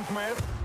Smith.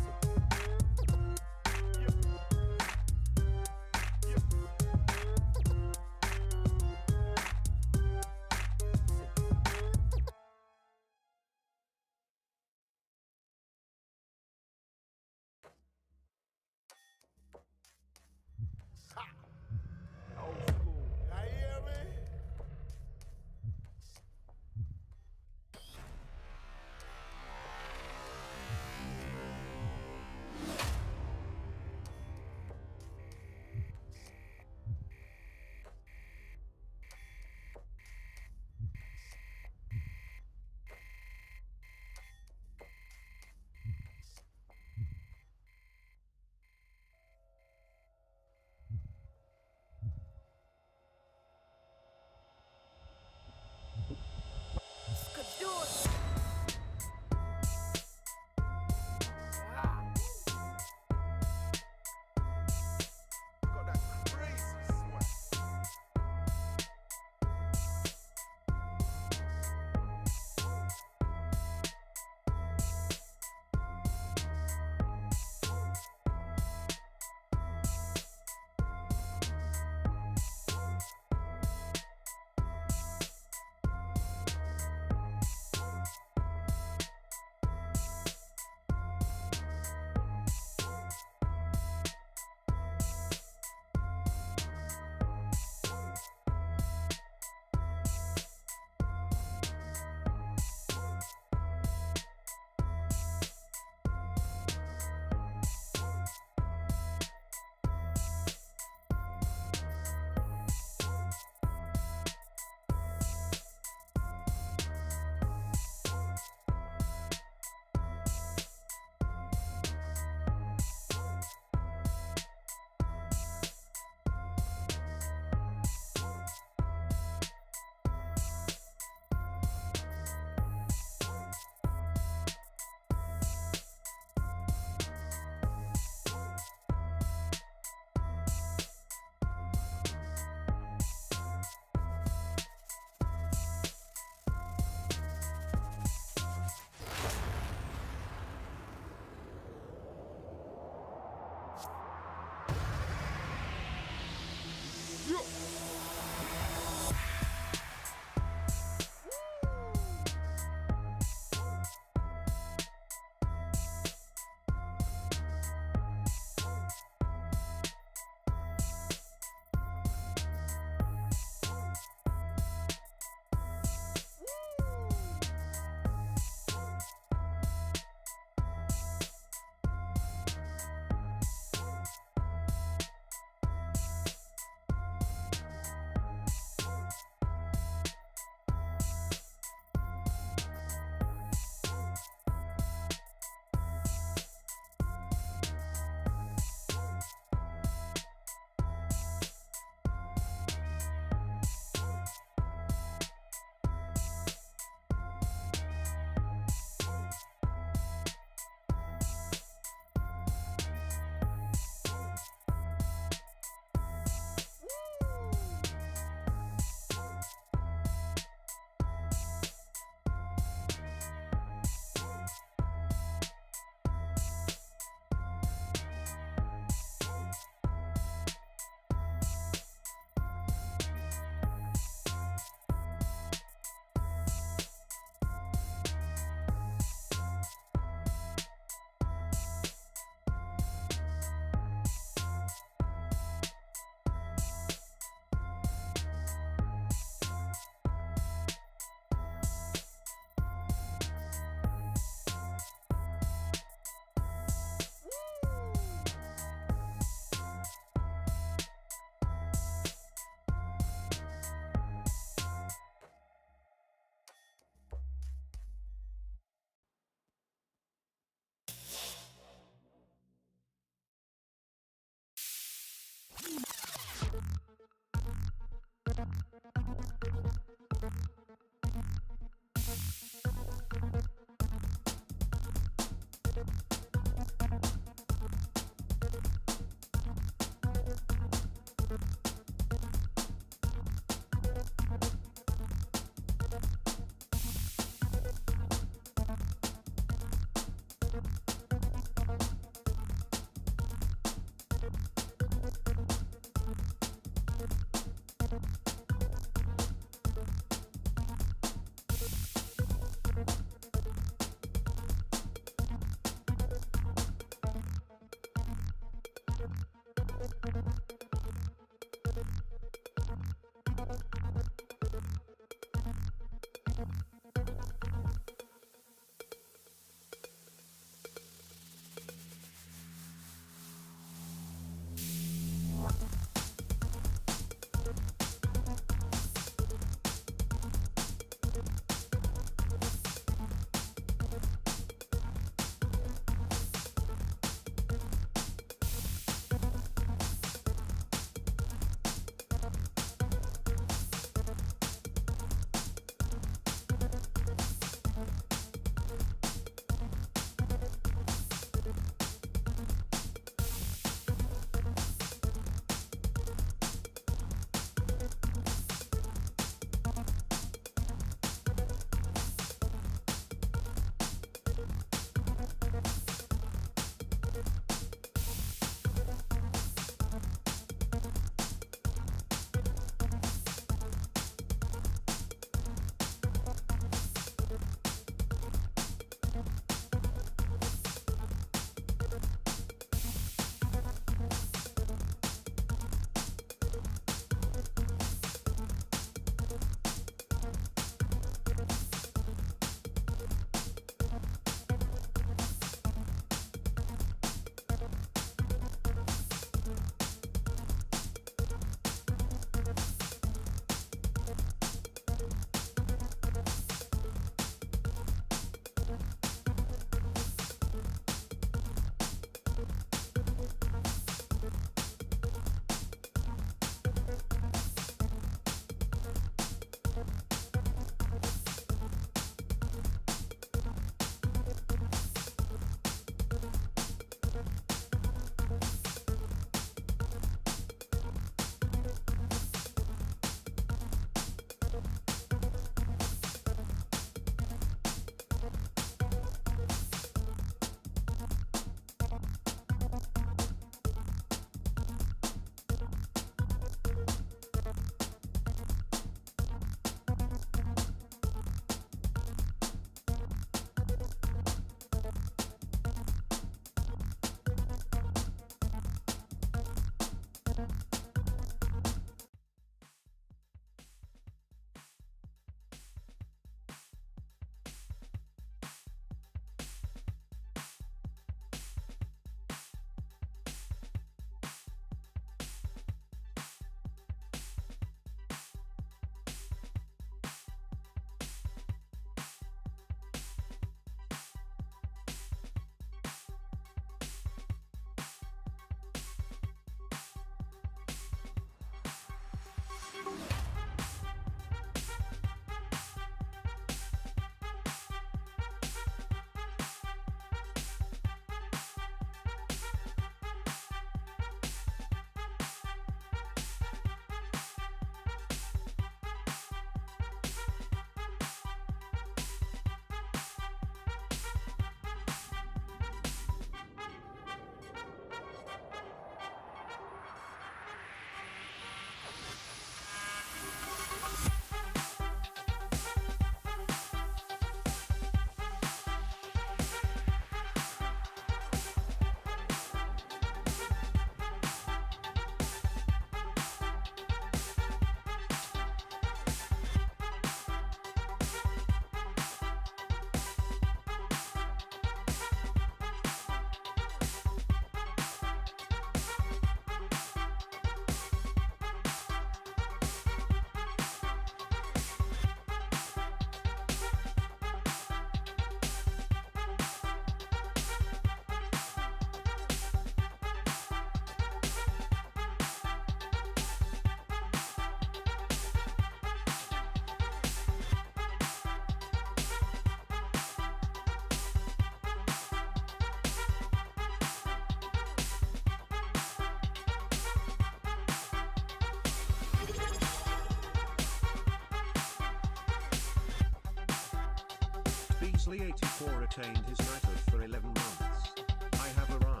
Slozhnii attained his knighthood for 11 months. I have arrived.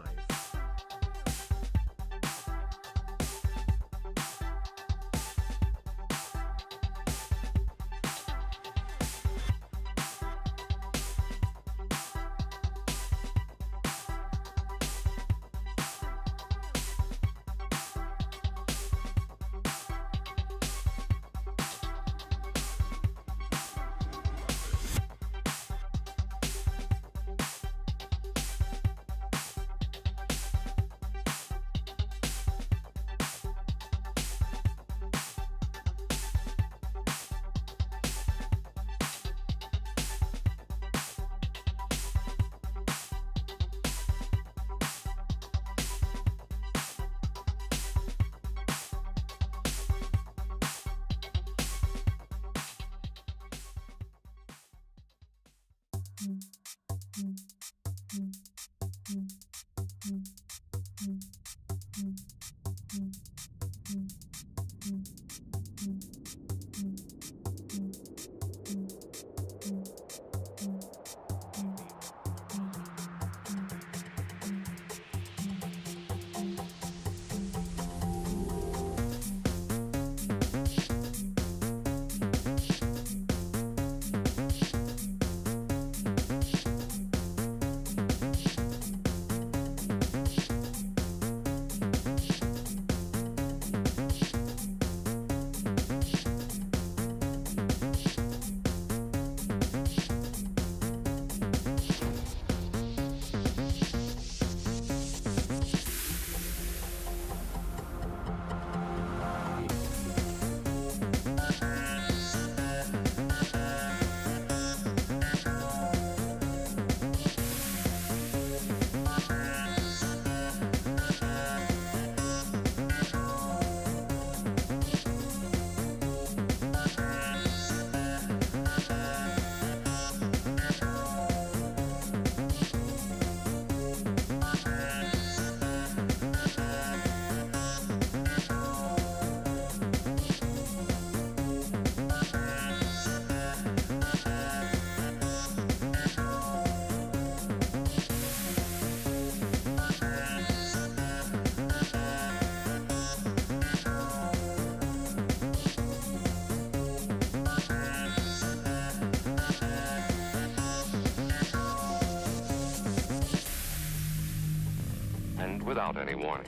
And without any warning.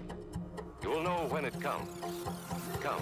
You'll know when it comes. Come.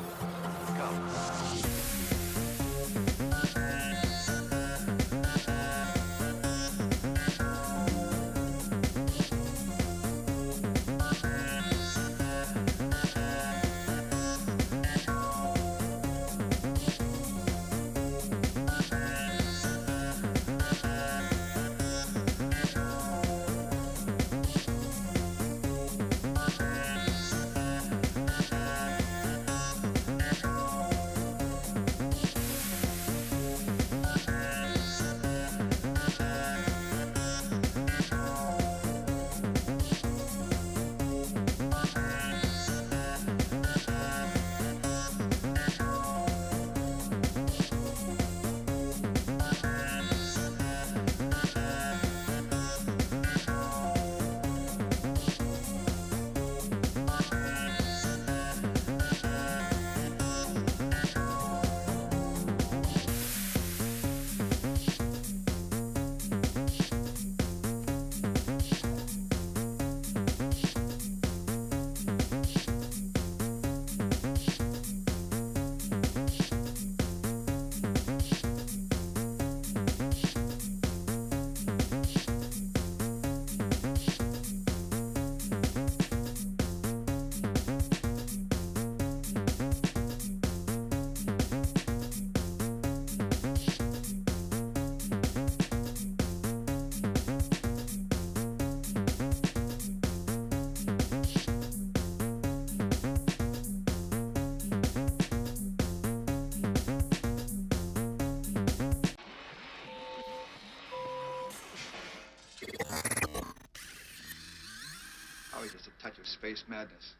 Always just a touch of space madness.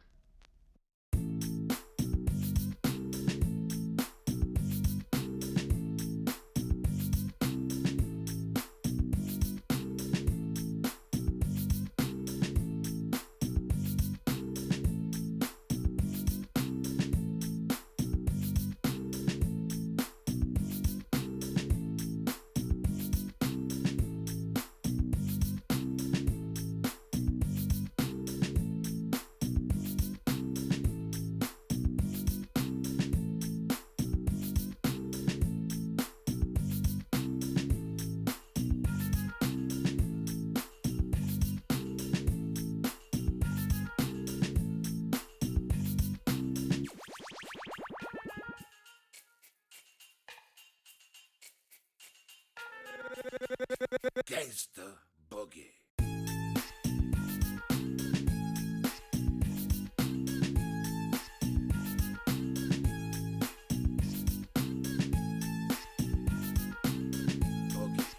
Gangsta Boogie. Boogie.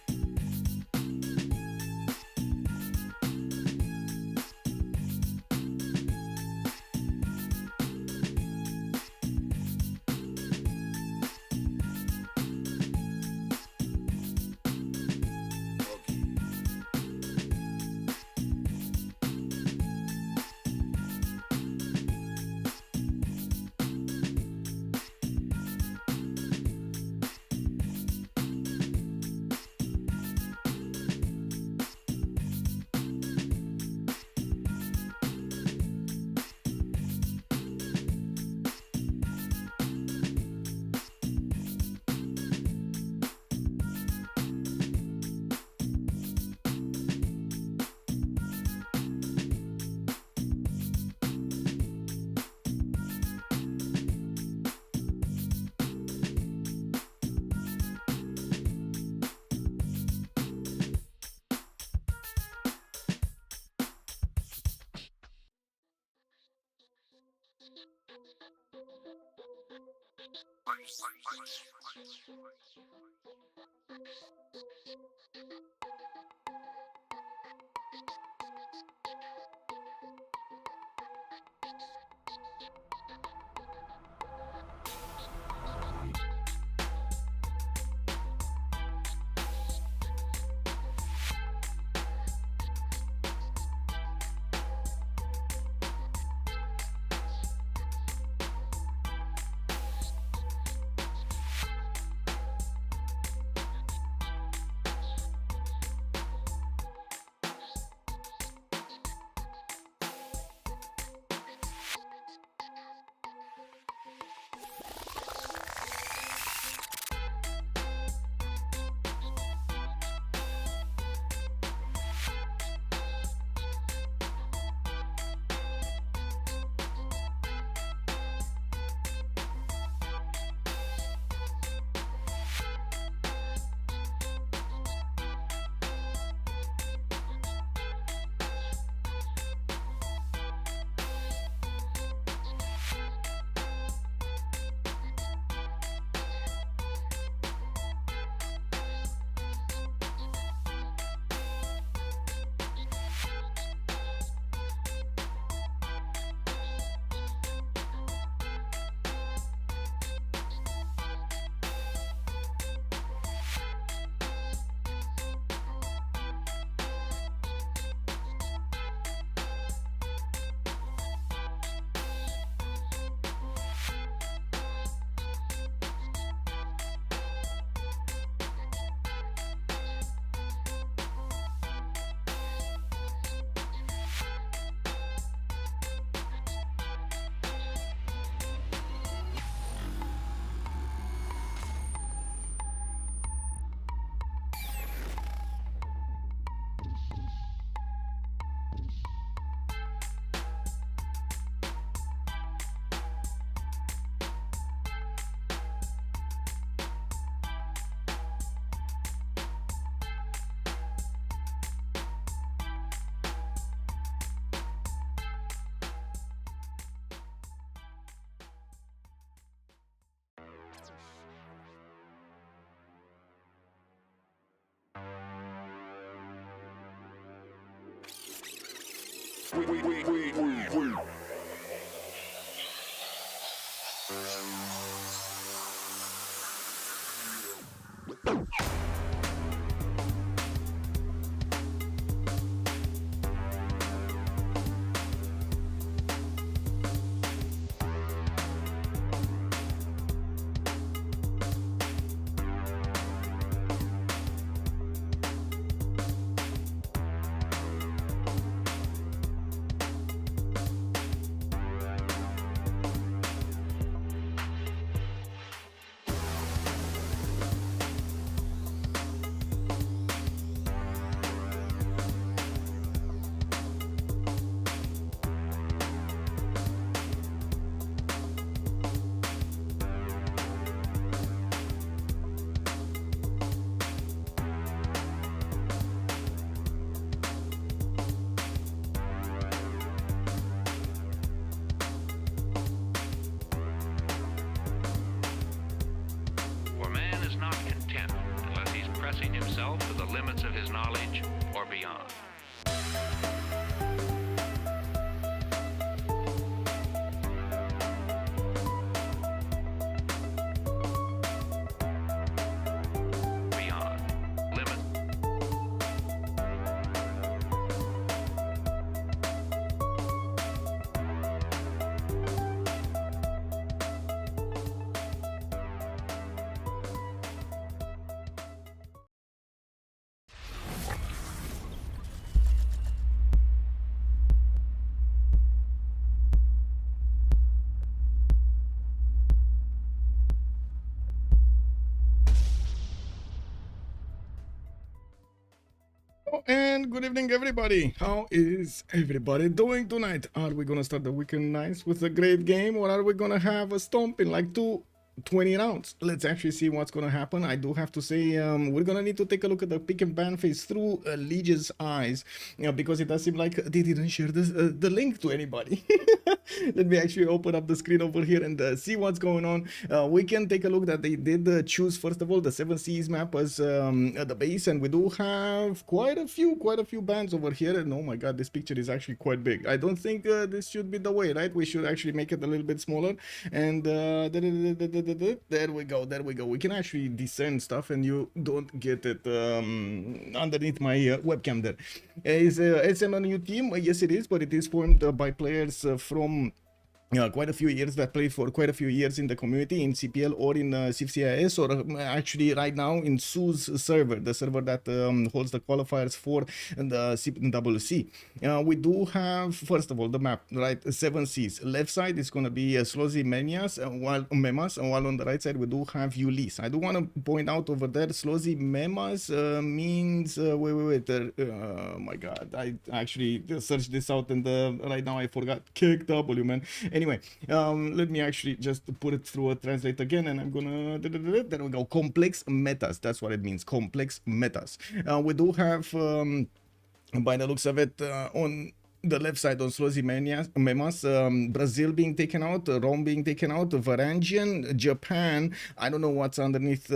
For man is not content unless he's pressing himself to the limits of his knowledge or beyond. Beyond. Limit. And good evening, everybody. How is everybody doing tonight? Are we gonna start the weekend nice with a great game, or are we gonna have a stomping like two 20 rounds. Let's actually see what's going to happen. I do have to say we're going to need to take a look at the pick and ban phase through Liege's eyes, because it does seem like they didn't share the link to anybody. Let me actually open up the screen over here and see what's going on. We can take a look that they did choose, first of all, the 7 Seas map as the base, and we do have quite a few bans over here. And oh my god, this picture is actually quite big. I don't think this should be the way, right? We should actually make it a little bit smaller, and there we go. We can actually discern stuff and you don't get it underneath my webcam there. Is SM a new team? Yes, it is, but it is formed by players from quite a few years that played for quite a few years in the community in CPL or in Civ6 or actually right now in Su's server, the server that holds the qualifiers for the CPL. We do have, first of all, the map, right? 7 Seas. Left side is going to be Slozhnii Memas, while on the right side we do have Ulyss. I do want to point out over there, Slozhnii Memas means oh my god, I actually searched this out and right now I forgot. KW, man. Anyway, let me actually just put it through a translate again, and I'm gonna, there we go, complex metas. That's what it means, complex metas. We do have, by the looks of it, on the left side on Slozhnii Memas, Brazil being taken out, Rome being taken out, Varangian, Japan. I don't know what's underneath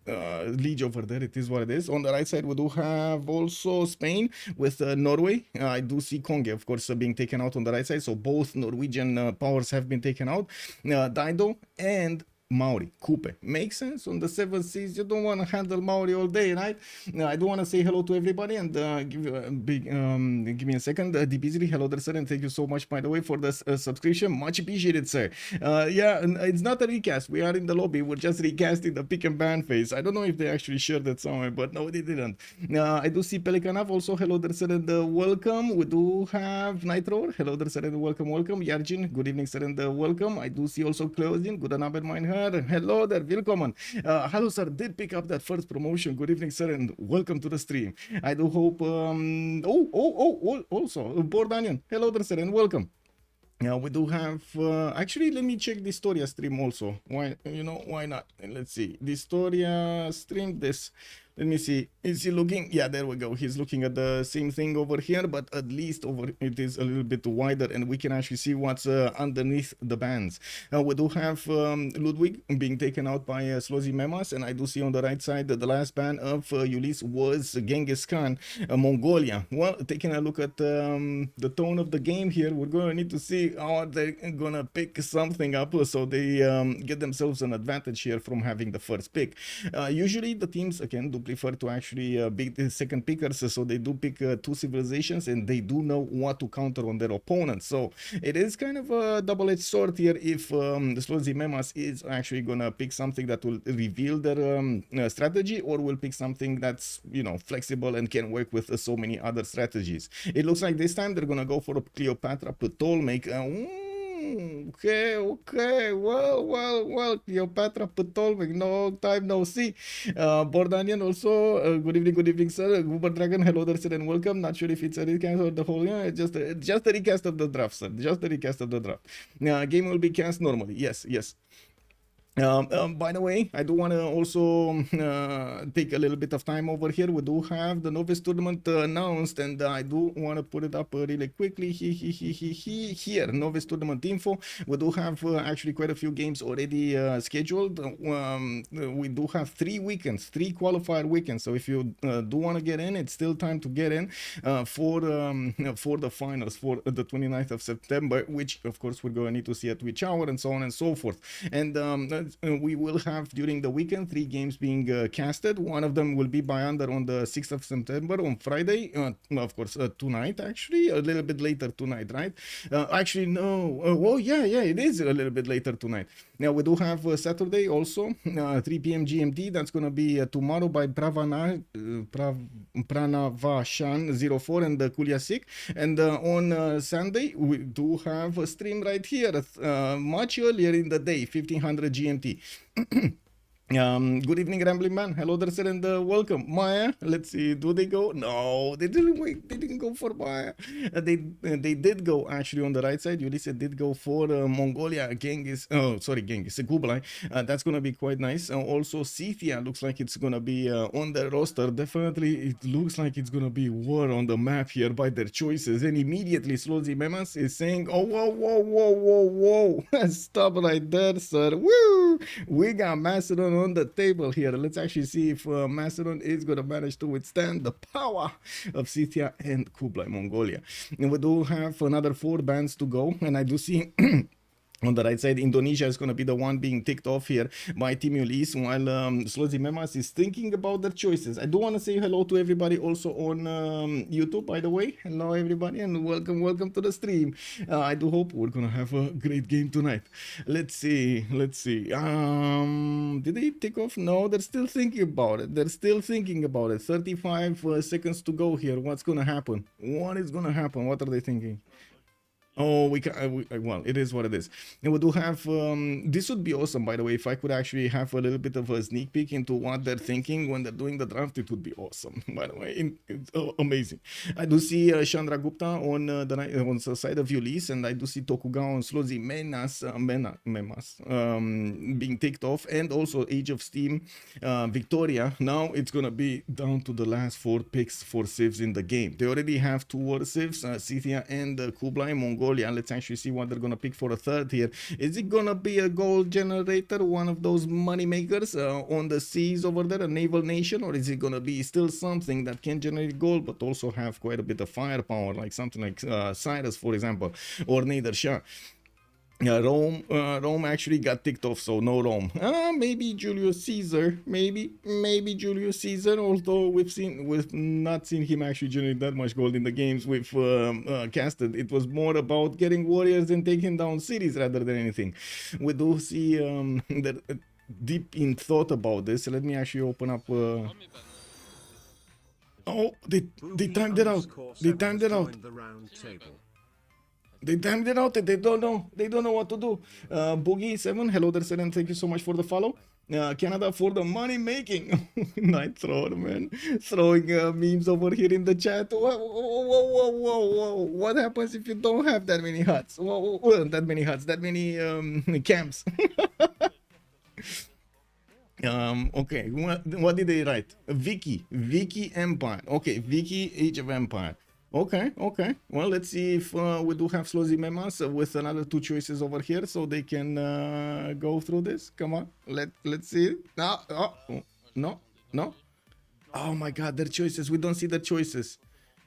Liege over there. It is what it is. On the right side we do have also Spain with Norway. I do see Konge, of course, being taken out on the right side, so both Norwegian powers have been taken out. Dido and Maori, Kupe. Makes sense. On the 7 Seas, you don't want to handle Maori all day, right? I do want to say hello to everybody and give you a big, give me a second. DBZ, hello there, sir, and thank you so much, by the way, for the subscription. Much appreciated, sir. Yeah, and it's not a recast. We are in the lobby. We're just recasting the pick and ban phase. I don't know if they actually shared that somewhere, but no, they didn't. I do see Pelikanov also. Hello there, sir, and welcome. We do have Nitro. Hello there, sir, and welcome. Yarjin, good evening, sir, and welcome. I do see also Claudine. Good Abend, mein Herr. Hello there, welcome. Hello, sir. Did pick up that first promotion. Good evening, sir, and welcome to the stream. I do hope. Also, Bordanian. Hello there, sir, and welcome. Yeah, we do have. Actually, let me check the Historia stream also. Why? You know, why not? And let's see. The Historia stream this. Let me see. Is he looking? Yeah, there we go. He's looking at the same thing over here, but at least over it is a little bit wider, and we can actually see what's underneath the bands. We do have Ludwig being taken out by Slozhnii Memas, and I do see on the right side that the last ban of Ulyss was Genghis Khan, Mongolia. Well, taking a look at the tone of the game here, we're going to need to see how they're going to pick something up so they get themselves an advantage here from having the first pick. Usually the teams, again, do prefer to actually beat the second pickers, so they do pick 2 civilizations and they do know what to counter on their opponents. So it is kind of a double-edged sword here if the Slozhnii Memas is actually gonna pick something that will reveal their strategy, or will pick something that's, you know, flexible and can work with so many other strategies. It looks like this time they're gonna go for a Cleopatra Ptolemaic. Okay, well, Cleopatra Ptolemaic, no time, no see. Bordanian also, good evening, sir. Goober Dragon, hello there, sir, and welcome. Not sure if it's a recast or the whole, yeah, just a recast of the draft, sir, just a recast of the draft. Game will be cast normally, yes. By the way, I do want to also take a little bit of time over here. We do have the Novice tournament announced, and I do want to put it up really quickly. Here, Novice tournament info. We do have actually quite a few games already scheduled. We do have 3 weekends, 3 qualifier weekends. So if you do want to get in, it's still time to get in for the finals for the 29th of September, which of course we're going to need to see at which hour and so on and so forth. And we will have during the weekend 3 games being casted. One of them will be by under on the 6th of September on Friday. Of course, tonight, actually, a little bit later tonight, right? Actually, no. Oh, yeah, it is a little bit later tonight. Now, we do have Saturday also, 3 p.m. GMT. That's going to be tomorrow by Pranavashan 04 and Kuliasik. And on Sunday, we do have a stream right here, much earlier in the day, 1500 GMT. Good evening, Rambling Man. Hello there, sir, and welcome. Maya, let's see. Do they go? No, they didn't. Wait, they didn't go for Maya. They did go actually on the right side. Ulyss did go for Mongolia. Genghis. Oh, sorry, Genghis. Kublai. That's gonna be quite nice. Also, Scythia looks like it's gonna be on the roster. Definitely, it looks like it's gonna be war on the map here by their choices. And immediately, Slozhnii Memas is saying, "Oh, whoa, whoa, whoa, whoa, whoa! Stop right there, sir. Woo! We got Macedon on the table here. Let's actually see if Macedon is going to manage to withstand the power of Scythia and Kublai, Mongolia. And we do have another 4 bands to go, and I do see on the right side, Indonesia is going to be the one being ticked off here by Team Ulyss, while Slozhnii Memas is thinking about their choices. I do want to say hello to everybody also on YouTube, by the way. Hello, everybody, and welcome to the stream. I do hope we're going to have a great game tonight. Let's see. Did they take off? No, they're still thinking about it. 35 seconds to go here. What's going to happen? What is going to happen? What are they thinking? Oh, well, it is what it is. And we do have, this would be awesome, by the way, if I could actually have a little bit of a sneak peek into what they're thinking when they're doing the draft. It would be awesome, by the way. It's amazing. I do see Chandra Gupta on the side of Ulyss, and I do see Tokugawa and Slozhnii Memas being ticked off, and also Age of Steam, Victoria. Now it's going to be down to the last 4 picks for civs in the game. They already have 2 war civs, Scythia and Kublai, Mongolia. Let's actually see what they're gonna pick for a third here. Is it gonna be a gold generator, one of those money makers on the seas over there, a naval nation, or is it gonna be still something that can generate gold but also have quite a bit of firepower, like something like Cyrus, for example, or Nader Shah? Rome actually got ticked off, so no Rome. Maybe Julius Caesar, maybe Julius Caesar. Although we've not seen him actually generate that much gold in the games we've casted. It was more about getting warriors and taking down cities rather than anything. We do see that deep in thought about this. Let me actually open up. Oh, they timed it out. They timed it out. They timed it out. They don't know. They don't know what to do. Boogie7, hello there, sir, and thank you so much for the follow. Canada for the money making. Night thrower, man. Throwing memes over here in the chat. Whoa. What happens if you don't have that many huts? That many camps. Okay, what did they write? Vicky Empire. Okay, Vicky Age of Empire. Okay. Well, let's see if we do have Slozhnii Memas with another 2 choices over here, so they can go through this. Come on, let's see it. No. Oh my God, their choices. We don't see the choices.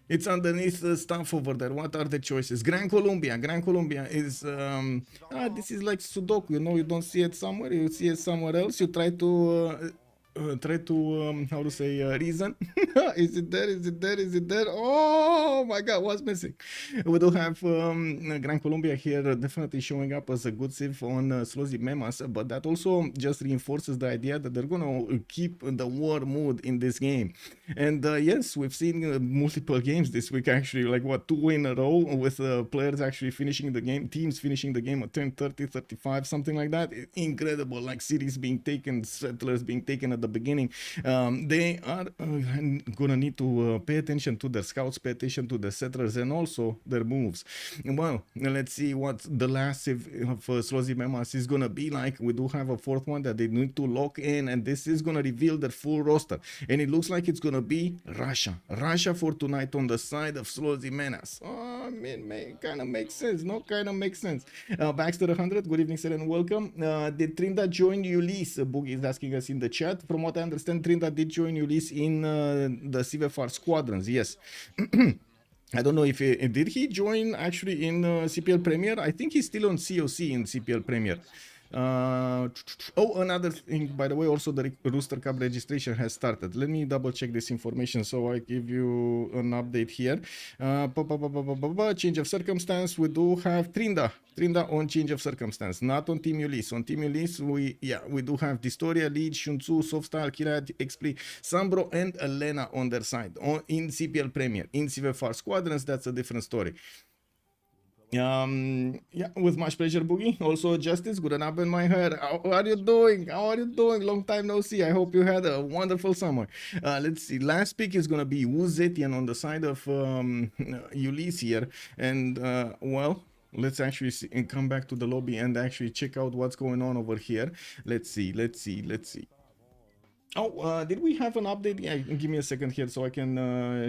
It's underneath the stuff over there. What are the choices? Gran Colombia is this is like Sudoku. You don't see it somewhere. You see it somewhere else. You try to how to say reason. Is it there? Oh my God, what's missing? We do have Gran Colombia here definitely showing up as a good civ on Slozhnii Memas, but that also just reinforces the idea that they're gonna keep the war mood in this game. And yes, we've seen multiple games this week, actually, like 2 in a row, with players actually finishing the game, teams finishing the game at 10, 30, 35, something like that. Incredible, like cities being taken, settlers being taken at the beginning. They are gonna need to pay attention to their scouts, pay attention to the settlers, and also their moves. Well, let's see what the last civ of Slozhnii Memas is gonna be like. We do have a 4th one that they need to lock in, and this is gonna reveal their full roster, and it looks like it's gonna be Russia for tonight on the side of Slozhnii Memas. I mean, kind of makes sense, no? Kind of makes sense. Baxter 100, good evening, sir, and welcome. Did Trinda join Ulyss? Boogie is asking us in the chat. From what I understand, Trinda did join Ulyss in the Civ6 squadrons, yes. I don't know if did he join actually in CPL Premier? I think he's still on COC in CPL Premier. Another thing, by the way, also the Rooster Cup registration has started. Let me double check this information so I give you an update here. Change of circumstance, we do have Trinda on change of circumstance, not on Team Ulyss. On Team Ulyss, we do have Distoria, Lead, Shunzu, Sofstyle, Kirat, Expli, Sambro, and Elena on their side. In CPL Premier, in Civ6 squadrons, that's a different story. Yeah, with much pleasure, Boogie. Also, Justice, good up in my head. How are you doing? How are you doing? Long time no see. I hope you had a wonderful summer. Let's see. Last pick is gonna be Wuzetian on the side of Ulyss here, and well. Let's actually see and come back to the lobby and actually check out what's going on over here. Let's see. Oh, did we have an update? Yeah, give me a second here so I can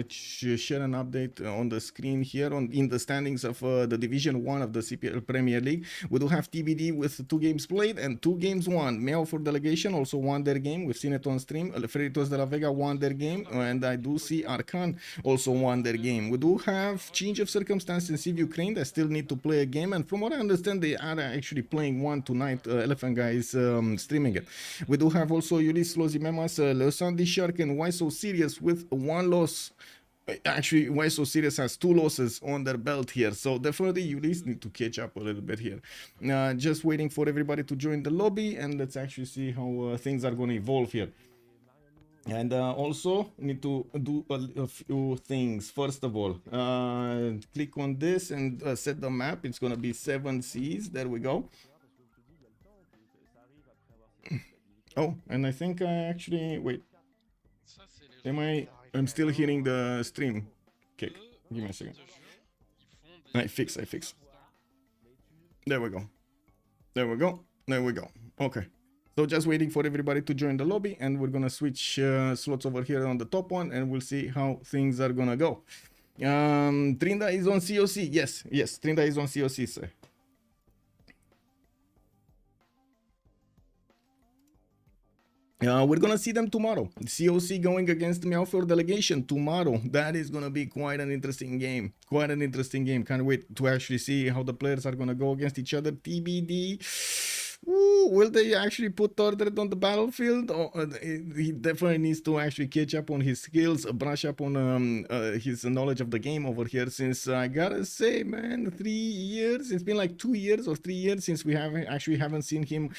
share an update on the screen here in the standings of the Division 1 of the CPL Premier League. We do have TBD with 2 games played and 2 games won. Meow for delegation also won their game. We've seen it on stream. Freitos de la Vega won their game, and I do see Arkan also won their game. We do have change of circumstance in Civ Ukraine. They still need to play a game, and from what I understand, they are actually playing one tonight. Elephant Guy is streaming it. We do have also Ulyss, Slozhnii Memas, Slozhnii Shark, and Why So Serious with 1 loss. Actually, Why So Serious has 2 losses on their belt here, so definitely you least need to catch up a little bit here. Just waiting for everybody to join the lobby, and let's actually see how things are going to evolve here. And also need to do a few things. First of all, click on this and set the map. It's going to be 7 Seas. There we go. Oh, and I think I actually wait. I'm still hearing the stream kick. Give me a second. I fix. There we go. Okay. So just waiting for everybody to join the lobby, and we're gonna switch slots over here on the top one, and we'll see how things are gonna go. Trinda is on COC. Yes, Trinda is on COC, sir. We're gonna see them tomorrow. COC going against Meow for delegation tomorrow. That is gonna be quite an interesting game. Can't wait to actually see how the players are gonna go against each other. TBD. Ooh, will they actually put Tordred on the battlefield? He definitely needs to actually catch up on his skills, brush up on his knowledge of the game over here. Since I gotta say, man, 3 years. It's been like 2 years or 3 years since we haven't seen him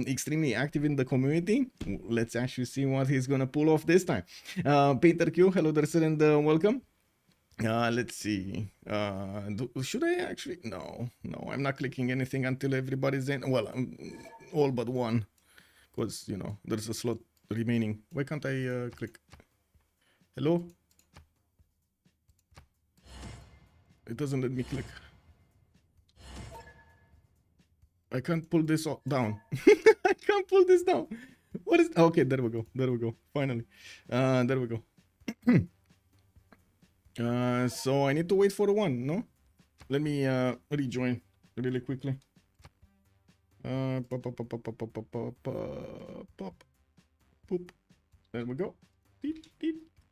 extremely active in the community. Let's actually see what he's gonna pull off this time. Peter Q, hello there, sir, and welcome. Let's see. Should I actually? No, I'm not clicking anything until everybody's in. Well, all but one, because you know there's a slot remaining. Why can't I click? Hello? It doesn't let me click. I can't pull this down. I can't pull this down. What is? Okay, there we go. Finally, there we go. So I need to wait for the one, no? Let me rejoin really quickly. Pop. There we go.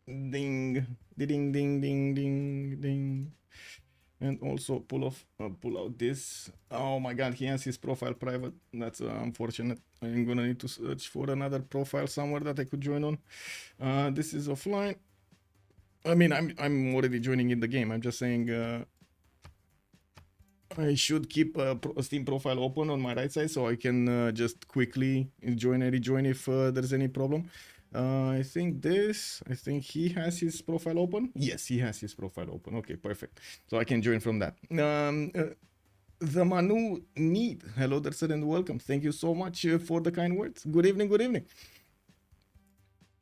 Ding. Ding. And also pull out this. Oh my god, he has his profile private. That's unfortunate. I'm gonna need to search for another profile somewhere that I could join on. This is offline. I mean, I'm already joining in the game. I'm just saying I should keep a Steam profile open on my right side so I can just quickly join and rejoin if there's any problem. I think he has his profile open. Yes, he has his profile open. Okay, perfect. So I can join from that. The Manu Need. Hello there, sir, and welcome. Thank you so much for the kind words. Good evening.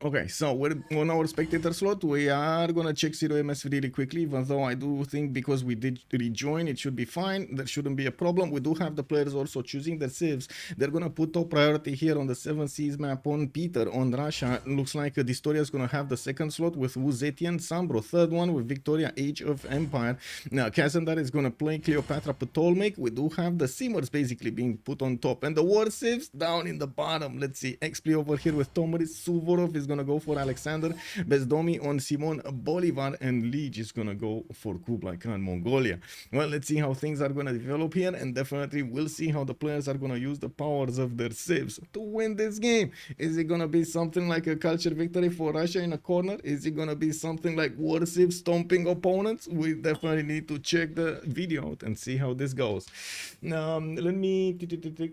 Okay, so we're on our spectator slot. We are gonna check Slozhnii Memas really quickly, even though I do think because we did rejoin, it should be fine. There shouldn't be a problem. We do have the players also choosing their civs. They're gonna put top priority here on the 7 Seas map on Peter, on Russia. Looks like Distoria is gonna have the second slot with Wuzetian, Sambro, third one with Victoria, Age of Empire. Now, Kazandar is gonna play Cleopatra, Ptolemy. We do have the Simmers basically being put on top, and the war civs down in the bottom. Let's see, XP over here with Tomaris, Suvorov is gonna go for Alexander, Bezdomi on Simon Bolivar, and Liege is gonna go for Kublai Khan, Mongolia. Well, let's see how things are gonna develop here, and definitely we'll see how the players are gonna use the powers of their civs to win this game. Is it gonna be something like a culture victory for Russia in a corner? Is it gonna be something like war civ stomping opponents? We definitely need to check the video out and see how this goes. Let me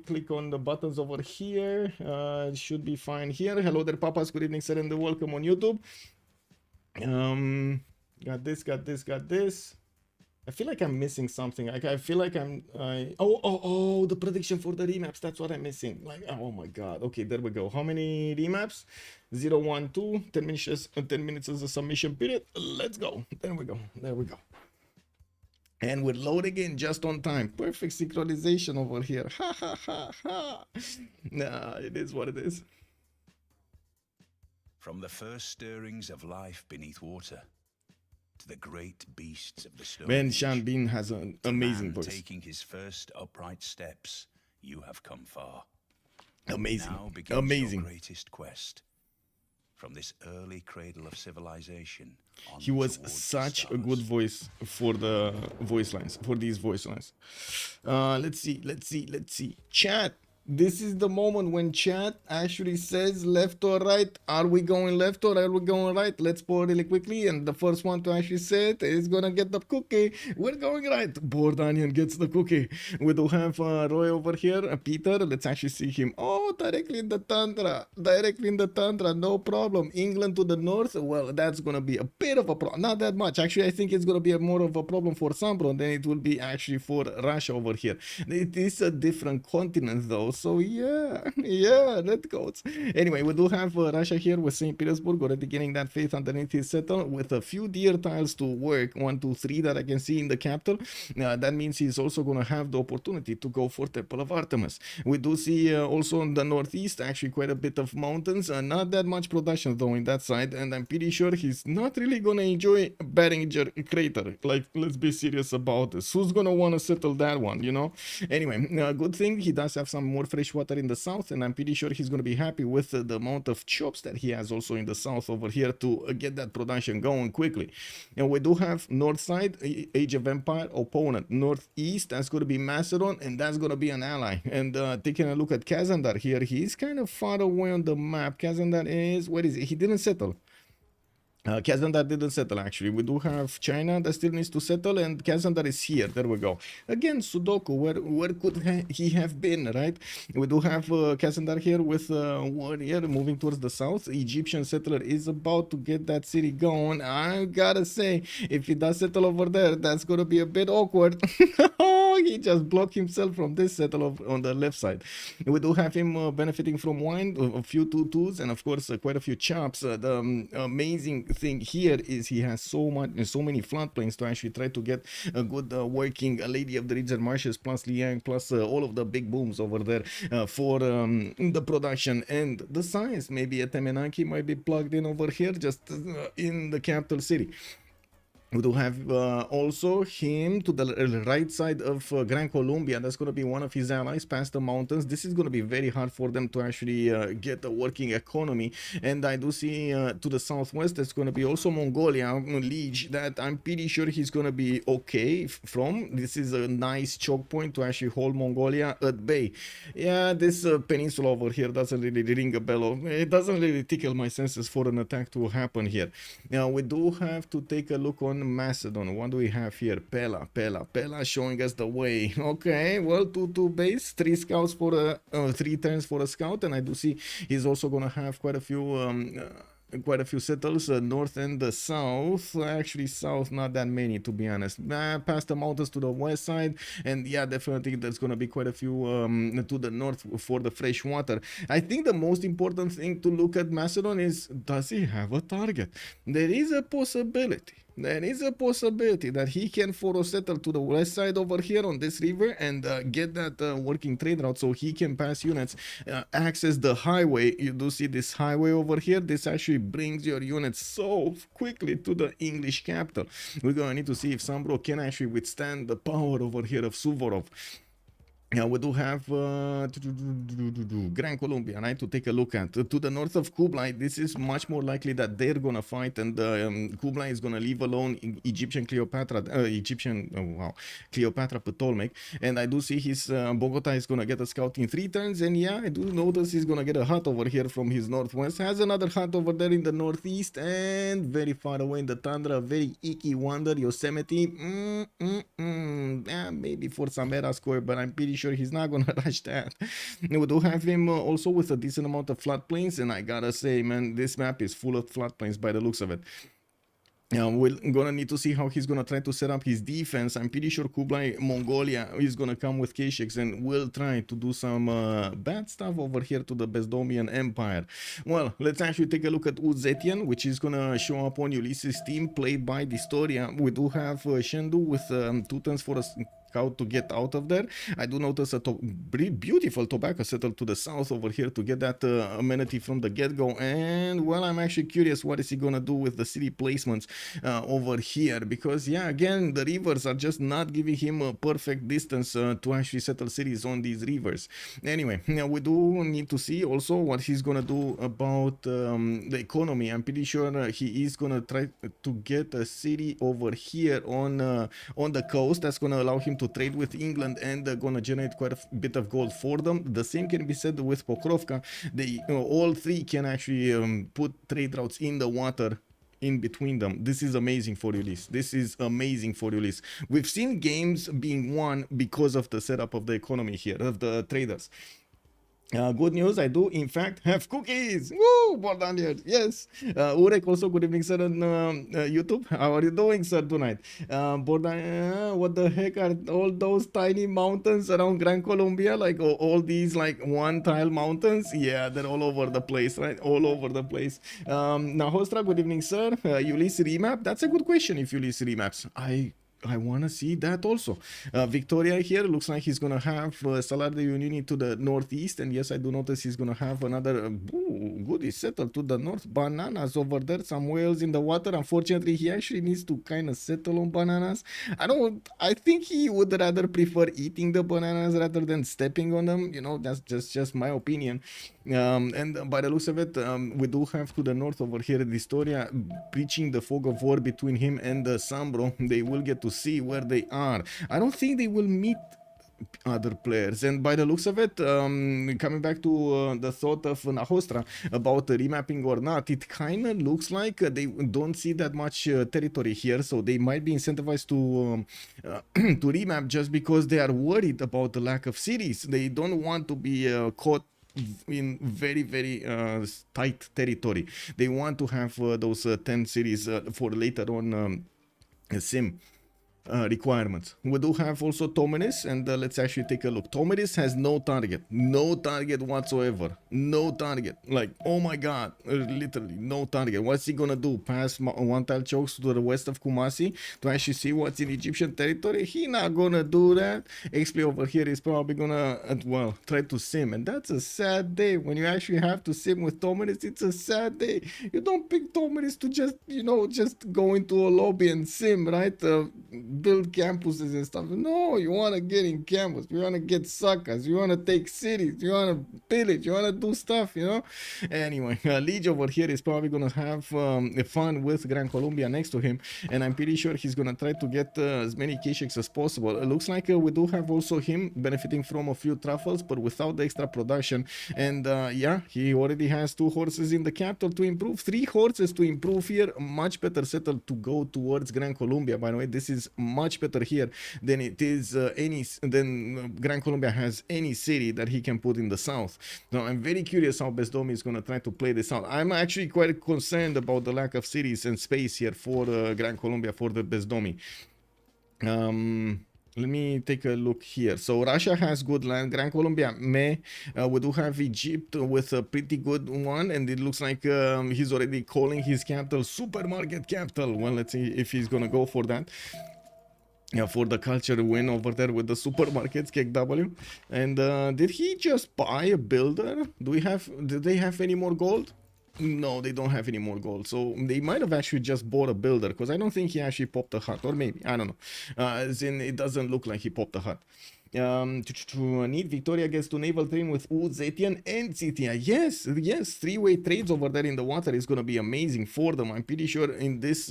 click on the buttons over here. It should be fine here. Hello there, papas. Good evening, sir, and welcome on YouTube. Got this. I feel like I'm missing something. Like I feel like oh, the prediction for the remaps. That's what I'm missing. Like, oh my god. Okay, there we go. How many remaps? 0, 1, 2. 10 minutes. 10 minutes is the submission period. Let's go. There we go. There we go. And we're loading in just on time. Perfect synchronization over here. Ha ha ha ha. Nah, it is what it is. From the first stirrings of life beneath water to the great beasts of the stone Man, age, Sean Bean has an amazing man voice. taking his first upright steps, you have come far. Amazing. Now begins Amazing. your greatest quest. From this early cradle of civilization, on He was towards the such a stars. good voice for the voice lines, for these voice lines. Let's see. Chat. This is the moment when chat actually says left or right. Are we going left or are we going right? Let's pour really quickly. And the first one to actually say it is going to get the cookie. We're going right. Bored Onion gets the cookie. We do have Roy over here. Peter, let's actually see him. Oh, directly in the Tundra. Directly in the Tundra. No problem. England to the north. Well, that's going to be a bit of a problem. Not that much. Actually, I think it's going to be more of a problem for Sambro than it will be actually for Russia over here. It is a different continent though. So yeah, let's go. Anyway, we do have Russia here with St. Petersburg already getting that faith underneath his settle with a few deer tiles to work. 1, 2, 3 that I can see in the capital. That means he's also going to have the opportunity to go for Temple of Artemis. We do see also in the northeast actually quite a bit of mountains. Not that much production though in that side, and I'm pretty sure he's not really going to enjoy Beringer crater. Like, let's be serious about this. Who's going to want to settle that one, you know? Anyway, good thing he does have some more fresh water in the south, and I'm pretty sure he's going to be happy with the amount of chops that he has also in the south over here to get that production going quickly. And we do have north side, Age of Empire opponent. Northeast, that's going to be Macedon, and that's going to be an ally. And taking a look at Kazandar here, he's kind of far away on the map. Kazandar is, where is it? He didn't settle. Kazandar didn't settle actually. We do have China that still needs to settle, and Kazandar is here. There we go. Again, Sudoku, where could he have been, right? We do have Kazandar here with warrior moving towards the south. Egyptian settler is about to get that city going. I gotta say, if he does settle over there, that's gonna be a bit awkward. He just blocked himself from this settle on the left side. We do have him benefiting from wine, a few 2-2s, and of course quite a few chops. The amazing thing here is he has so many floodplains to actually try to get a good working Lady of the Region Marshes plus Liang plus all of the big booms over there for the production and the science. Maybe a Temenaki might be plugged in over here just in the capital city. We do have also him to the right side of Gran Colombia. That's going to be one of his allies past the mountains. This is going to be very hard for them to actually get a working economy. And I do see to the southwest, there's going to be also Mongolia, Liege, that I'm pretty sure he's going to be okay from. This is a nice choke point to actually hold Mongolia at bay. Yeah, this peninsula over here doesn't really ring a bell. It doesn't really tickle my senses for an attack to happen here. Now, we do have to take a look on Macedon. What do we have here? Pella showing us the way. Okay, well, 2-2 base, 3 scouts for 3 turns for a scout, and I do see he's also gonna have quite a few settles north and the south. Actually south, not that many to be honest. Past the mountains to the west side, and yeah, definitely there's gonna be quite a few to the north for the fresh water. I think the most important thing to look at Macedon is, does he have a target? There is a possibility that he can photo settle to the west side over here on this river and get that working trade route so he can pass units, access the highway. You do see this highway over here. This actually brings your units so quickly to the English capital. We're gonna need to see if Sambro can actually withstand the power over here of Suvorov. Yeah, we do have Gran Colombia, right, to take a look at. To the north of Kublai, this is much more likely that they're gonna fight, and Kublai is gonna leave alone Egyptian Cleopatra, Cleopatra Ptolemy. And I do see his Bogota is gonna get a scout in 3 turns, and yeah, I do notice he's gonna get a hut over here from his northwest. Has another hut over there in the northeast, and very far away in the tundra, very icky wonder, Yosemite. Yeah, maybe for some era score, but I'm pretty sure he's not gonna rush that. We do have him also with a decent amount of floodplains, and I gotta say, man, this map is full of floodplains by the looks of it. We're gonna need to see how he's gonna try to set up his defense. I'm pretty sure Kublai Mongolia is gonna come with K6 and will try to do some bad stuff over here to the Bezdomian Empire. Well, let's actually take a look at Uzetian, which is gonna show up on Ulyss's team, played by Distoria. We do have Shendu with 2 turns for a scout to get out of there. I do notice a beautiful tobacco settled to the south over here to get that amenity from the get-go. And well, I'm actually curious what is he gonna do with the city placements over here, because yeah, again, the rivers are just not giving him a perfect distance to actually settle cities on these rivers. Anyway, now we do need to see also what he's gonna do about the economy. I'm pretty sure he is gonna try to get a city over here on the coast that's gonna allow him to trade with England, and gonna generate quite a bit of gold for them. The same can be said with Pokrovka. They all three can actually put trade routes in the water in between them. This is amazing for Ulyss. This is amazing for Ulyss. We've seen games being won because of the setup of the economy here, of the traders. Good news, I do in fact have cookies. Woo, Bordanier, yes. Urek also, good evening sir on YouTube. How are you doing sir tonight? Bordanier, what the heck are all those tiny mountains around Gran Colombia? Like all these like one tile mountains? Yeah, they're all over the place, right? All over the place. Nahostra, good evening sir. Ulyss remap, that's a good question if Ulyss remaps. I want to see that also. Victoria here looks like he's going to have Salar de Uyuni to the northeast. And yes, I do notice he's going to have another goodie settled to the north. Bananas over there, some whales in the water. Unfortunately, he actually needs to kind of settle on bananas. I think he would rather prefer eating the bananas rather than stepping on them. You know, that's just my opinion. And by the looks of it, we do have to the north over here at Historia, breaching the fog of war between him and the Sambro. They will get to see where they are. I don't think they will meet other players, and by the looks of it, coming back to the thought of Nahostra about remapping or not, it kind of looks like they don't see that much territory here, so they might be incentivized to to remap just because they are worried about the lack of cities. They don't want to be caught in very tight territory. They want to have those 10 cities for later on sim requirements. We do have also Tomenis, and let's actually take a look. Tomenis has no target whatsoever. No target. Like, oh my god, literally no target. What's he gonna do? Pass one tile chokes to the west of Kumasi to actually see what's in Egyptian territory? He not gonna do that. XP over here is probably gonna well try to sim, and that's a sad day when you actually have to sim with Tomenis. It's a sad day. You don't pick Tomenis to just, you know, just go into a lobby and sim, right? Build campuses and stuff. No, you want to get in campus. You want to get suckers. You want to take cities. You want to pillage. You want to do stuff, you know. Anyway, Liege over here is probably going to have fun with Gran Colombia next to him, and I'm pretty sure he's going to try to get as many K6 as possible. It looks like we do have also him benefiting from a few truffles, but without the extra production. And yeah, he already has 2 horses in the capital to improve, 3 horses to improve here. Much better settled to go towards Gran Colombia. By the way, this is much better here than it is than Gran Colombia has any city that he can put in the south. Now I'm very curious how Bezdomi is going to try to play this out. I'm actually quite concerned about the lack of cities and space here for Gran Colombia, for the Bezdomi. Let me take a look here. So Russia has good land. Gran Colombia, meh. We do have Egypt with a pretty good one, and it looks like he's already calling his capital supermarket capital. Well, let's see if he's gonna go for that. Yeah, for the culture win over there with the supermarkets, KW. And did he just buy a builder? Did they have any more gold? No, they don't have any more gold. So they might have actually just bought a builder, because I don't think he actually popped a hut, or maybe, I don't know. As in, it doesn't look like he popped a hut. Need Victoria gets to naval train with Uzetian and Citia. Yes, 3-way trades over there in the water is gonna be amazing for them. I'm pretty sure in this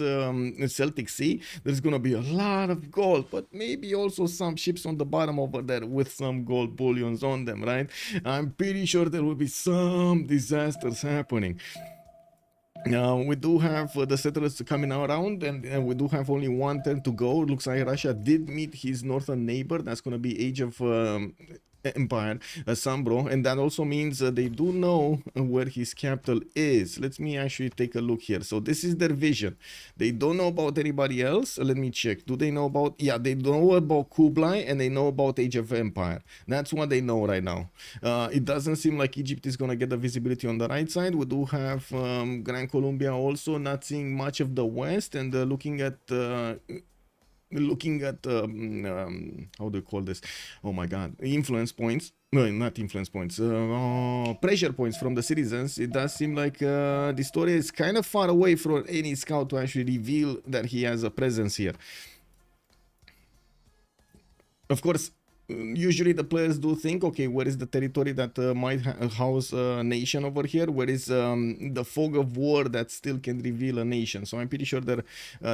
Celtic Sea there's gonna be a lot of gold, but maybe also some ships on the bottom over there with some gold bullions on them, right? I'm pretty sure there will be some disasters happening. We do have the settlers coming around, and we do have only 1 turn to go. Looks like Russia did meet his northern neighbor. That's going to be Age of empire, Sambro, and that also means they do know where his capital is. Let me actually take a look here. So this is their vision. They don't know about anybody else. Let me check. Do they know about? Yeah, they know about Kublai and they know about Age of Empire. That's what they know right now. It doesn't seem like Egypt is gonna get the visibility on the right side. We do have Grand Colombia also not seeing much of the west, and looking at how do you call this? Oh my god, influence points. No, not influence points, pressure points from the citizens. It does seem like this story is kind of far away from any scout to actually reveal that he has a presence here. Of course, usually the players do think, okay, where is the territory that might house a nation over here? Where is the fog of war that still can reveal a nation? So I'm pretty sure they're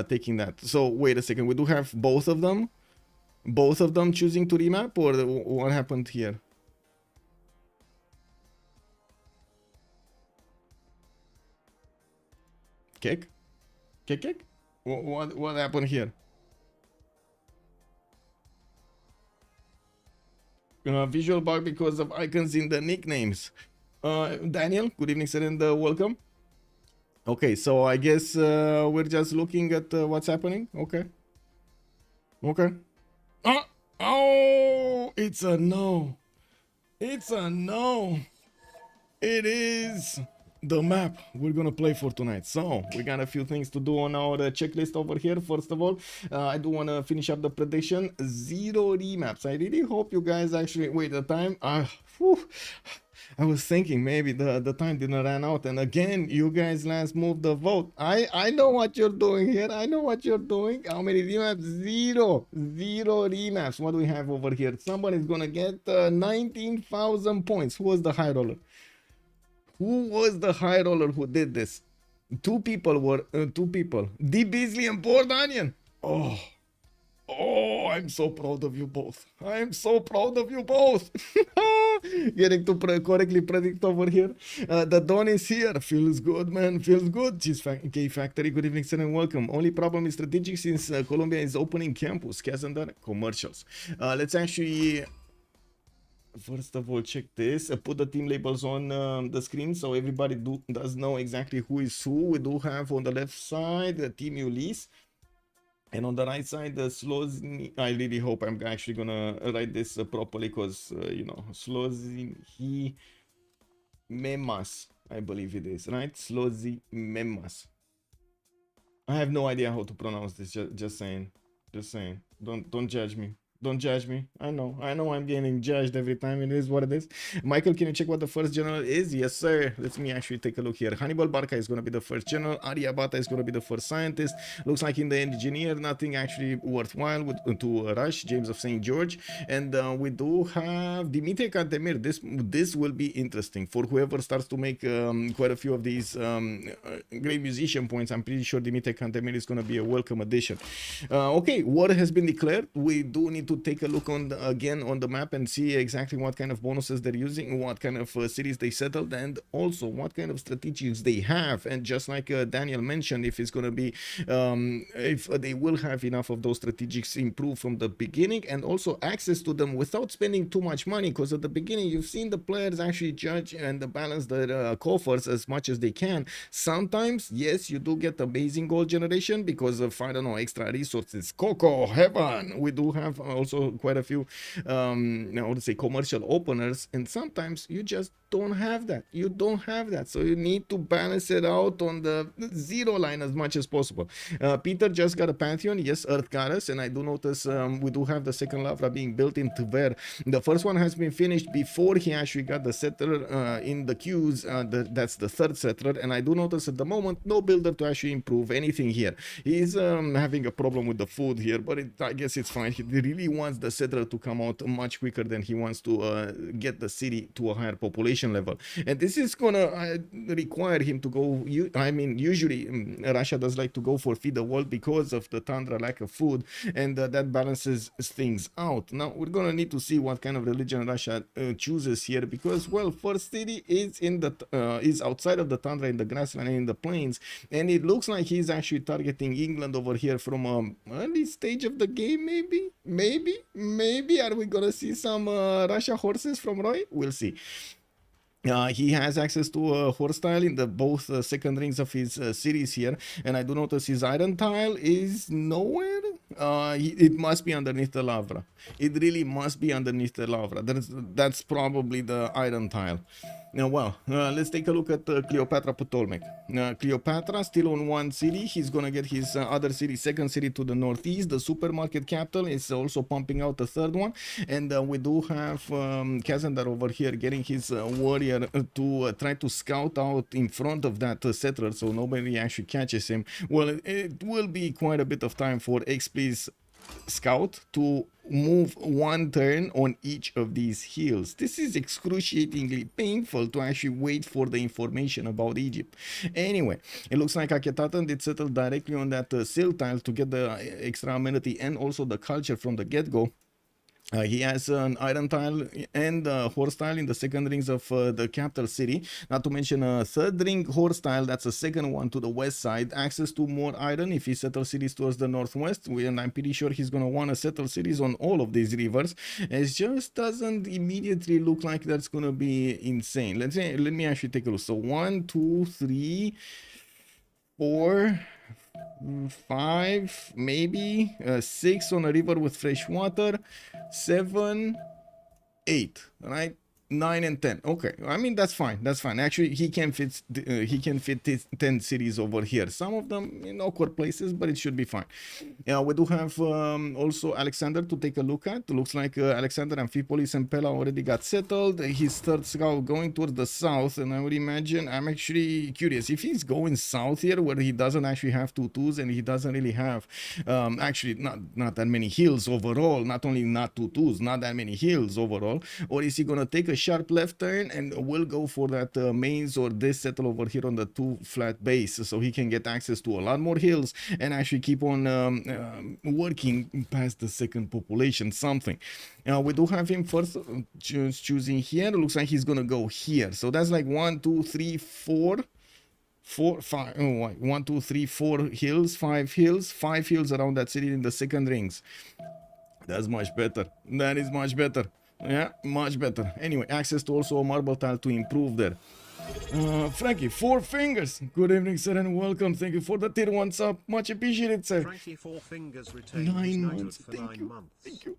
taking that. So wait a second, we do have both of them choosing to remap, or what happened here? Kek? What happened here? Visual bug because of icons in the nicknames. Daniel, good evening, sir, and welcome. Okay, so I guess we're just looking at what's happening. Okay. Oh, it's a no. It's a no. It is the map we're gonna play for tonight. So we got a few things to do on our checklist over here. First of all, I do want to finish up the prediction. 0 remaps. I really hope you guys actually wait the time. I was thinking maybe the time didn't run out, and again you guys last moved the vote. I know what you're doing here. I know what you're doing. How many remaps? 0 remaps. What do we have over here? Somebody's gonna get 19,000 points. Who was the high roller? Who was the high roller who did this? Two people were D Beasley and Bored Onion. Oh, I'm so proud of you both. I'm so proud of you both. Getting to correctly predict over here. The Dawn is here. Feels good, man. Feels good. K Factory, good evening, sir, and welcome. Only problem is strategic since Colombia is opening campus. Hasn't done commercials. Let's actually... First of all, check this. Put the team labels on the screen so everybody does know exactly who is who. We do have on the left side the team Ulyss, and on the right side the Slozhnii. I really hope I'm actually gonna write this properly, because you know, Slozhnii Memas, I believe it is, right? Slozhnii Memas. I have no idea how to pronounce this. Just saying. Don't judge me. Don't judge me. I know I'm getting judged every time. It is what it is. Michael, can you check what the first general is? Yes, sir. Let me actually take a look here. Hannibal Barca is going to be the first general. Arya Bata is going to be the first scientist. Looks like in the engineer, nothing actually worthwhile to rush. James of St. George. And we do have Dimitri Cantemir. This will be interesting for whoever starts to make quite a few of these great musician points. I'm pretty sure Dimitri Cantemir is going to be a welcome addition. Okay, war has been declared. We do need to take a look again on the map and see exactly what kind of bonuses they're using, what kind of cities they settled, and also what kind of strategies they have. And just like Daniel mentioned, if it's going to be if they will have enough of those strategics improved from the beginning, and also access to them without spending too much money, because at the beginning you've seen the players actually judge and balance their coffers as much as they can. Sometimes, yes, you do get amazing gold generation because of, I don't know, extra resources. Coco heaven. We do have also quite a few I would say commercial openers, and sometimes you just don't have that. So you need to balance it out on the 0 line as much as possible. Peter just got a Pantheon. Yes, Earth Goddess, and I do notice we do have the second Lavra being built in Tver. The first one has been finished before he actually got the settler in the queues. That's the third settler, and I do notice at the moment no builder to actually improve anything here. He's having a problem with the food here, but I guess it's fine. He really wants the settler to come out much quicker than he wants to get the city to a higher population. population level, and this is gonna require him to go. I mean, usually Russia does like to go for feed the world because of the tundra, lack of food, and that balances things out. Now we're gonna need to see what kind of religion Russia chooses here, because well, first city is in the is outside of the tundra, in the grassland and in the plains, and it looks like he's actually targeting England over here from early stage of the game. Maybe are we gonna see some Russia horses from Roy? We'll see. He has access to a horse tile in the both second rings of his cities here, and I do notice his iron tile is nowhere. It must be underneath the lava. It really must be underneath the lava. That's probably the iron tile. Now, well, let's take a look at Cleopatra Ptolemaic. Cleopatra still on one city. He's gonna get his other city, second city to the northeast. The supermarket capital is also pumping out the third one, and we do have Kazandar over here getting his warrior to try to scout out in front of that settler, so nobody actually catches him. Well, it will be quite a bit of time for XP's scout to move one turn on each of these hills. This is excruciatingly painful to actually wait for the information about Egypt. Anyway, it looks like Akhetaten did settle directly on that sill tile to get the extra amenity and also the culture from the get-go. He has an iron tile and a horse tile in the second rings of the capital city. Not to mention a third ring horse tile, that's a second one to the west side. Access to more iron if he settles cities towards the northwest. And I'm pretty sure he's going to want to settle cities on all of these rivers. It just doesn't immediately look like that's going to be insane. Let me actually take a look. So 1, 2, 3, 4... 5, maybe 6 on a river with fresh water, 7, 8, right? 9 and 10. Okay, I mean that's fine. Actually, he can fit 10 cities over here. Some of them in awkward places, but it should be fine. Yeah, we do have also Alexander to take a look at. Looks like Alexander, Amphipolis, and Pella already got settled. His third scout going towards the south, and I would imagine, I'm actually curious if he's going south here, where he doesn't actually have tutus and he doesn't really have actually not that many hills overall. Not only not tutus, not that many hills overall, or is he gonna take a sharp left turn and will go for that maze or this settle over here on the 2 flat base, so he can get access to a lot more hills and actually keep on working past the second population something. We do have him first choosing here. It looks like he's gonna go here, so that's like 1, 2, 3, 4, 5. Oh, 1, 2, 3, 4 hills, 5 hills, 5 hills around that city in the second rings. That's much better. That is much better. Yeah, much better. Anyway, access to also a marble tile to improve there. Frankie, 4 fingers. Good evening, sir, and welcome. Thank you for the tier 1 sub. Much appreciated, sir. Frankie 4 fingers retained 9 his months. knighthood for 9 months. Thank you.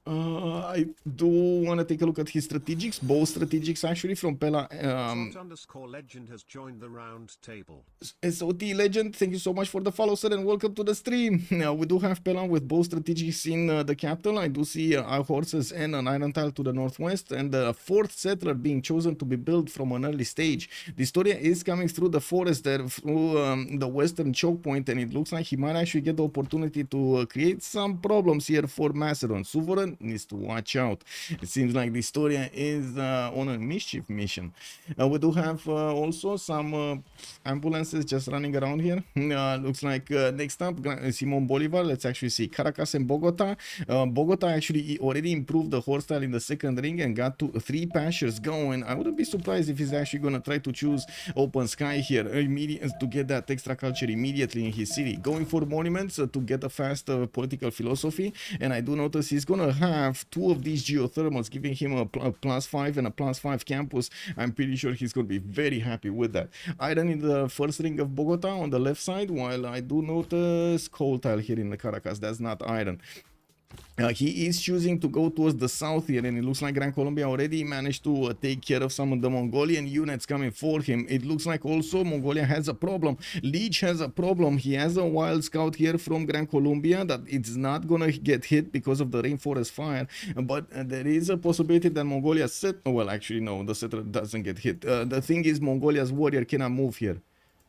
I do want to take a look at his strategics, both strategics actually from Pella. _legend has joined the round table. SOT Legend, thank you so much for the follow, sir, and welcome to the stream. Now, we do have Pella with both strategics in the capital. I do see our horses and an iron tile to the northwest, and the 4th settler being chosen to be built from an early stage. The story is coming through the forest there, through the western choke point, and it looks like he might actually get the opportunity to create some problems here for Macedon. Suvorun needs to watch out. It seems like the Historia is on a mischief mission. We do have also some ambulances just running around here. Looks like next up Simon Bolivar. Let's actually see Caracas and Bogota. Bogota actually already improved the horse style in the second ring and got to 3 pastures going. I wouldn't be surprised if he's actually gonna try to choose open sky here to get that extra culture immediately in his city, going for monuments to get a fast political philosophy. And I do notice he's gonna have 2 of these geothermals, giving him a +5 and a +5 campus. I'm pretty sure he's going to be very happy with that. Iron in the first ring of Bogota on the left side, while I do notice coal tile here in the Caracas. That's not iron. He is choosing to go towards the south here, and it looks like Gran Colombia already managed to take care of some of the Mongolian units coming for him. It looks like also Mongolia has a problem. Leech has a problem. He has a wild scout here from Gran Colombia that it's not gonna get hit because of the rainforest fire, but there is a possibility that Mongolia well, actually no, the settler doesn't get hit. The thing is, Mongolia's warrior cannot move here.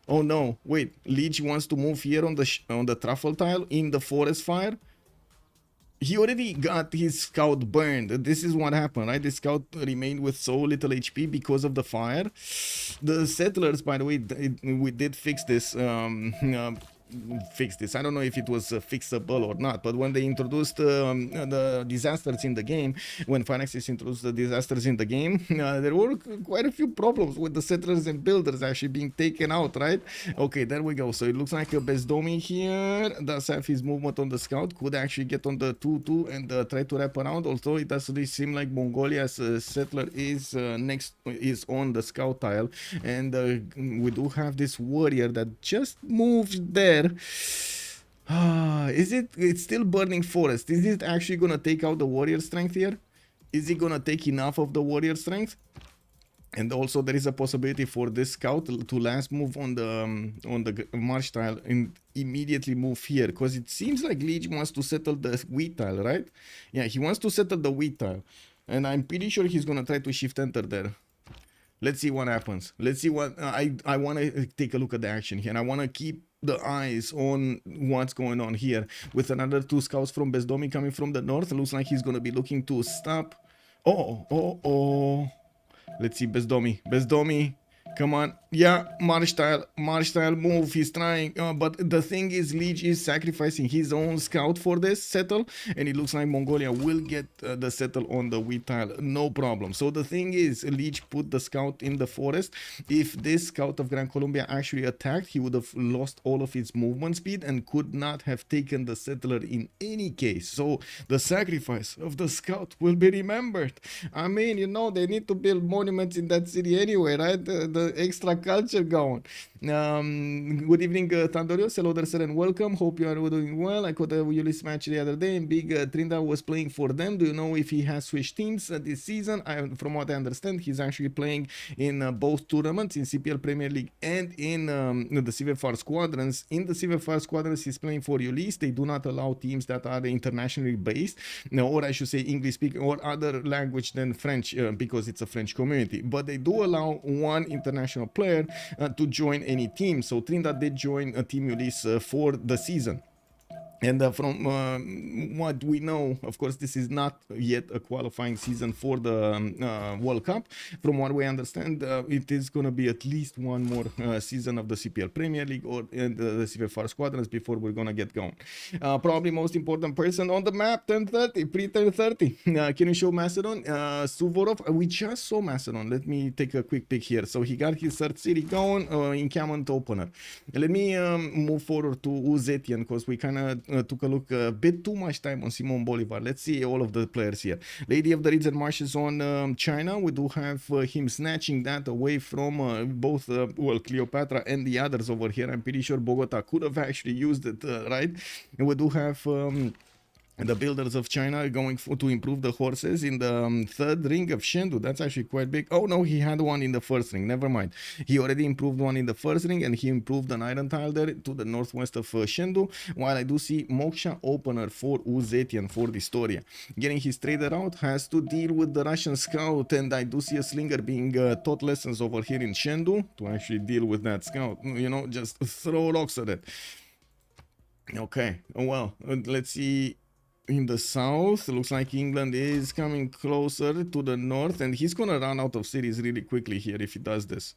Oh no, wait, Leech wants to move here on the truffle tile in the forest fire. he already got his scout burned. This is what happened, right? The scout remained with so little HP because of the fire. The settlers, by the way, we did fix this. I don't know if it was fixable or not, but when they introduced the disasters in the game, when Finaxis introduced the disasters in the game, there were quite a few problems with the settlers and builders actually being taken out, right? Okay, there we go. So it looks like a Bezdomi here does have his movement on the scout, could actually get on the 2-2 and try to wrap around, although it does really seem like Mongolia's settler is on the scout tile, and we do have this warrior that just moved there. It's still burning forest. Is it actually gonna take out the warrior strength here? Is it gonna take enough of the warrior strength? And also there is a possibility for this scout to last move on the march tile and immediately move here, because it seems like Liege wants to settle the wheat tile, right? Yeah, he wants to settle the wheat tile, and I'm pretty sure he's gonna try to shift enter there. Let's see what happens. Let's see what I want to take a look at the action here, and I want to keep the eyes on what's going on here with another 2 scouts from Bezdomi coming from the north. It looks like he's going to be looking to stop. Oh. Let's see, Bezdomi, come on. Yeah, march tile move. He's trying, but the thing is, Liege is sacrificing his own scout for this settle, and it looks like Mongolia will get the settle on the wheat tile, no problem. So the thing is, Liege put the scout in the forest. If this scout of Gran Colombia actually attacked, he would have lost all of his movement speed and could not have taken the settler in any case. So the sacrifice of the scout will be remembered. I mean, you know, they need to build monuments in that city anyway, right? The extra culture going. Good evening, Tandorios. Hello there, sir, and welcome. Hope you are doing well. I caught a Ulyss match the other day, and Big Trinda was playing for them. Do you know if he has switched teams this season? From what I understand, he's actually playing in both tournaments, in CPL Premier League and in the Civ6 squadrons. In the Civ6 squadrons, he's playing for Ulyss. They do not allow teams that are internationally based, or I should say English speaking or other language than French, because it's a French community. But they do allow one international player to join any team. So Trinidad did join a Team Ulyss for the season. And from what we know, of course, this is not yet a qualifying season for the World Cup. From what we understand, it is going to be at least one more season of the CPL Premier League or the CPL squadrons before we're going to get going. Probably most important person on the map, 1030, pre-1030. Can you show Macedon? Suvorov, we just saw Macedon. Let me take a quick pick here. So he got his third city going, encampment opener. Let me move forward to Uzetian, because we kind of took a look a bit too much time on Simon Bolivar. Let's see all of the players here. Lady of the Reeds and Marshes on China. We do have him snatching that away from both well, Cleopatra and the others over here. I'm pretty sure Bogota could have actually used it, right? And we do have the builders of China going to improve the horses in the third ring of Shendu. That's actually quite big. Oh no, he had one in the first ring. Never mind. He already improved one in the first ring, and he improved an iron tile there to the northwest of Shendu. While I do see Moksha opener for Uzetian for the Storia. Getting his trader out, has to deal with the Russian scout, and I do see a slinger being taught lessons over here in Shendu to actually deal with that scout. You know, just throw rocks at it. Okay, oh well, let's see. In the south, it looks like England is coming closer to the north, and he's gonna run out of cities really quickly here if he does this.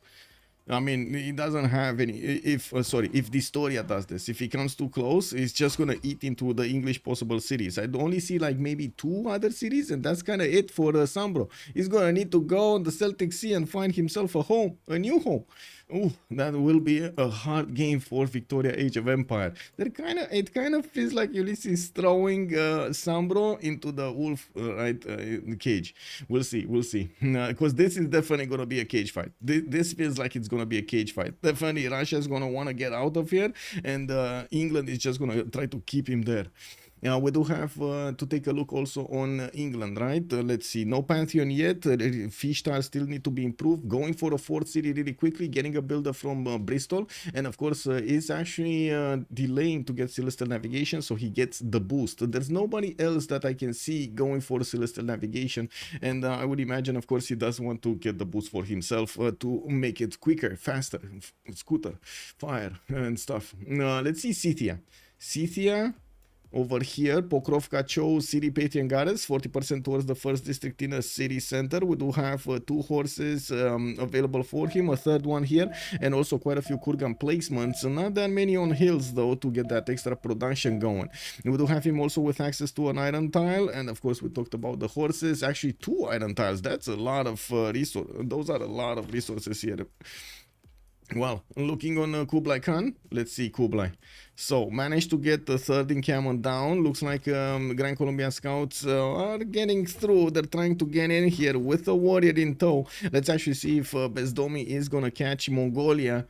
I mean, he doesn't have any. If the Storia does this, if he comes too close, he's just gonna eat into the English possible cities. I'd only see like maybe 2 other cities, and that's kind of it for Sambro. He's gonna need to go on the Celtic Sea and find himself a home, a new home. Ooh, that will be a hard game for Victoria Age of Empire. It kind of feels like Ulyss is throwing Sambro into the wolf cage. We'll see. Because this is definitely going to be a cage fight. This feels like it's going to be a cage fight. Definitely Russia is going to want to get out of here, and England is just going to try to keep him there. We do have to take a look also on England, right? Let's see, no Pantheon yet. Fish tiles still need to be improved. Going for a 4th city really quickly, getting a builder from Bristol, and of course is actually delaying to get Celestial Navigation, so he gets the boost. There's nobody else that I can see going for Celestial Navigation, and I would imagine, of course, he does want to get the boost for himself to make it quicker, faster, scooter, fire, and stuff. Let's see Scythia. over here. Pokrovka chose City Patriot Gardens, 40% towards the first district in a city center. We do have 2 horses available for him, a third one here, and also quite a few Kurgan placements. Not that many on hills though to get that extra production going. We do have him also with access to an iron tile, and of course we talked about the horses. Actually 2 iron tiles. That's a lot of resources. Those are a lot of resources here. Well, looking on Kublai Khan, let's see Kublai. So, managed to get the third encampment down. Looks like Grand Colombian scouts are getting through. They're trying to get in here with a warrior in tow. Let's actually see if Bezdomi is gonna catch Mongolia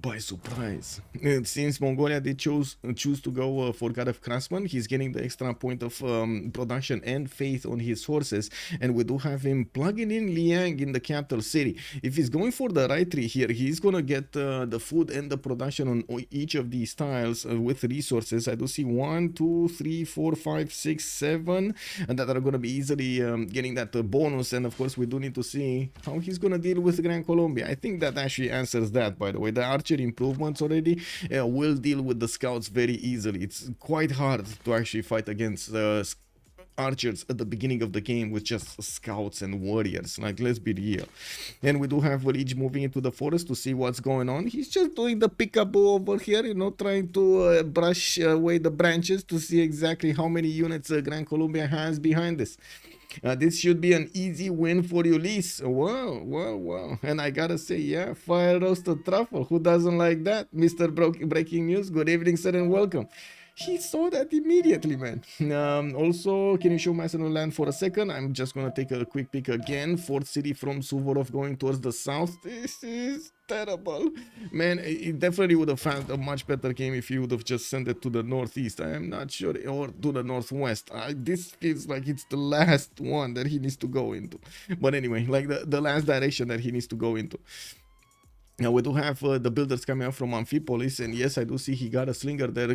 by surprise. Since Mongolia did choose to go for God of Craftsman, he's getting the extra point of production and faith on his horses, and we do have him plugging in Liang in the capital city. If he's going for the right tree here, he's gonna get the food and the production on each of these tiles with resources. I do see 1, 2, 3, 4, 5, 6, 7 and that are gonna be easily getting that bonus. And of course we do need to see how he's gonna deal with Grand Colombia. I think that actually answers that, by the way. The archer improvements already will deal with the scouts very easily. It's quite hard to actually fight against archers at the beginning of the game with just scouts and warriors, like, let's be real. And we do have Village moving into the forest to see what's going on. He's just doing the peekaboo over here, you know, trying to brush away the branches to see exactly how many units Grand Colombia has behind this. This should be an easy win for Ulyss. Wow. And I gotta say, yeah, fire roasted truffle. Who doesn't like that? Mr. Breaking News, good evening, sir, and welcome. He saw that immediately, man. Also, can you show Macedon land for a second? I'm just gonna take a quick peek again. Fourth city from Suvorov going towards the south. This is terrible, man. It definitely would have found a much better game if you would have just sent it to the northeast. I am not sure, or to the northwest. This feels like it's the last one that he needs to go into. But anyway, like the last direction that he needs to go into. Now we do have the builders coming up from Amphipolis, and yes, I do see he got a slinger there,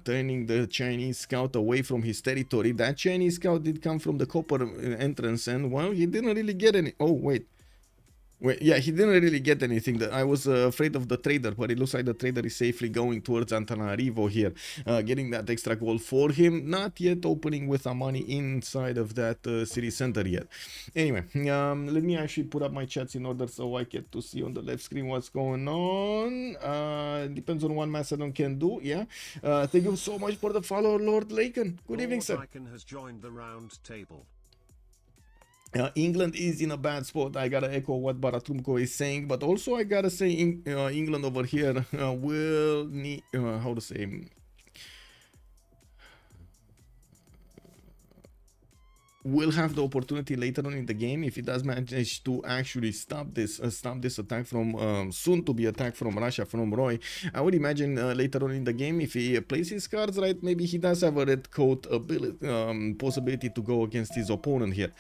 turning the Chinese scout away from his territory. That Chinese scout did come from the copper entrance, and well, he didn't really get any. Oh wait, yeah, he didn't really get anything. I was afraid of the trader, but it looks like the trader is safely going towards Antananarivo here, getting that extra goal for him. Not yet opening with Amani inside of that city center yet. Anyway, let me actually put up my chats in order so I get to see on the left screen what's going on. Depends on what Macedon can do. Yeah. Thank you so much for the follow, Lord Laken. Good evening, sir. Laken has joined the round table. England is in a bad spot. I gotta echo what Baratumko is saying, but also I gotta say England over here will need how to say, will have the opportunity later on in the game if he does manage to actually stop this attack from soon to be attack from Russia, from Roy. I would imagine later on in the game, if he plays his cards right, maybe he does have a red coat ability, possibility to go against his opponent here.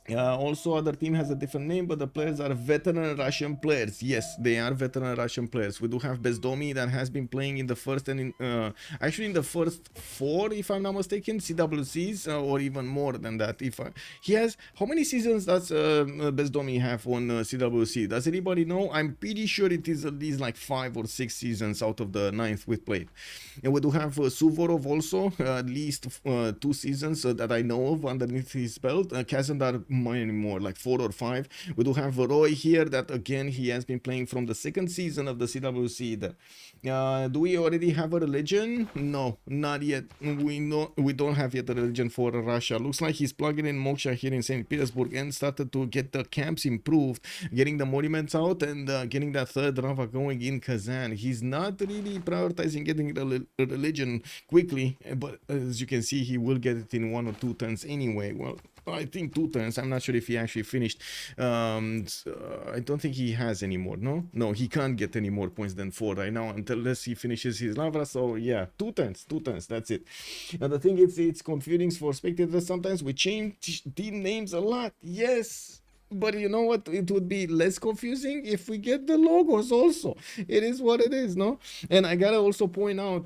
Also, other team has a different name, but the players are veteran Russian players. Yes, they are veteran Russian players. We do have Bezdomi that has been playing in the first and actually in the first 4, if I'm not mistaken, CWCs, or even more than that. He has, how many seasons does Bezdomi have on CWC? Does anybody know? I'm pretty sure it is at least like 5 or 6 seasons out of the 9th we've played. And we do have Suvorov also, at least 2 seasons that I know of underneath his belt. Kazandar many more, like 4 or 5. We do have Roy here that again he has been playing from the 2nd season of the CWC there. Do we already have a religion? No, not yet. We don't have yet a religion for Russia. Looks like he's plugging in Moksha here in St. Petersburg and started to get the camps improved, getting the monuments out, and getting that third Rava going in Kazan. He's not really prioritizing getting the religion quickly, but as you can see, he will get it in 1 or 2 turns anyway. Well, I think 2 turns. I'm not sure if he actually finished. I don't think he has any more. No, he can't get any more points than 4 right now unless he finishes his Lavra. So yeah, 2 turns. That's it. And the thing is, it's confusing for spectators. Sometimes we change team names a lot. Yes. But you know what? It would be less confusing if we get the logos also. It is what it is, no? And I gotta also point out,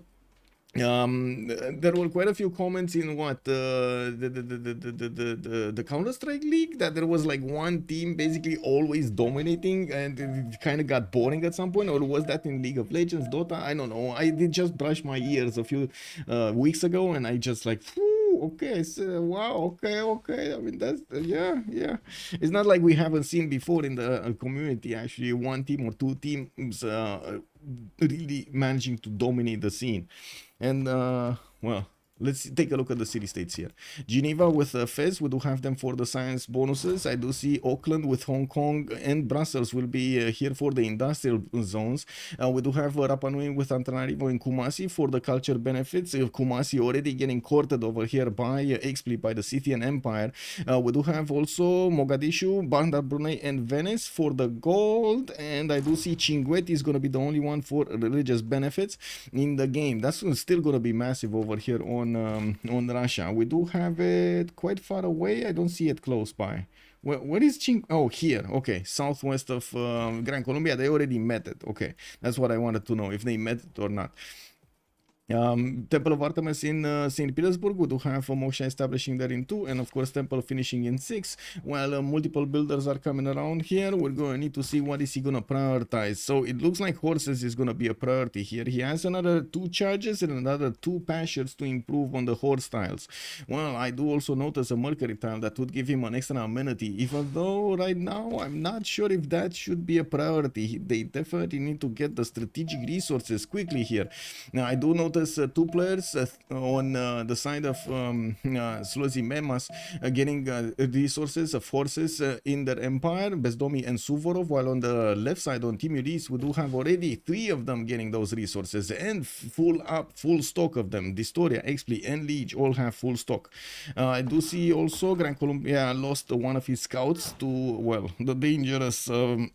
There were quite a few comments in what the Counter-Strike League, that there was like one team basically always dominating, and it kind of got boring at some point. Or was that in League of Legends, Dota? I don't know. I did just brush my ears a few weeks ago, and I just like, "Phew, okay, so, wow, okay. I mean, that's yeah. It's not like we haven't seen before in the community actually one team or two teams really managing to dominate the scene. And well, let's take a look at the city states here. Geneva with Fez, we do have them for the science bonuses. I do see Auckland with Hong Kong, and Brussels will be here for the industrial zones. We do have Rapa Nui with Antananarivo and Kumasi for the culture benefits. Kumasi already getting courted over here by XSplit, by the Scythian Empire. We do have also Mogadishu, Bandar Brunei, and Venice for the gold. And I do see Chinguetti is going to be the only one for religious benefits in the game. That's still going to be massive over here on Russia. We do have it quite far away. I don't see it close by. Where is Ching? Oh, here. Okay, southwest of Gran Colombia. They already met it. Okay, that's what I wanted to know, if they met it or not. Temple of Artemis in St. Petersburg, we do have Moksha establishing there in 2, and of course Temple finishing in 6. While multiple builders are coming around here, we're going to need to see what is he going to prioritize. So it looks like horses is going to be a priority here. He has another 2 charges and another 2 pastures to improve on the horse tiles. Well, I do also notice a Mercury tile that would give him an extra amenity, even though right now I'm not sure if that should be a priority. They definitely need to get the strategic resources quickly here. Now I do notice 2 players on the side of Slozhnii Memas getting resources of horses in their empire, Bezdomi and Suvorov, while on the left side on Team Ulyss we do have already 3 of them getting those resources, and full stock of them. Distoria, XSplit, and Liege all have full stock. I do see also Gran Colombia lost one of his scouts to, well, the dangerous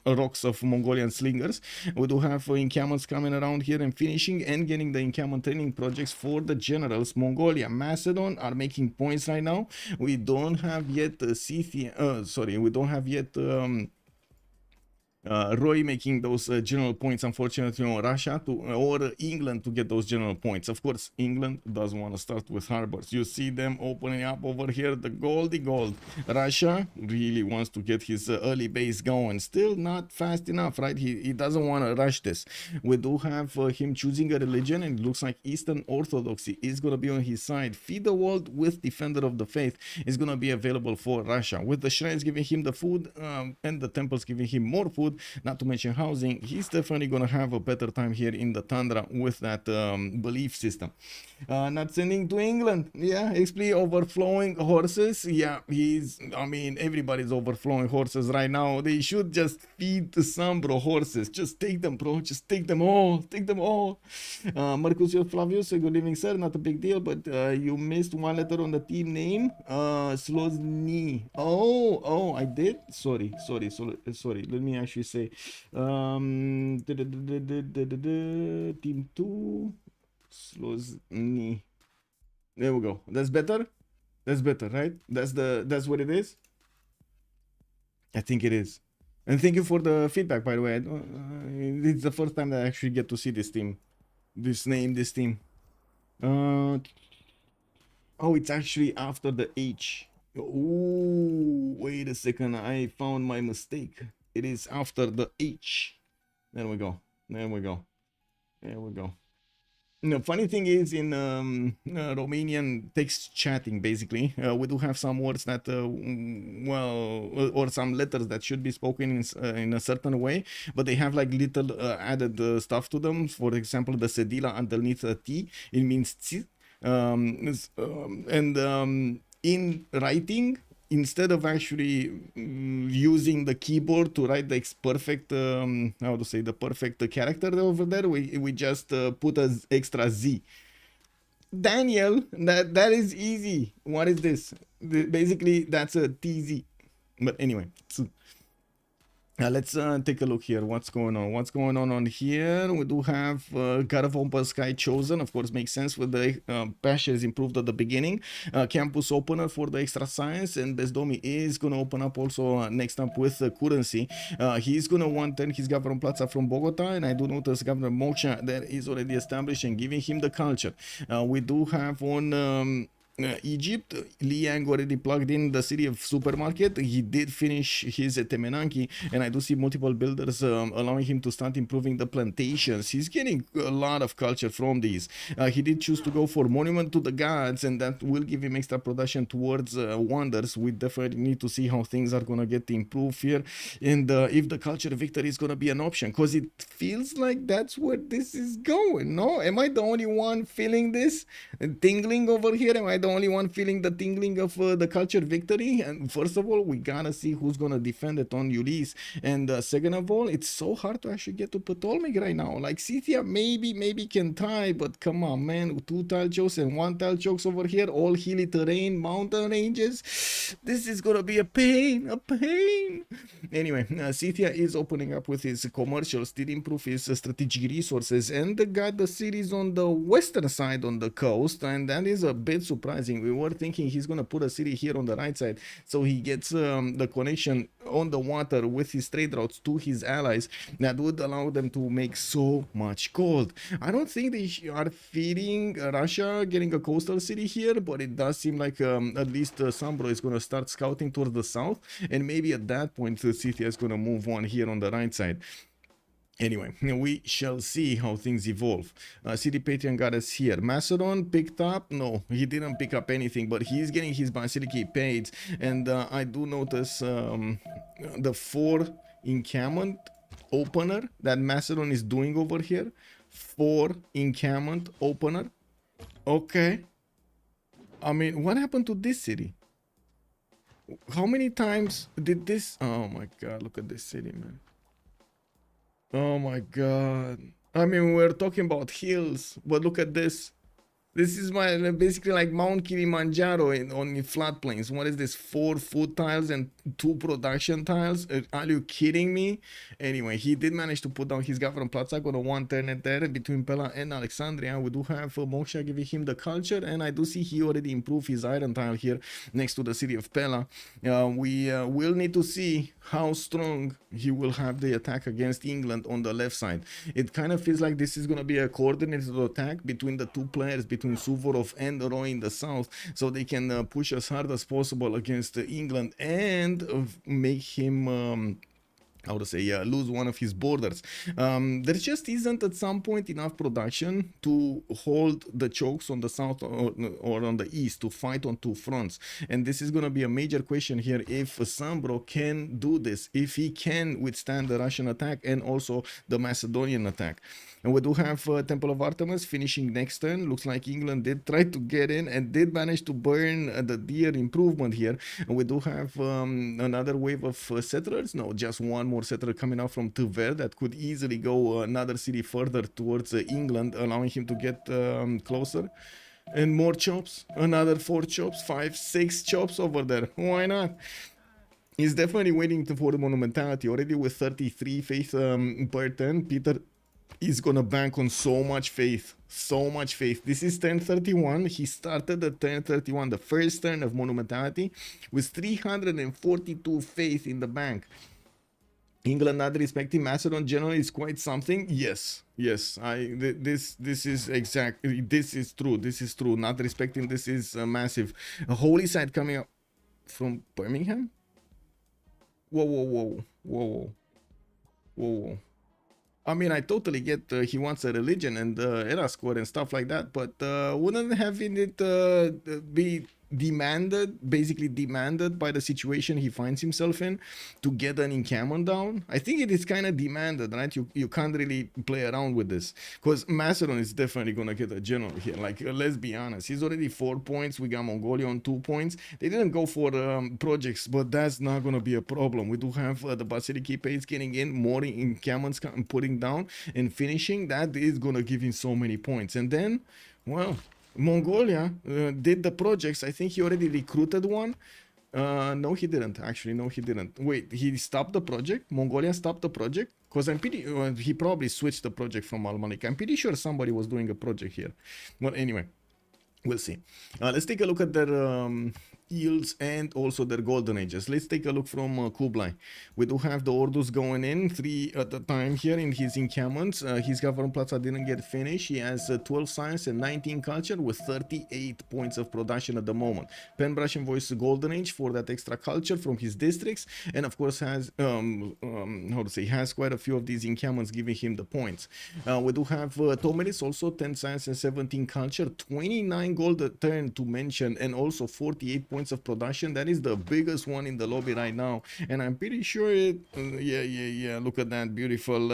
rocks of Mongolian slingers. We do have encampments coming around here and finishing and getting the encampment training projects for the generals. Mongolia, Macedon are making points right now. We don't have yet we don't have yet Roy making those general points, unfortunately, on Russia or England to get those general points. Of course, England doesn't want to start with harbors. You see them opening up over here, the goldy gold. Russia really wants to get his early base going. Still not fast enough, right? He doesn't want to rush this. We do have him choosing a religion, and it looks like Eastern Orthodoxy is going to be on his side. Feed the world with Defender of the Faith is going to be available for Russia. With the shrines giving him the food and the temples giving him more food, not to mention housing, he's definitely gonna have a better time here in the tundra with that belief system. Not sending to England. Yeah, XP overflowing horses. Yeah, I mean, everybody's overflowing horses right now. They should just feed some, bro, horses. Just take them, bro. Just take them all. Take them all. Mercutio Flavius, good evening, sir. Not a big deal, but you missed one letter on the team name. Slozhnii. Oh, I did? Sorry. Let me actually say team 2 Slozhnii. There we go. That's better. That's better, right? That's what it is. I think it is. And thank you for the feedback, by the way. It's the first time that I actually get to see this team, this team. Oh, it's actually after the H. Oh, wait a second. I found my mistake. It is after the H. There we go. The funny thing is, in Romanian text chatting, basically, we do have some words that, or some letters that should be spoken in a certain way, but they have like little added stuff to them. For example, the sedila underneath a T, it means tsi. In writing, instead of actually using the keyboard to write the perfect, the perfect character over there, we just put an extra Z. Daniel, that is easy. What is this? Basically, that's a TZ. But anyway. Let's take a look here. What's going on? What's going on here? We do have God of Open Sky chosen. Of course, makes sense with the patches improved at the beginning. Campus opener for the extra science, and Bezdomi is gonna open up also next up with currency. He's gonna want then his Governor Plaza from Bogota, and I do notice Governor Moksha that is already established and giving him the culture. We do have on Egypt, Liang already plugged in the city of supermarket. He did finish his Temenanki, and I do see multiple builders allowing him to start improving the plantations. He's getting a lot of culture from these. He did choose to go for monument to the gods, and that will give him extra production towards wonders. We definitely need to see how things are gonna get improved here, and if the culture victory is gonna be an option, because it feels like that's where this is going. No, am I the only one feeling this tingling over here? Am I the only one feeling the tingling of the culture victory? And first of all, we gotta see who's gonna defend it on Ulyss, and second of all, it's so hard to actually get to Ptolemy right now. Like Scythia maybe can try, but come on, man, 2 tile chokes and 1 tile chokes over here, all hilly terrain, mountain ranges. This is gonna be a pain. Anyway, Scythia is opening up with his commercials, did improve his strategic resources, and got the cities on the western side on the coast, and that is a bit surprising. We were thinking he's gonna put a city here on the right side, so he gets the connection on the water with his trade routes to his allies. That would allow them to make so much gold. I don't think they are feeding Russia getting a coastal city here, but it does seem like at least Sambro is gonna start scouting towards the south, and maybe at that point Scythia is gonna move on here on the right side. Anyway, we shall see how things evolve. City Patreon got us here. Macedon picked up? No, he didn't pick up anything, but he's getting his Basilica paid. And I do notice the 4 encampment opener that Macedon is doing over here. 4 encampment opener. Okay. I mean, what happened to this city? How many times did this? Oh my god, look at this city, man. Oh my god. I mean, we're talking about hills, but look at this. This is my basically like Mount Kilimanjaro on the flat plains. What is this? 4 food tiles and 2 production tiles? Are you kidding me? Anyway, he did manage to put down his Governor Plaza on a 1 turn there between Pella and Alexandria. We do have Moksha giving him the culture, and I do see he already improved his iron tile here next to the city of Pella. We will need to see how strong he will have the attack against England on the left side. It kind of feels like this is going to be a coordinated attack between the 2 players, between Suvorov and Roy in the south, so they can push as hard as possible against England and make him how to say, lose one of his borders. There just isn't at some point enough production to hold the chokes on the south or on the east to fight on 2 fronts. And this is going to be a major question here if Sambro can do this, if he can withstand the Russian attack and also the Macedonian attack. And we do have Temple of Artemis finishing next turn. Looks like England did try to get in and did manage to burn the deer improvement here. And we do have another wave of settlers. No, just one more settler coming out from Tver that could easily go another city further towards England, allowing him to get closer. And more chops, another 4 chops, 5, 6 chops over there. Why not? He's definitely waiting for the monumentality already with 33 faith per turn. Peter is gonna bank on so much faith. This is turn 31. He started at turn 31, the first turn of monumentality, with 342 faith in the bank. England not respecting Macedon generally is quite something. Yes. This is exactly, this is true. Not respecting this is massive. A holy site coming up from Birmingham. Whoa. I mean, I totally get he wants a religion and era score and stuff like that, but wouldn't having it be basically demanded by the situation he finds himself in to get an encampment down? I think it is kind of demanded, right? You can't really play around with this, because Macedon is definitely gonna get a general here. Like, let's be honest, he's already 4 points. We got Mongolia on 2 points. They didn't go for projects, but that's not gonna be a problem. We do have the Basilica Pates getting in, more encampments putting down and finishing. That is gonna give him so many points. And then, well, Mongolia did the projects. I think he already recruited one. No, he didn't. Actually, no, he didn't. Wait, he stopped the project? Mongolia stopped the project? Because I'm pretty... he probably switched the project from Al-Malik. I'm pretty sure somebody was doing a project here. But anyway, we'll see. Let's take a look at their yields and also their golden ages. Let's take a look from Kublai. We do have the orders going in, 3 at a time here in his encampments. His government plaza didn't get finished. He has 12 science and 19 culture with 38 points of production at the moment. Penbrash Voice golden age for that extra culture from his districts, and of course has how to say, has quite a few of these encampments giving him the points. We do have Tomeris also 10 science and 17 culture, 29 gold a turn to mention, and also 48 points of production. That is the biggest one in the lobby right now, and I'm pretty sure it yeah, look at that beautiful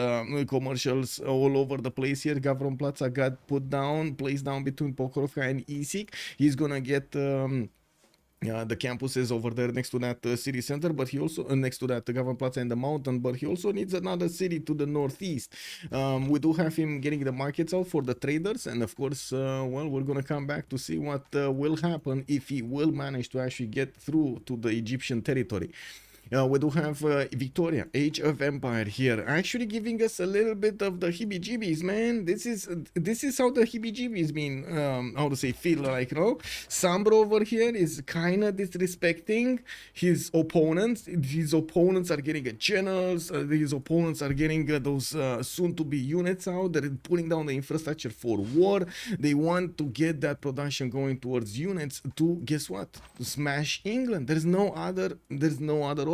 commercials all over the place here. Gavron Plaza got placed down between Pokrovka and Isik. He's gonna get the campuses over there next to that city center, but he also next to that Government Plaza and the mountain, but he also needs another city to the northeast. We do have him getting the markets out for the traders, and of course well, we're gonna come back to see what will happen if he will manage to actually get through to the Egyptian territory. We do have Victoria, Age of Empire here, actually giving us a little bit of the heebie-jeebies, man. This is how the heebie-jeebies mean, how to say, feel like, you know. Sambro over here is kind of disrespecting his opponents. His opponents are getting generals. His opponents are getting those soon-to-be units out. They're putting down the infrastructure for war. They want to get that production going towards units to, guess what? To smash England. There's no other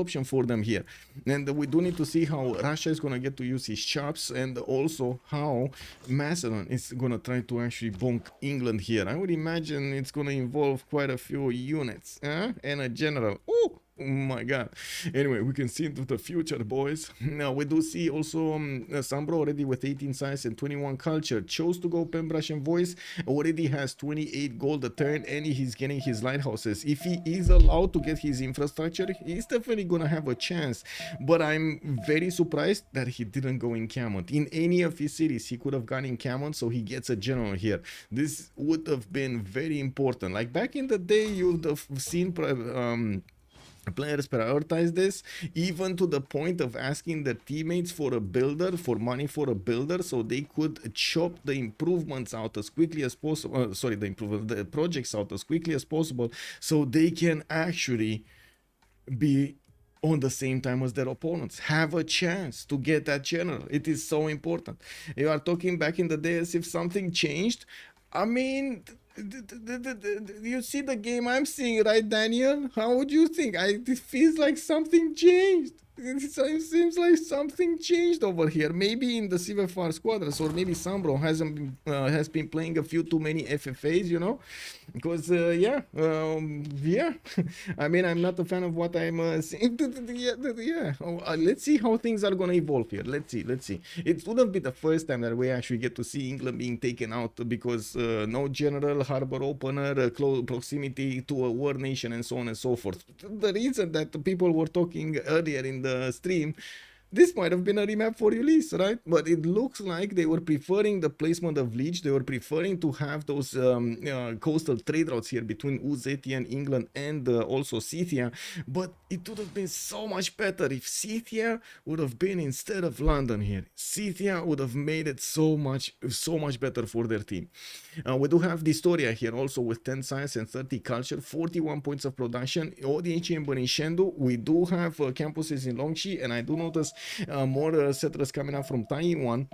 option for them here, and we do need to see how Russia is gonna get to use his chops, and also how Macedon is gonna try to actually bonk England here. I would imagine it's gonna involve quite a few units and a general. Oh my god. Anyway, we can see into the future, boys. Now we do see also Sambro already with 18 science and 21 culture chose to go Pembrash and Voice, already has 28 gold a turn, and he's getting his lighthouses. If he is allowed to get his infrastructure, he's definitely gonna have a chance, but I'm very surprised that he didn't go encampment. In any of his cities he could have gone encampment, so he gets a general here. This would have been very important. Like back in the day, you would have seen players prioritize this, even to the point of asking their teammates for a builder, for money for a builder, so they could chop the improvements out as quickly as possible. The projects out as quickly as possible, so they can actually be on the same time as their opponents, have a chance to get that general. It is so important. You are talking back in the day as if something changed. I mean, you see the game I'm seeing, right, Daniel? How would you think? It feels like something changed. It seems like something changed over here. Maybe in the CFR squadrons, or maybe Sambro has been playing a few too many FFAs, you know, because yeah. I mean, I'm not a fan of what I'm seeing. Let's see how things are gonna evolve here. Let's see. It wouldn't be the first time that we actually get to see England being taken out because no general, harbor opener, close proximity to a war nation, and so on and so forth. The reason that the people were talking earlier in the stream, this might have been a remap for Ulyss, right? But it looks like they were preferring the placement of Leech. They were preferring to have those coastal trade routes here between Uzetia and England, and also Scythia. But it would have been so much better if Scythia would have been instead of London here. Scythia would have made it so much better for their team. We do have Distoria here also with 10 science and 30 culture, 41 points of production. Audience chamber in Shendu. We do have campuses in Longxi, and I do notice more settlers coming up from Taiwan.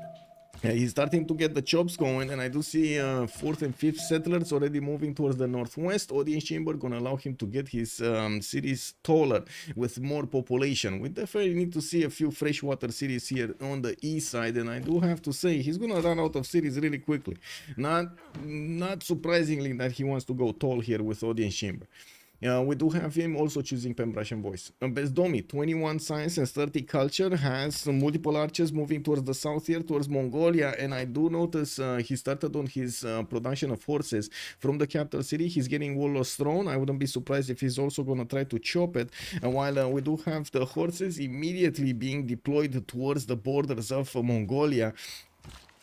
He's starting to get the chops going, and I do see 4th and 5th settlers already moving towards the northwest. Audience chamber gonna allow him to get his cities taller with more population. We definitely need to see a few freshwater cities here on the east side, and I do have to say he's gonna run out of cities really quickly. Not surprisingly that he wants to go tall here with audience chamber. We do have him also choosing Pembrash and Voice. Bezdomi, 21 science and 30 culture, has multiple archers moving towards the south here, towards Mongolia, and I do notice he started on his production of horses from the capital city. He's getting Warlord's Throne. I wouldn't be surprised if he's also going to try to chop it, and while we do have the horses immediately being deployed towards the borders of Mongolia.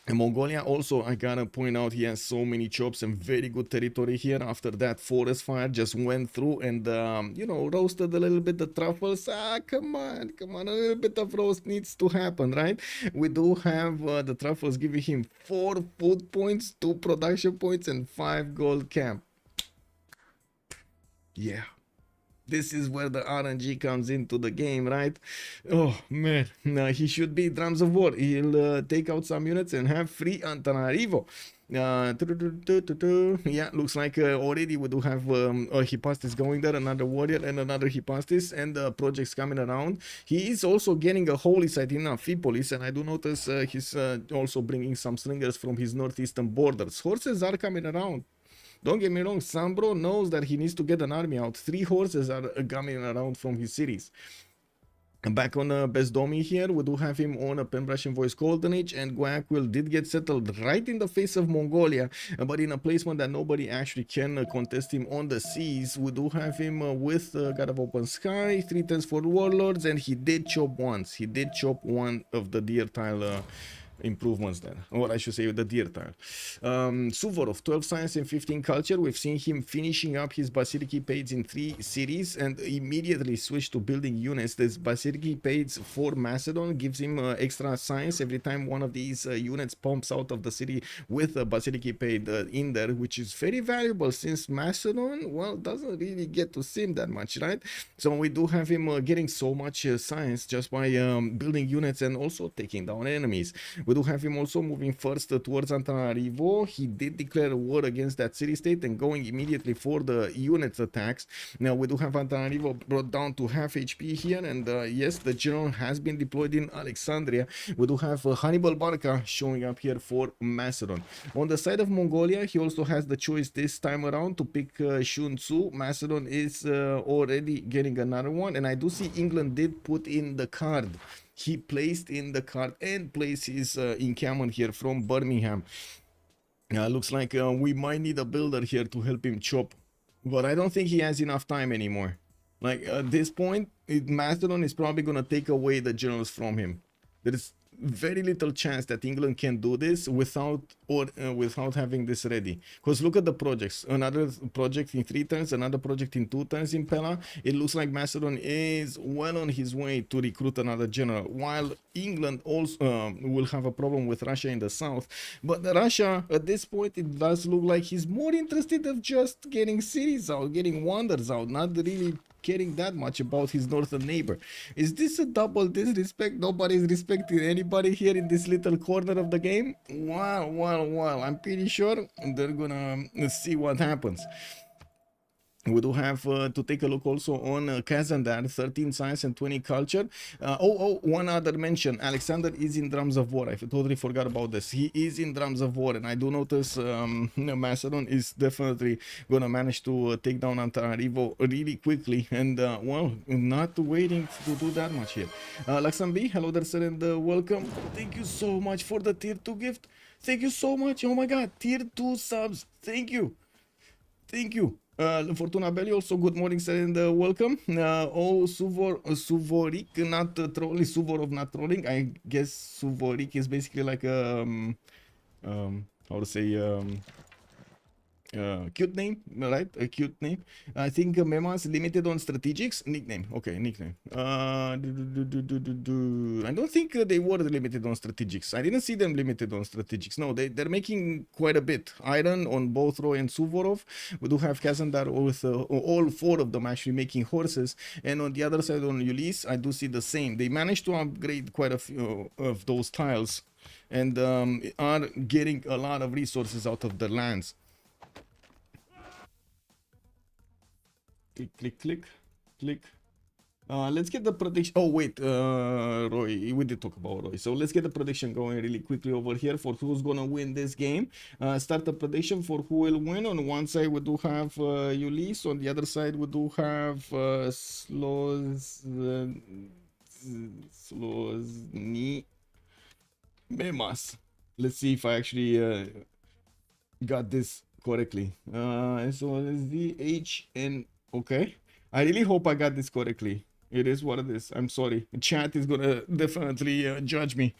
And Mongolia also, I gotta point out, he has so many chops and very good territory here. After that forest fire just went through and, you know, roasted a little bit the truffles. Come on, a little bit of roast needs to happen, right? We do have the truffles giving him 4 food points, 2 production points, and 5 gold camp. Yeah. This is where the RNG comes into the game, right? Oh, man. He should be Drums of War. He'll take out some units and have free Antananarivo. Yeah, looks like already we do have a Hypastis going there, another warrior and another Hypastis, and projects coming around. He is also getting a holy site in Amphipolis, and I do notice he's also bringing some slingers from his northeastern borders. Horses are coming around. Don't get me wrong, Sambro knows that he needs to get an army out. 3 horses are coming around from his cities. And back on Bezdomi here, we do have him on a Pembrasian Voice Golden Age, and Guayaquil did get settled right in the face of Mongolia, but in a placement that nobody actually can contest him on the seas. We do have him with God of Open Sky, 3 turns for Warlords, and he did chop once. He did chop one of the deer tile improvements there, or I should say the deer tile. Suvorov, 12 science and 15 culture. We've seen him finishing up his Basilici Paids in 3 cities and immediately switch to building units. This Basilici Paids for Macedon gives him extra science every time one of these units pumps out of the city with a Basilici Paid in there, which is very valuable since Macedon, well, doesn't really get to sim that much, right? So we do have him getting so much science just by building units and also taking down enemies. We do have him also moving first towards Antananarivo. He did declare a war against that city-state and going immediately for the unit attacks. Now we do have Antananarivo brought down to half HP here, and yes, the general has been deployed in Alexandria. We do have Hannibal Barca showing up here for Macedon. On the side of Mongolia, he also has the choice this time around to pick Shun Tzu. Macedon is already getting another one, and I do see England did put in the card. He placed in the card and placed his encampment here from Birmingham. Looks like we might need a builder here to help him chop, but I don't think he has enough time anymore. Like at this point, Macedon is probably gonna take away the generals from him. There is very little chance that England can do this without having this ready. Because look at the projects. Another project in 3 turns, another project in 2 turns in Pella. It looks like Macedon is well on his way to recruit another general, while England also will have a problem with Russia in the south. But Russia, at this point, it does look like he's more interested of just getting cities out, getting wonders out, not really caring that much about his northern neighbor. Is this a double disrespect? Nobody's respecting anybody here in this little corner of the game? Well, I'm pretty sure they're gonna see what happens. We do have to take a look also on Kazandar, 13 science and 20 culture. One other mention. Alexander is in Drums of War. I totally forgot about this. He is in Drums of War, and I do notice Macedon is definitely going to manage to take down Antananarivo really quickly. And, well, not waiting to do that much here. Laxambi, hello there, sir, and welcome. Thank you so much for the tier 2 gift. Thank you so much. Oh my god, tier 2 subs. Thank you. Thank you. Fortuna Belli, also good morning, sir, and welcome. Suvorik, not trolling, Suvorov, not trolling. I guess Suvorik is basically like a, how to say, cute name, right? A cute name. I think Memas limited on strategics. Nickname. Okay, nickname. I don't think they were limited on strategics. I didn't see them limited on strategics. No, they're making quite a bit. Iron on both Roy and Suvorov. We do have Kazandar with all 4 of them actually making horses. And on the other side on Ulyss, I do see the same. They managed to upgrade quite a few of those tiles and are getting a lot of resources out of the lands. Click. Let's get the prediction. Oh wait, Roy, we did talk about Roy, so let's get the prediction going really quickly over here for who's gonna win this game. Start the prediction for who will win. On one side we do have Ulyss, on the other side we do have Slozhnii Memas. Let's see if I actually got this correctly. So ZHN. Okay, I really hope I got this correctly. It is what it is. I'm sorry. Chat is gonna definitely judge me.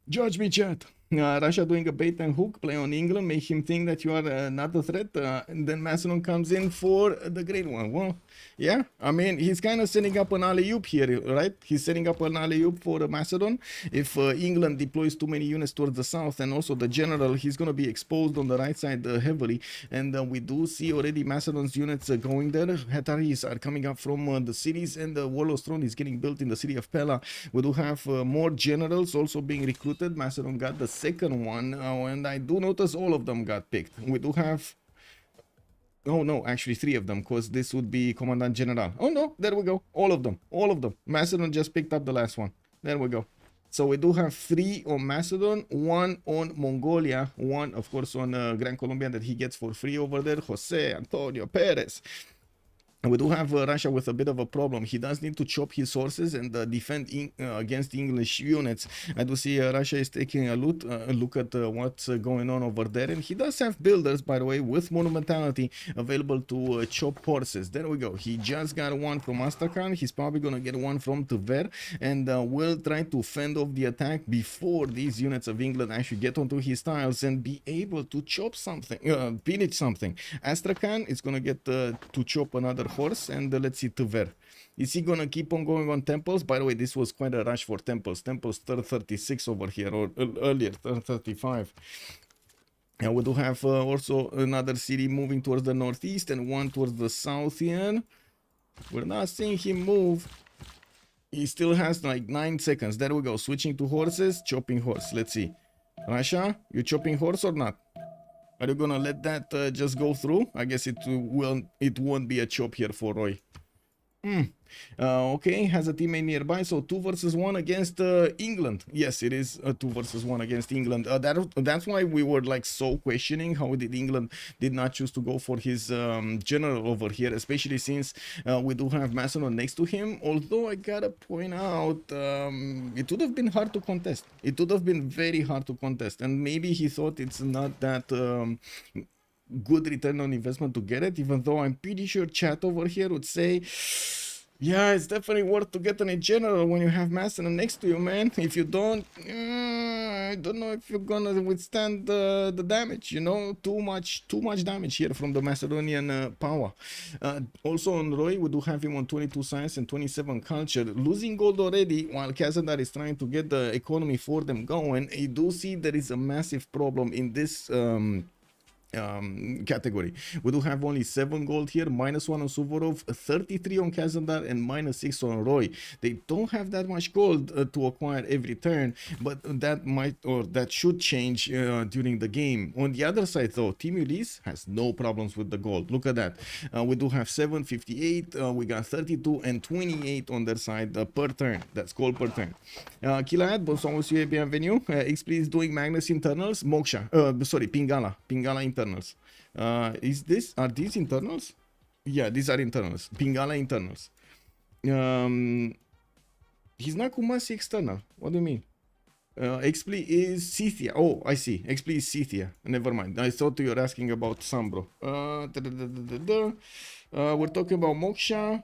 Judge me, chat. Russia doing a bait and hook play on England, make him think that you are not a threat, and then Macedon comes in for the great one. Well, yeah, I mean, he's kind of setting up an alley-oop here, right? He's setting up an alley-oop for Macedon. If England deploys too many units towards the south, and also the general, he's going to be exposed on the right side heavily, and we do see already Macedon's units going there. Hetaris are coming up from the cities, and the Warlord's Throne is getting built in the city of Pella. We do have more generals also being recruited. Macedon got the second one, and I do notice all of them got picked. We do have, oh no, actually 3 of them, because this would be Commandant General. Oh no, there we go, all of them. Macedon just picked up the last one. There we go. So we do have 3 on Macedon, 1 on Mongolia, 1 of course on Grand Colombian that he gets for free over there, Jose Antonio Perez. We do have Russia with a bit of a problem. He does need to chop his horses and defend against English units. I do see Russia is taking a look at what's going on over there. And he does have builders, by the way, with monumentality available to chop horses. There we go. He just got one from Astrakhan. He's probably going to get one from Tver. And will try to fend off the attack before these units of England actually get onto his tiles and be able to chop something, pillage something. Astrakhan is going to get to chop another horse, and let's see Tver. Is he gonna keep on going on temples? By the way, this was quite a rush for temples. Temples turn 36 over here, or earlier turn 35. And we do have also another city moving towards the northeast and one towards the south here. We're not seeing him move. He still has like 9 seconds. There we go. Switching to horses, chopping horse. Let's see. Russia, you chopping horse or not? Are you gonna let that just go through? I guess it won't be a chop here for Roy. Okay, has a teammate nearby, so 2 versus 1 against England. Yes, it is a 2 versus 1 against England. That's why we were like so questioning how did England did not choose to go for his general over here, especially since we do have Macedon next to him. Although I gotta point out, it would have been hard to contest. It would have been very hard to contest, and maybe he thought it's not that good return on investment to get it, even though I'm pretty sure chat over here would say, yeah, it's definitely worth to get in a general when you have Macedon next to you, man. If you don't, I don't know if you're gonna withstand the damage, you know, too much damage here from the Macedonian power. Also on Roy, we do have him on 22 science and 27 culture, losing gold already, while Kazandar is trying to get the economy for them going. You do see there is a massive problem in this category. We do have only 7 gold here, -1 on Suvorov, 33 on Kazandar, and -6 on Roy. They don't have that much gold to acquire every turn, but that might, or that should change during the game. On the other side though, Team Ulyss has no problems with the gold. Look at that. We do have 7, 58, we got 32 and 28 on their side per turn. That's gold per turn. Kilaad, bonsoir monsieur, bienvenue. X-Please doing Magnus internals, Moksha, sorry, Pingala internals. Are these internals? Yeah, these are internals. Pingala internals. He's not Kumasi external. What do you mean? Expli is Scythia. Oh, I see. Expli is Scythia. Never mind. I thought you were asking about Sambro. We're talking about Moksha.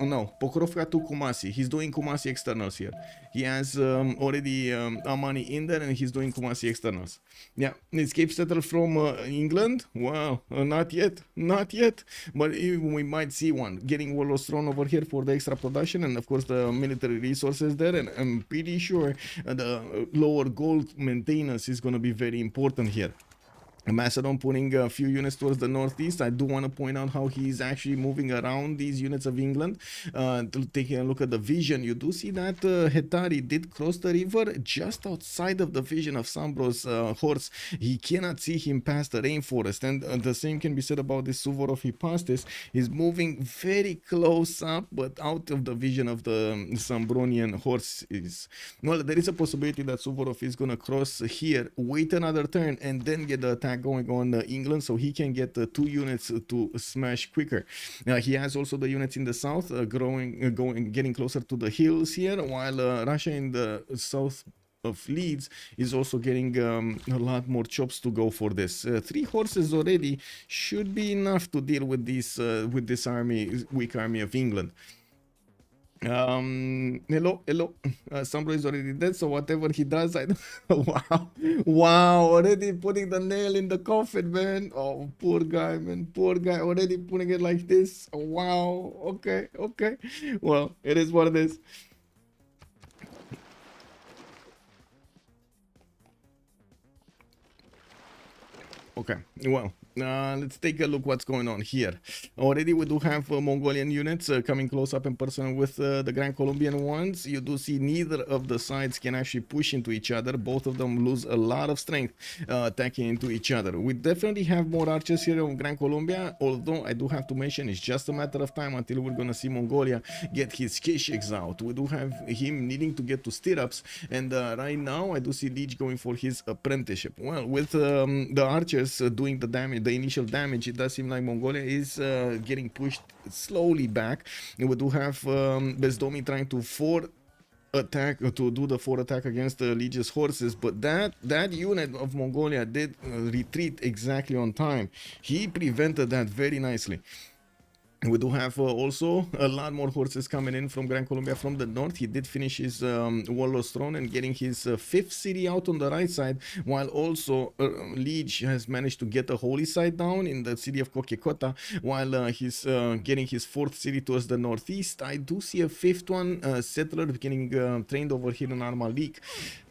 No, Pokrovka to Kumasi. He's doing Kumasi externals here. He has already Amani in there, and he's doing Kumasi externals. Yeah, escape settle from England? Well, not yet. But we might see one. Getting Warlord's Throne over here for the extra production, and of course the military resources there. And I'm pretty sure the lower gold maintenance is going to be very important here. Macedon putting a few units towards the northeast. I do want to point out how he's actually moving around these units of England. Taking a look at the vision, you do see that Hetari did cross the river just outside of the vision of Sambro's horse. He cannot see him past the rainforest, and the same can be said about this Suvorov. He passed this. He's moving very close up, but out of the vision of the Sambronian horse. Well, there is a possibility that Suvorov is going to cross here, wait another turn, and then get the attack going on England, so he can get 2 units to smash quicker. He has also the units in the south getting closer to the hills here, while Russia in the south of Leeds is also getting a lot more chops to go for this. 3 horses already should be enough to deal with this army, weak army of England. Hello. Sambro is already dead, so whatever he does, I wow, wow, already putting the nail in the coffin, man. Oh, poor guy, man, poor guy, already putting it like this. Wow, okay, well, it is what it is. Okay, well, let's take a look what's going on here. Already we do have Mongolian units coming close up in person with the Grand Colombian ones. You do see neither of the sides can actually push into each other. Both of them lose a lot of strength attacking into each other. We definitely have more archers here on Grand Colombia, although I do have to mention it's just a matter of time until we're gonna see Mongolia get his Keshiks out. We do have him needing to get to stirrups, and right now I do see Liege going for his apprenticeship. Well, with the archers doing the damage, the initial damage, it does seem like Mongolia is getting pushed slowly back. And we do have Bezdomi trying to do the forward attack against the Liege's horses, but that unit of Mongolia did retreat exactly on time. He prevented that very nicely. We do have also a lot more horses coming in from Gran Colombia from the north. He did finish his Warlord's Throne and getting his fifth city out on the right side, while also Liege has managed to get a holy site down in the city of Kokekota, while he's getting his fourth city towards the northeast. I do see a fifth one, settler, getting trained over here in Armalik.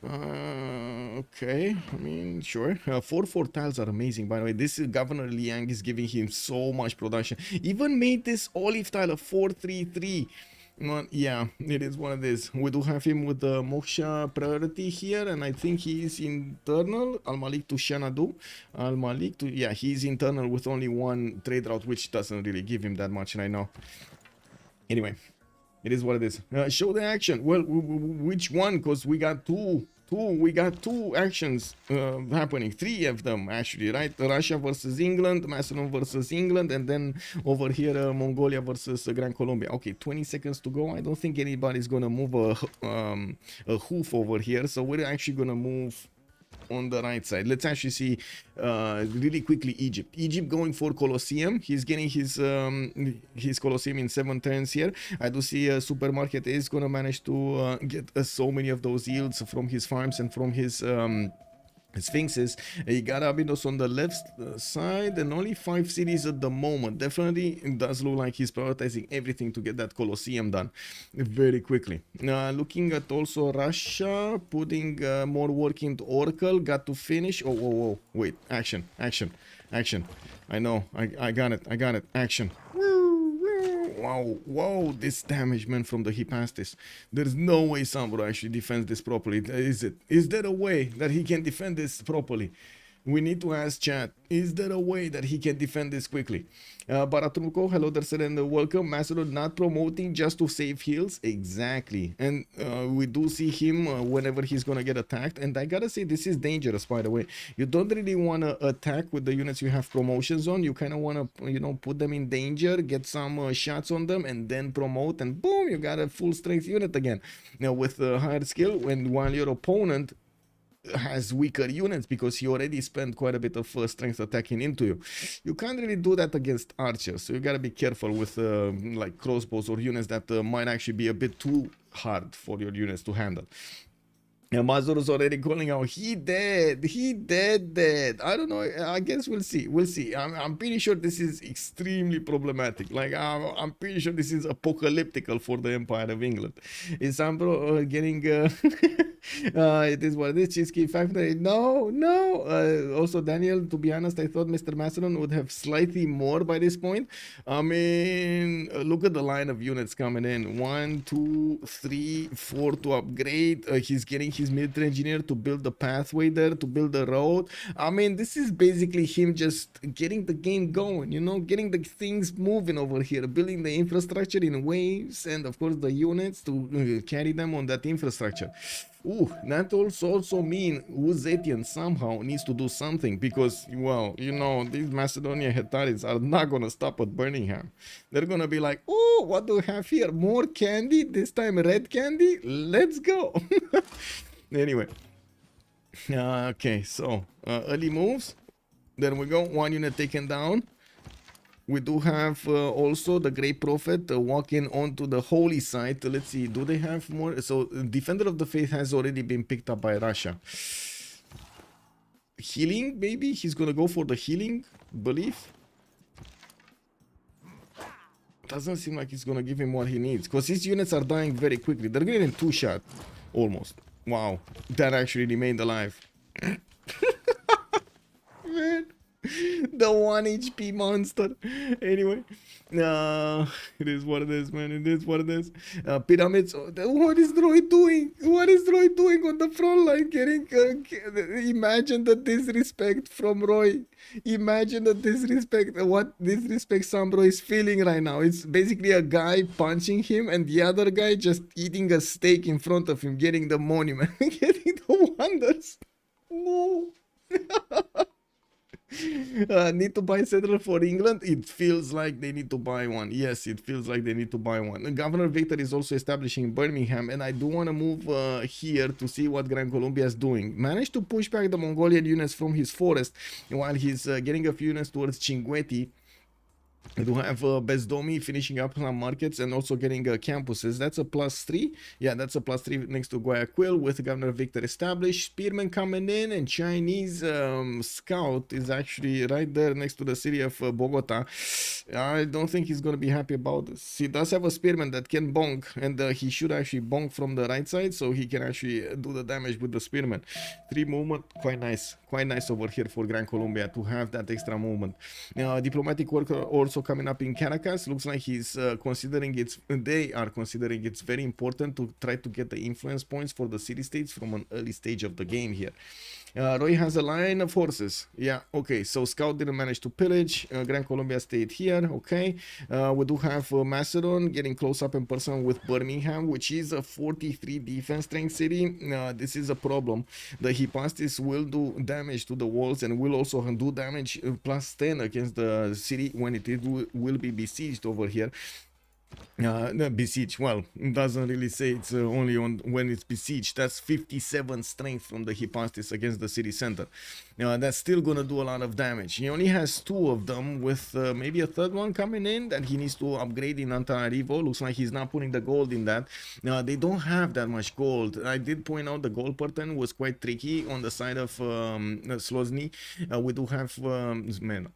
Okay, I mean, sure. 4 tiles are amazing, by the way. This Governor Liang is giving him so much production. Even made this olive tile a 4-3-3. Yeah, it is one of these. We do have him with the Moksha priority here, and I think he is internal. Al-Malik to Shanadu. Al-Malik to, yeah, he's internal with only one trade route, which doesn't really give him that much right now. Anyway, it is what it is. Show the action. Well, which one? Because we got two actions happening, 3 of them actually, right? Russia versus England, Macedon versus England, and then over here Mongolia versus Gran Colombia. Okay, 20 seconds to go. I don't think anybody's gonna move a hoof over here, so we're actually gonna move on the right side. Let's actually see really quickly Egypt going for Colosseum. He's getting his Colosseum in 7 turns here. I do see a supermarket is gonna manage to get so many of those yields from his farms and from his Sphinxes. He got Abydos on the left side and only 5 cities at the moment. Definitely it does look like he's prioritizing everything to get that Colosseum done very quickly. Looking at also Russia, putting more work into Oracle, got to finish. Oh, wait, action. I know, I got it, action. Wow, this damage, man, from the Hypastis. There's no way Sambro actually defends this properly. Is there a way that he can defend this properly? We need to ask chat, is there a way that he can defend this quickly? Baraturko, hello there, sir, and welcome. Macedon not promoting just to save heals. Exactly. And we do see him whenever he's gonna get attacked. And I gotta say, this is dangerous, by the way. You don't really want to attack with the units you have promotions on. You kind of want to, you know, put them in danger, get some shots on them, and then promote, and boom, you got a full strength unit again. Now, with higher skill, while your opponent has weaker units because he already spent quite a bit of strength attacking into you. You can't really do that against archers, so you gotta be careful with like crossbows or units that might actually be a bit too hard for your units to handle. Mazur is already calling out, he dead. I don't know, I guess we'll see. I'm pretty sure this is extremely problematic. Like, I'm pretty sure this is apocalyptical for the Empire of England. Is Sambro getting it is what it is. Cheesecake Factory, no. Also Daniel, to be honest, I thought Mr. Macedon would have slightly more by this point. I mean, look at the line of units coming in. 1, 2, 3, 4 to upgrade. He's getting his military engineer to build the pathway there, to build the road. I mean, this is basically him just getting the game going, you know, getting the things moving over here, building the infrastructure in waves, and of course the units to carry them on that infrastructure. Ooh, that also mean Uzetian somehow needs to do something, because, well, you know, these Macedonian Hetaris are not gonna stop at Birmingham. They're gonna be like, oh, what do we have here? More candy, this time red candy? Let's go. Anyway, okay, so early moves. There we go, 1 unit taken down. We do have also the Great Prophet walking onto the holy site. Let's see, do they have more? So, Defender of the Faith has already been picked up by Russia. Healing, maybe? He's gonna go for the healing belief. Doesn't seem like it's gonna give him what he needs, because his units are dying very quickly. They're getting 2-shot, almost. Wow, that actually remained alive. Man, the 1 HP monster. Anyway, it is what it is, man. It is what it is. Pyramids. What is Roy doing? What is Roy doing on the front line? Getting imagine the disrespect from Roy. Imagine the disrespect. What disrespect Sam Roy is feeling right now. It's basically a guy punching him and the other guy just eating a steak in front of him, getting the monument, getting the wonders. No. Need to buy settler for England? It feels like they need to buy one. Yes, it feels like they need to buy one. Governor Victor is also establishing in Birmingham, and I do want to move here to see what Gran Colombia is doing. Managed to push back the Mongolian units from his forest while he's getting a few units towards Chinguetti. We do have Bezdomi finishing up some markets and also getting campuses. That's a +3. Yeah, that's a +3 next to Guayaquil with Governor Victor established. Spearmen coming in, and Chinese scout is actually right there next to the city of Bogota. I don't think he's going to be happy about this. He does have a spearman that can bonk, and he should actually bonk from the right side, so he can actually do the damage with the spearman. 3 movement, quite nice over here for Gran Colombia to have that extra movement. Diplomatic work also coming up in Caracas. Looks like they are considering it's very important to try to get the influence points for the city-states from an early stage of the game here. Roy has a line of horses. Yeah, okay, so Scout didn't manage to pillage. Gran Colombia stayed here, okay. We do have Macedon getting close up in person with Birmingham, which is a 43 defense strength city. This is a problem. The Hypastis will do damage to the walls and will also do damage +10 against the city when it will be besieged over here. No, besieged, well, it doesn't really say it's only on when it's besieged. That's 57 strength from the Hypastis against the city center. That's still gonna do a lot of damage. He only has 2 of them, with maybe a third one coming in that he needs to upgrade in Antananarivo. Looks like he's not putting the gold in that. They don't have that much gold. I did point out the gold pattern was quite tricky on the side of Slozhnii. We do have Slozhnii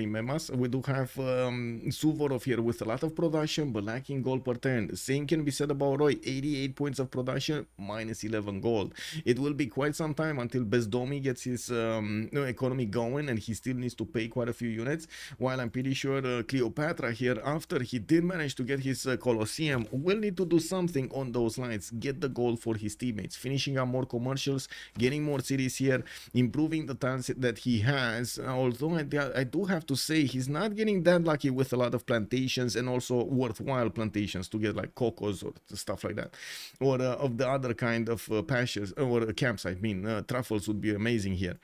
Memas. We do have Suvorov here with a lot of production but lacking gold per turn. Same can be said about Roy. 88 points of production, -11 gold. It will be quite some time until Bezdomi gets his economy going, and he still needs to pay quite a few units, while I'm pretty sure Cleopatra here, after he did manage to get his Colosseum, will need to do something on those lines, get the gold for his teammates, finishing up more commercials, getting more cities here, improving the talents that he has. Although I do have to say he's not getting that lucky with a lot of plantations, and also worthwhile plantations to get like cocos or stuff like that, or of the other kind of pastures or camps. I mean, truffles would be amazing here.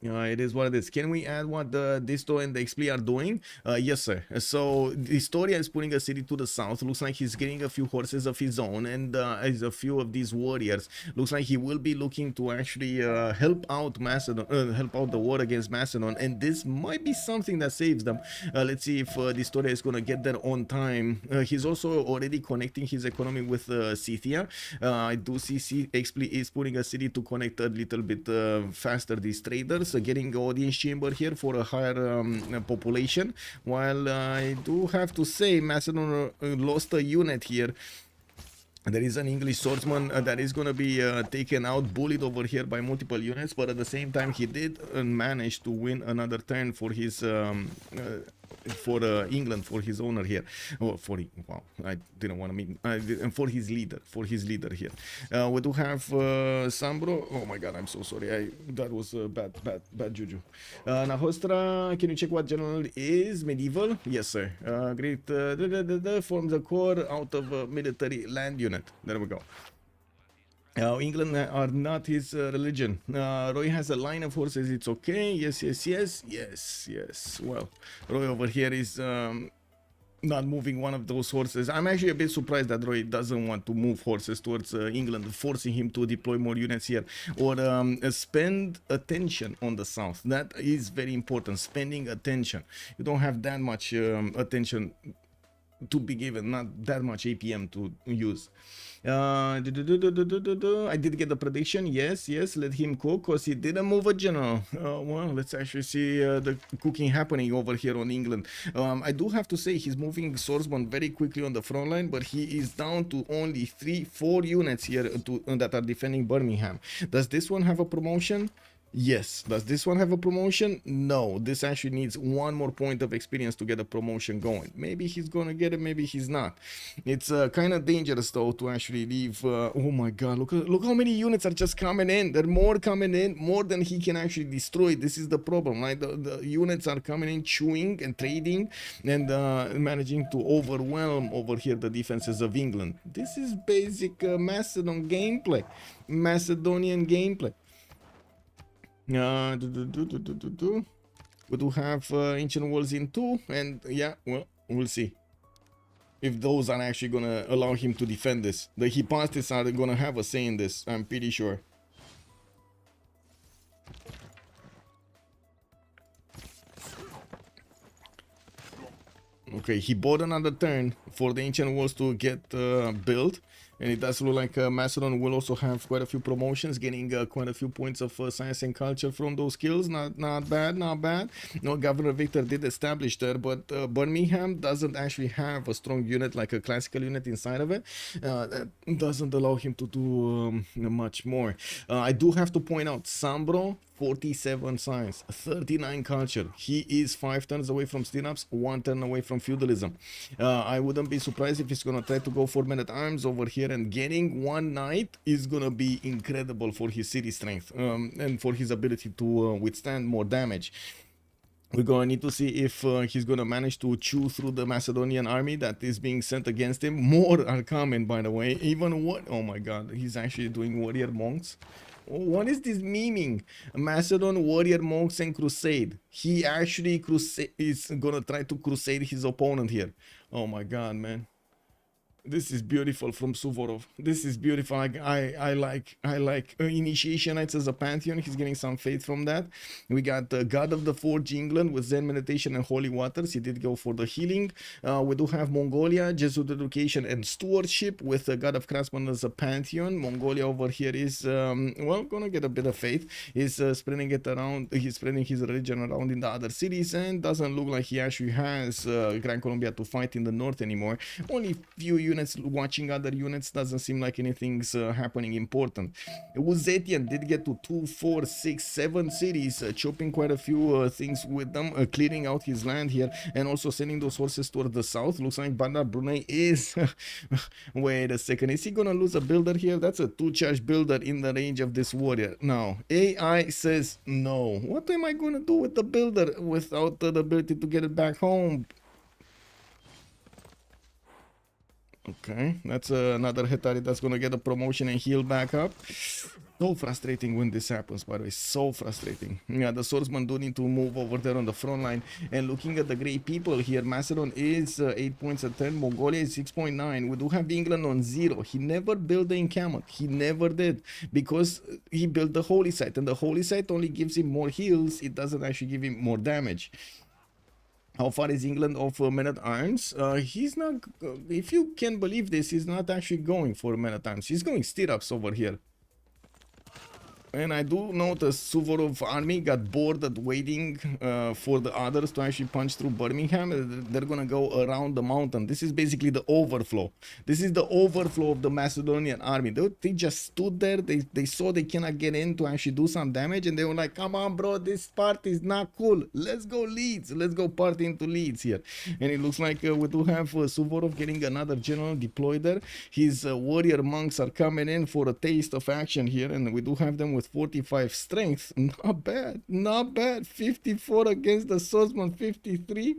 It is what it is. Can we add what the Disto and the XP are doing? Yes, sir. So Historia is putting a city to the south. Looks like he's getting a few horses of his own, and a few of these warriors. Looks like he will be looking to actually help out Macedon, help out the war against Macedon, and this might be something that saves them. Let's see if Historia is gonna get there on time. He's also already connecting his economy with Scythia. I do see XP is putting a city to connect a little bit faster these traders. Getting audience chamber here for a higher population, while I do have to say Macedon lost a unit here. There is an English swordsman that is going to be taken out, bullied over here by multiple units, but at the same time he did manage to win another turn for his England, for his owner here. Oh, wow, I didn't want to mean for his leader here. We do have Sambro. Oh my god, I'm so sorry, that was bad juju. Nahostra, can you check what general is? Medieval? Yes, sir. Great. Forms a core out of a military land unit. There we go. England are not his religion. Roy has a line of horses. It's okay. Yes. Well, Roy over here is not moving one of those horses. I'm actually a bit surprised that Roy doesn't want to move horses towards England, forcing him to deploy more units here or spend attention on the south. That is very important, spending attention. You don't have that much attention to be given, not that much APM to use. I did get the prediction. Yes, let him cook because he didn't move a general. Well, let's actually see the cooking happening over here on England. I do have to say he's moving swordsman very quickly on the front line, but he is down to only 3-4 units here that are defending Birmingham. Does this one have a promotion? Yes. Does this one have a promotion? No. This actually needs one more point of experience to get a promotion going. Maybe he's gonna get it, maybe he's not. It's kind of dangerous though to actually leave. Oh my god, look how many units are just coming in. There are more coming in, more than he can actually destroy. This is the problem, right? The units are coming in, chewing and trading and managing to overwhelm over here the defenses of England. This is basic Macedonian gameplay. We do have ancient walls in 2, and yeah, well, we'll see if those are actually gonna allow him to defend this. The Hypatis are gonna have a say in this, I'm pretty sure. Okay, he bought another turn for the ancient walls to get built. And it does look like Macedon will also have quite a few promotions, getting quite a few points of science and culture from those skills. Not bad. No, Governor Victor did establish there, but Birmingham doesn't actually have a strong unit like a classical unit inside of it. That doesn't allow him to do much more. I do have to point out Sambro, 47 science, 39 culture. He is 5 turns away from stirrups, 1 turn away from feudalism. I wouldn't be surprised if he's gonna try to go for men-at-arms over here, and getting 1 knight is gonna be incredible for his city strength and for his ability to withstand more damage. We're gonna need to see if he's gonna manage to chew through the Macedonian army that is being sent against him. More are coming, by the way. Even what? Oh my god, he's actually doing warrior monks. What is this memeing? Macedon, warrior monks, and crusade. He actually is gonna try to crusade his opponent here. Oh my god, man. This is beautiful from Suvorov. This is beautiful. I like Initiation Knights as a pantheon. He's getting some faith from that. We got the God of the Forge England with Zen meditation and holy waters. He did go for the healing. We do have Mongolia, Jesuit education and stewardship with the God of Craftsman as a pantheon. Mongolia over here is well, gonna get a bit of faith. He's spreading it around. He's spreading his religion around in the other cities, and doesn't look like he actually has Grand Colombia to fight in the north anymore. Only few units watching other units, doesn't seem like anything's happening important. Uzetian did get to 2, 4, 6, 7 cities, chopping quite a few things with them, clearing out his land here, and also sending those horses toward the south. Looks like Bandar Brunei is wait a second, is he gonna lose a builder here? That's a 2-charge builder in the range of this warrior. Now AI says no. What am I gonna do with the builder without the ability to get it back home? Okay, that's another Hetari that's gonna get a promotion and heal back up. So frustrating when this happens, by the way, so frustrating. Yeah, the swordsman do need to move over there on the front line. And looking at the grey people here, Macedon is 8 points at 10, Mongolia is 6.9. We do have England on 0. He never built the encampment, he never did, because he built the holy site, and the holy site only gives him more heals, it doesn't actually give him more damage. How far is England off men-at-arms? He's not, if you can believe this, he's not actually going for men-at-arms. He's going stirrups over here. And I do notice Suvorov army got bored at waiting for the others to actually punch through Birmingham. They're gonna go around the mountain. This is basically the overflow. This is the overflow of the Macedonian army. They just stood there. They saw they cannot get in to actually do some damage, and they were like, come on bro, this part is not cool. Let's go Leeds. Let's go party into Leeds here. And it looks like we do have Suvorov getting another general deployed there. His warrior monks are coming in for a taste of action here, and we do have them with 45 strength. Not bad, not bad. 54 against the swordsman, 53.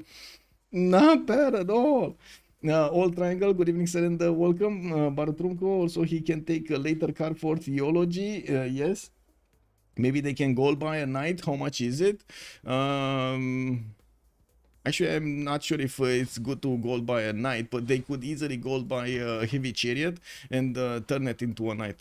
Not bad at all. All triangle, good evening sir, and welcome. Baratrumko, also he can take a later card for theology. Yes, maybe they can goal buy a knight. How much is it? Actually, I'm not sure if it's good to gold by a knight, but they could easily gold by a heavy chariot and turn it into a knight.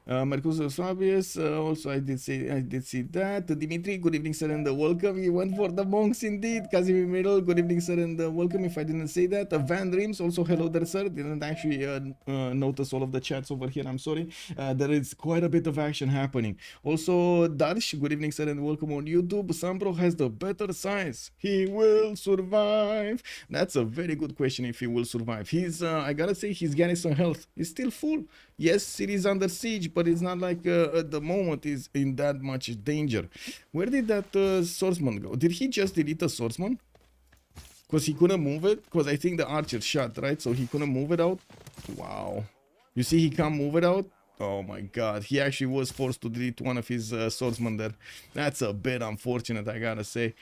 Mercuzio Fabius, also I did see that. Dimitri, good evening sir and welcome. You went for the monks indeed. Casimir Middle, good evening sir and welcome if I didn't say that. Van Dreams, also hello there sir. Didn't actually notice all of the chats over here, I'm sorry. There is quite a bit of action happening. Also Darsh, good evening sir and welcome on YouTube. Sambro has the better size. He will survive. That's a very good question if he will survive. He's, I gotta say his garrison health is still full. Yes, it is under siege, but it's not like at the moment is in that much danger. Where did that swordsman go? Did he just delete the swordsman? Because he couldn't move it? Because I think the archer shot, right? So he couldn't move it out? Wow. You see he can't move it out? Oh my god. He actually was forced to delete one of his swordsmen there. That's a bit unfortunate, I gotta say.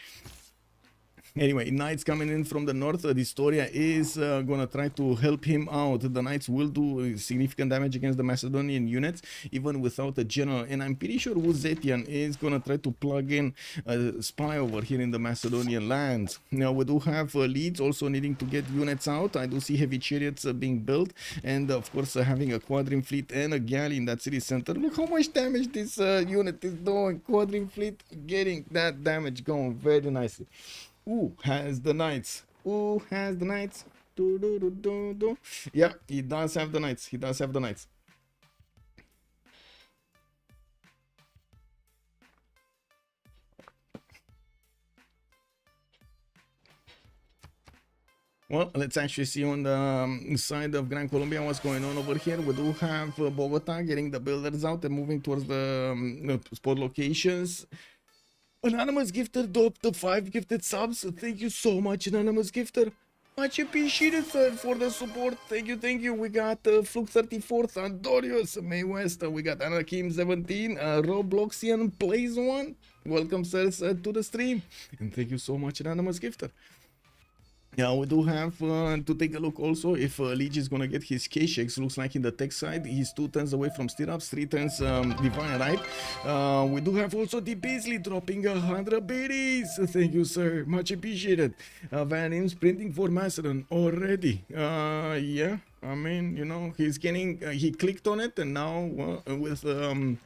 Anyway, knights coming in from the north. Historia is gonna try to help him out. The knights will do significant damage against the Macedonian units, even without a general. And I'm pretty sure Uzetian is gonna try to plug in a spy over here in the Macedonian lands. Now we do have leads also needing to get units out. I do see heavy chariots being built, and of course having a quadrine fleet and a galley in that city center. Look how much damage this unit is doing. Quadrine fleet getting that damage going very nicely. Who has the knights? Who has the knights? Do, do, do, do, do. Yeah, he does have the knights. He does have the knights. Well, let's actually see on the side of Gran Colombia what's going on over here. We do have Bogota getting the builders out and moving towards the spot locations. Anonymous Gifter dropped the 5 gifted subs. Thank you so much, Anonymous Gifter. Much appreciated, sir, for the support. Thank you, thank you. We got Fluke 34th, Andorius, May West. We got Anakim 17, Robloxian Plays 1. Welcome, sirs, to the stream. And thank you so much, Anonymous Gifter. Yeah, we do have to take a look also if Liege is gonna get his K-Shakes. Looks like in the tech side, he's 2 turns away from stirrups, 3 turns divine right. We do have also the Beasley dropping 100 biddies. Thank you, sir. Much appreciated. Van sprinting for Macedon already. Yeah, I mean, you know, he's getting, he clicked on it, and now with the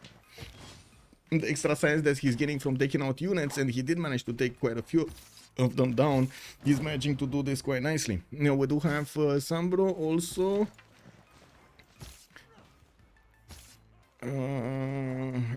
extra science that he's getting from taking out units, and he did manage to take quite a few of them down, he's managing to do this quite nicely. Now we do have Sambro also.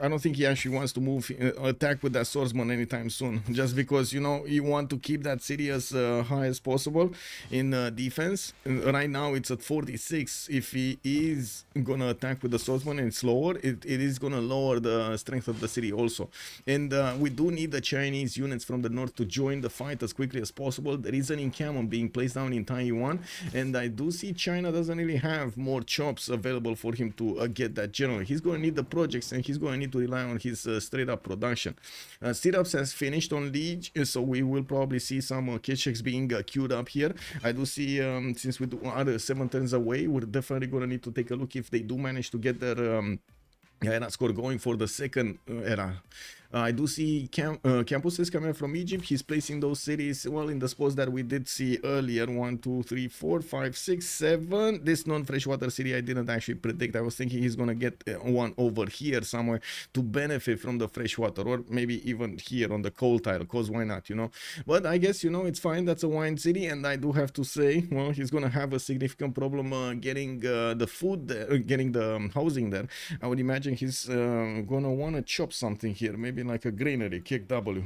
I don't think he actually wants to move attack with that swordsman anytime soon, just because, you know, you want to keep that city as high as possible in defense. Right now it's at 46. If he is gonna attack with the swordsman and it's lower, it is gonna lower the strength of the city also. And we do need the Chinese units from the north to join the fight as quickly as possible. There is an encampment being placed down in Taiwan, and I do see China doesn't really have more chops available for him to get that general. He's going to need the projects, and he's going to need to rely on his straight up production. Stirrups has finished on Liege, so we will probably see some K-Checks being queued up here. I do see, since we are 7 turns away, we're definitely going to need to take a look if they do manage to get their era score going for the second era. I do see campuses coming from Egypt. He's placing those cities, well, in the spots that we did see earlier. 1, 2, 3, 4, 5, 6, 7. This non-freshwater city I didn't actually predict. I was thinking he's gonna get one over here somewhere to benefit from the freshwater, or maybe even here on the coal tile, because why not, you know? But I guess, you know, it's fine. That's a wine city, and I do have to say, well, he's gonna have a significant problem getting the food there, getting the housing there. I would imagine he's gonna want to chop something here, maybe like a granary, kick W,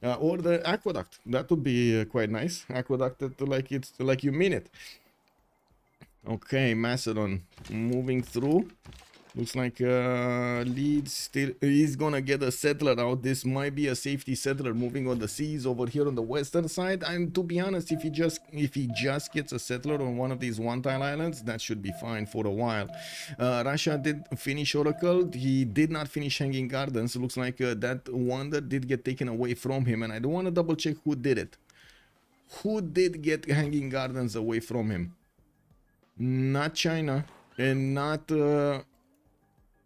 or the aqueduct. That would be quite nice. Aqueduct that like you mean it. Okay, Macedon moving through. Looks like Leeds still is gonna get a settler out. This might be a safety settler moving on the seas over here on the western side. And to be honest, if he just gets a settler on one of these one-tile islands, that should be fine for a while. Russia did finish Oracle. He did not finish Hanging Gardens. Looks like that wonder did get taken away from him, and I don't want to double check who did it. Who did get Hanging Gardens away from him? Not China, and not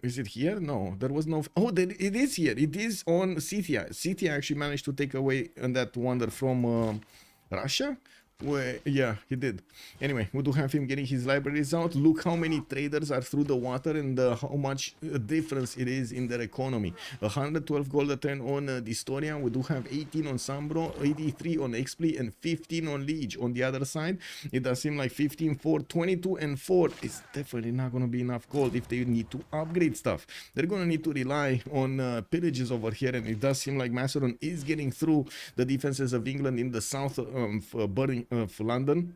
Is it here? No, there was no. Oh, it is here. It is on Scythia. Scythia actually managed to take away that wonder from Russia. Where, yeah, he did. Anyway, we do have him getting his libraries out. Look how many traders are through the water and how much difference it is in their economy. 112 gold a turn on Distoria. We do have 18 on Sambro, 83 on Expli, and 15 on Liege. On the other side, it does seem like 15, 4, 22, and 4 is definitely not going to be enough gold if they need to upgrade stuff. They're going to need to rely on pillages over here, and it does seem like Macedon is getting through the defenses of England in the south of London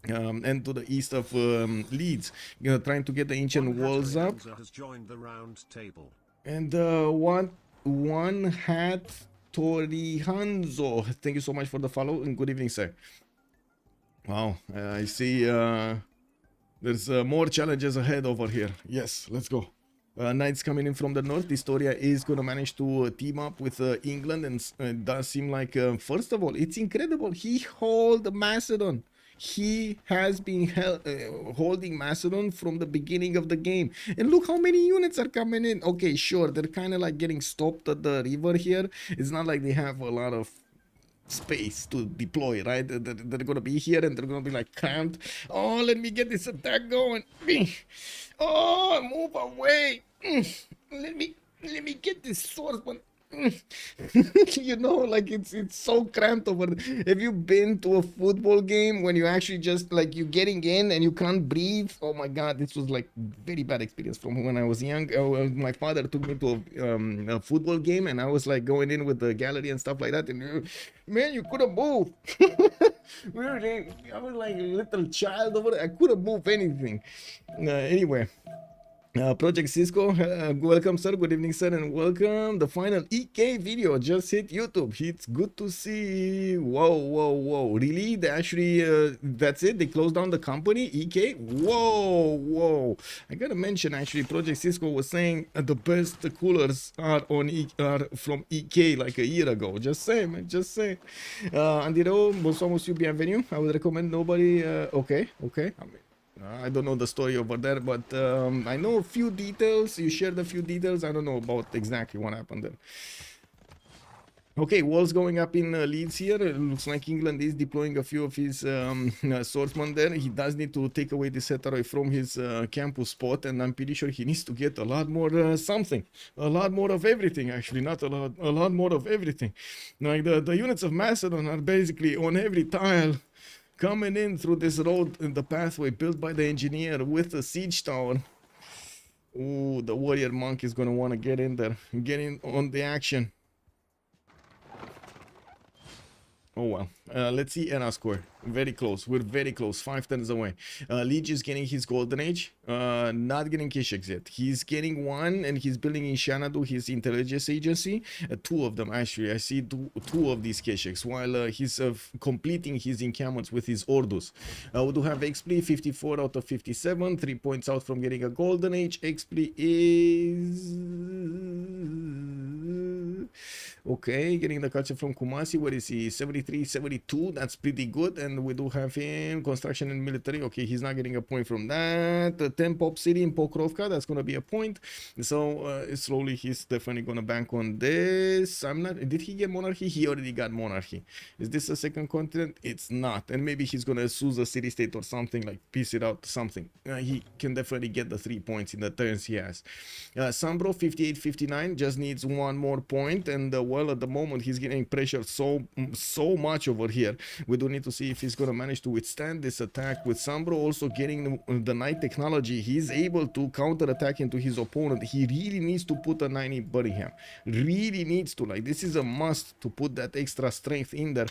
and to the east of Leeds, trying to get the ancient walls up. Has joined the round table. And one hat Torihanzo, thank you so much for the follow and good evening, sir. Wow, I see there's more challenges ahead over here. Yes, let's go. Knights coming in from the north. Distoria is going to manage to team up with England, and it does seem like, first of all, it's incredible. He held Macedon. He has been holding Macedon from the beginning of the game. And look how many units are coming in. Okay, sure, they're kind of like getting stopped at the river here. It's not like they have a lot of space to deploy, right? They're gonna be here and they're gonna be like cramped. Oh, let me get this attack going. Oh, move away. Let me get this swordsman. You know, like it's so cramped over there. Have you been to a football game when you actually just like you getting in and you can't breathe? Oh my god, this was like very bad experience from when I was young. My father took me to a football game and I was like going in with the gallery and stuff like that, and man, you couldn't move. I was like a little child over there. I couldn't move anything. Anyway, Project Cisco, welcome sir, good evening sir, and welcome. The final EK video just hit YouTube. It's good to see. Whoa, really? They actually that's it, they closed down the company, EK? Whoa, I gotta mention, actually, Project Cisco was saying the best coolers are from EK like a year ago. Just say, man, just say. Andiro, bonsoir monsieur, bienvenue. I would recommend nobody. Okay, I mean, I don't know the story over there, but I know a few details. You shared a few details. I don't know about exactly what happened there. Okay, walls going up in Leeds here. It looks like England is deploying a few of his swordsmen there. He does need to take away this Heteroi from his campus spot, and I'm pretty sure he needs to get a lot more something. A lot more of everything, actually. Not a lot more of everything. Like the units of Macedon are basically on every tile, coming in through this road in the pathway built by the engineer with the siege tower. Ooh, the warrior monk is gonna want to get in there, get in on the action. Oh well, let's see Era score. Very close. We're very close. 5 turns away. Liege is getting his golden age. Not getting Kishaks yet. He's getting one, and he's building in Xanadu his intelligence agency. 2 of them, actually. I see two of these Kishaks, while he's completing his encampments with his Ordus. We do have Expli, 54 out of 57. 3 points out from getting a golden age. Expli is... okay, getting the culture from Kumasi. Where is he? 73, 72. That's pretty good. And we do have him construction and military. Okay, he's not getting a point from that. 10 pop city in Pokrovka. That's gonna be a point. So slowly he's definitely gonna bank on this. I'm not. Did he get monarchy? He already got monarchy. Is this a second continent? It's not. And maybe he's gonna choose a city state or something, like piece it out something. He can definitely get the 3 points in the turns he has. Sambro 58, 59 just needs 1 more point, and well, at the moment he's getting pressured so much over here. We do need to see if he's gonna manage to withstand this attack. With Sambro also getting the knight technology, he's able to counter attack into his opponent. He really needs to put a 90 Buckingham. Really needs to. Like, this is a must to put that extra strength in there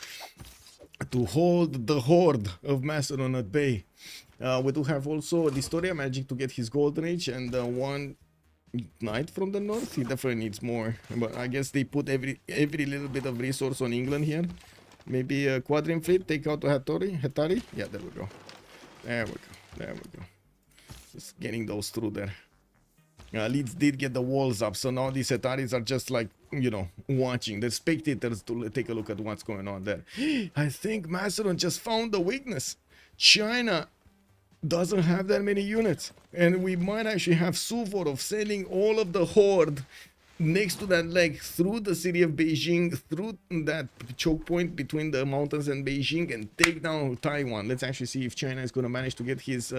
to hold the horde of Macedon at bay. We do have also Distoria managing to get his golden age, and one knight from the north. He definitely needs more, but I guess they put every little bit of resource on England here. Maybe a quadrine fleet, take out the Hetari. Yeah, there we go. There we go. Just getting those through there. Leeds did get the walls up, so now these Hetaris are just like, you know, watching. The spectators to take a look at what's going on there. I think Macedon just found the weakness. China doesn't have that many units, and we might actually have Suvorov sending all of the horde next to that leg through the city of Beijing, through that choke point between the mountains and Beijing, and take down Taiwan. Let's actually see if China is going to manage to get his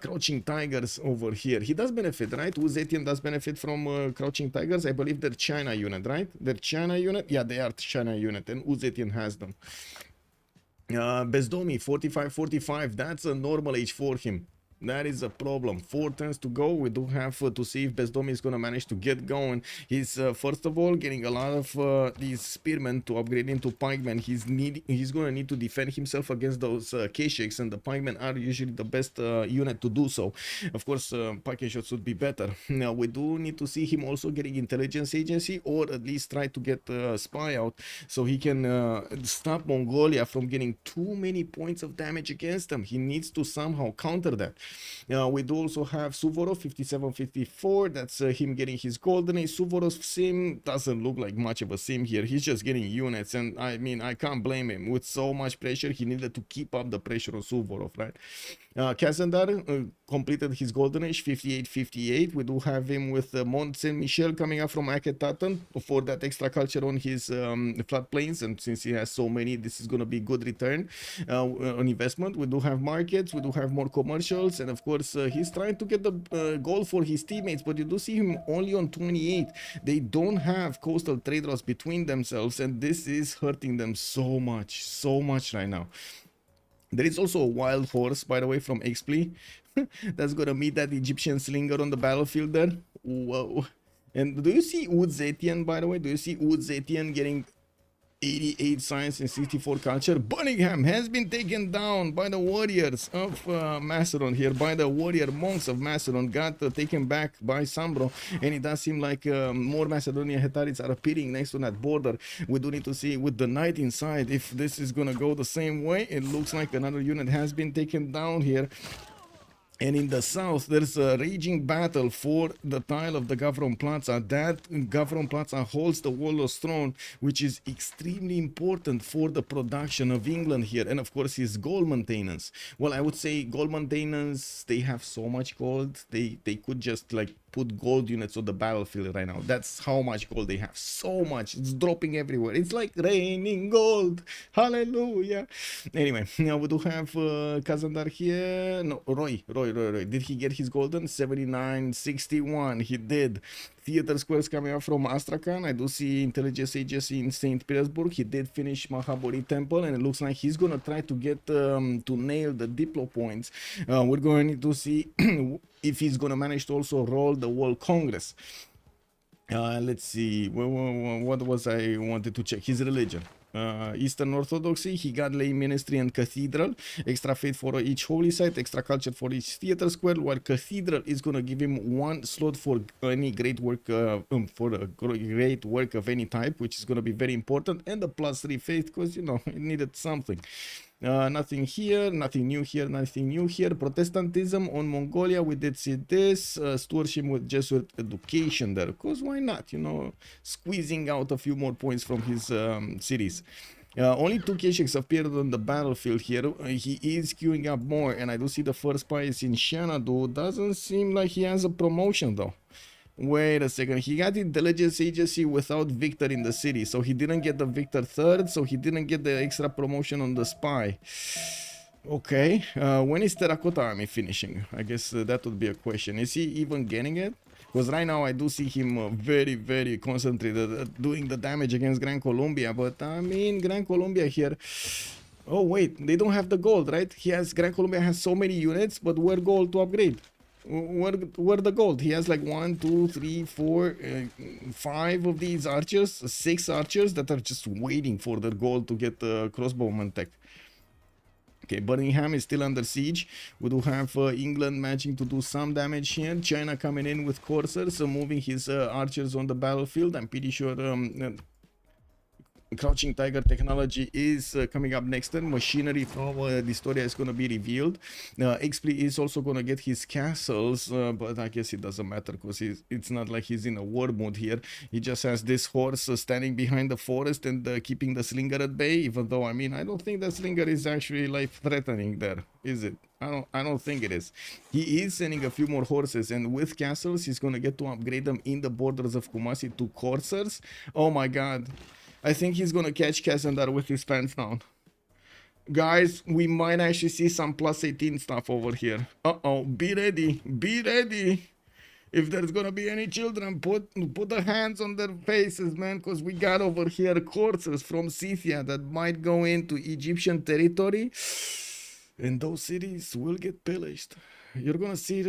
crouching tigers over here. He does benefit, right? Wu Zetian does benefit from crouching tigers. I believe they're China unit, right? They're China unit. Yeah, they are China unit, and Wu Zetian has them. Bezdomi 45-45. That's a normal age for him. That is a problem. 4 turns to go. We do have to see if Bezdomi is going to manage to get going. He's first of all getting a lot of these spearmen to upgrade into pikemen. He's going to need to defend himself against those K-Shakes, and the pikemen are usually the best unit to do so. Of course, pike shots would be better. Now we do need to see him also getting intelligence agency, or at least try to get spy out, so he can stop Mongolia from getting too many points of damage against them. He needs to somehow counter that. We do also have Suvorov 57-54. That's him getting his golden age. Suvorov's sim doesn't look like much of a sim here. He's just getting units, and I mean, I can't blame him. With so much pressure, he needed to keep up the pressure on Suvorov, right? Kazandar completed his golden age 58-58. We do have him with Mont Saint Michel coming up from Akhenaten for that extra culture on his floodplains, and since he has so many, this is going to be good return on investment. We do have markets, we do have more commercials, and of course he's trying to get the goal for his teammates, but you do see him only on 28. They don't have coastal trade routes between themselves, and this is hurting them so much right now. There is also a wild horse, by the way, from Xpli that's gonna meet that Egyptian slinger on the battlefield there. Whoa. And do you see Wu Zetian, by the way? Do you see Wu Zetian getting 88 science and 64 culture? Bunningham has been taken down by the warriors of Macedon here, by the warrior monks of Macedon. Got taken back by Sambro, and it does seem like more Macedonian Hetarites are appearing next to that border. We do need to see with the knight inside if this is gonna go the same way. It looks like another unit has been taken down here. And in the south, there's a raging battle for the tile of the Gavron Plaza. That Gavron Plaza holds the Warlord's throne, which is extremely important for the production of England here. And of course, his gold maintenance. Well, I would say gold maintenance, they have so much gold. They could just like put gold units on the battlefield right now. That's how much gold they have. So much. It's dropping everywhere. It's like raining gold. Hallelujah. Anyway, now we do have Kazandar here. No, Roy. Did he get his golden? 79-61. He did. Theater squares coming up from Astrakhan. I do see intelligence agency in St. Petersburg. He did finish Mahabori Temple, and it looks like he's gonna try to get to nail the Diplo points. We're going to see if he's gonna manage to also roll the World Congress. Let's see. What was I wanted to check? His religion. Eastern Orthodoxy, he got lay ministry and cathedral, extra faith for each holy site, extra culture for each theater square, while cathedral is going to give him 1 slot for any great work, for a great work of any type, which is going to be very important, and the +3 faith, because you know it needed something. Nothing here, nothing new here, nothing new here. Protestantism on Mongolia, we did see this. Stewardship with Jesuit education there, because why not, you know, squeezing out a few more points from his cities. Only 2 K-Shakes appeared on the battlefield here. He is queuing up more, and I do see the first spy is in Xanadu. Doesn't seem like he has a promotion though. Wait a second, he got intelligence agency without Victor in the city, so he didn't get the Victor 3rd, so he didn't get the extra promotion on the spy. Okay, when is Terracotta Army finishing? I guess that would be a question. Is he even getting it? Because right now I do see him very concentrated doing the damage against Gran Colombia, but I mean Gran Colombia here. Oh wait, they don't have the gold, right? Gran Colombia has so many units, but where gold to upgrade? Where the gold? He has like 1, 2, 3, 4, 5 of these archers, 6 archers that are just waiting for their gold to get the crossbowman tech. Okay, Birmingham is still under siege. We do have England managing to do some damage here. China coming in with coursers, moving his archers on the battlefield. I'm pretty sure Crouching Tiger technology is coming up next turn. Machinery from Distoria is going to be revealed. XP is also going to get his castles, but I guess it doesn't matter because it's not like he's in a war mode here. He just has this horse standing behind the forest and keeping the slinger at bay, even though, I mean, I don't think the slinger is actually life-threatening there, is it? I don't think it is. He is sending a few more horses, and with castles, he's going to get to upgrade them in the borders of Kumasi to coursers. Oh my god. I think he's gonna catch Kazandar with his Fanfrown. Guys, we might actually see some plus 18 stuff over here. Uh-oh, be ready, be ready. If there's gonna be any children, put the hands on their faces, man, because we got over here coursers from Scythia that might go into Egyptian territory, and those cities will get pillaged. You're gonna see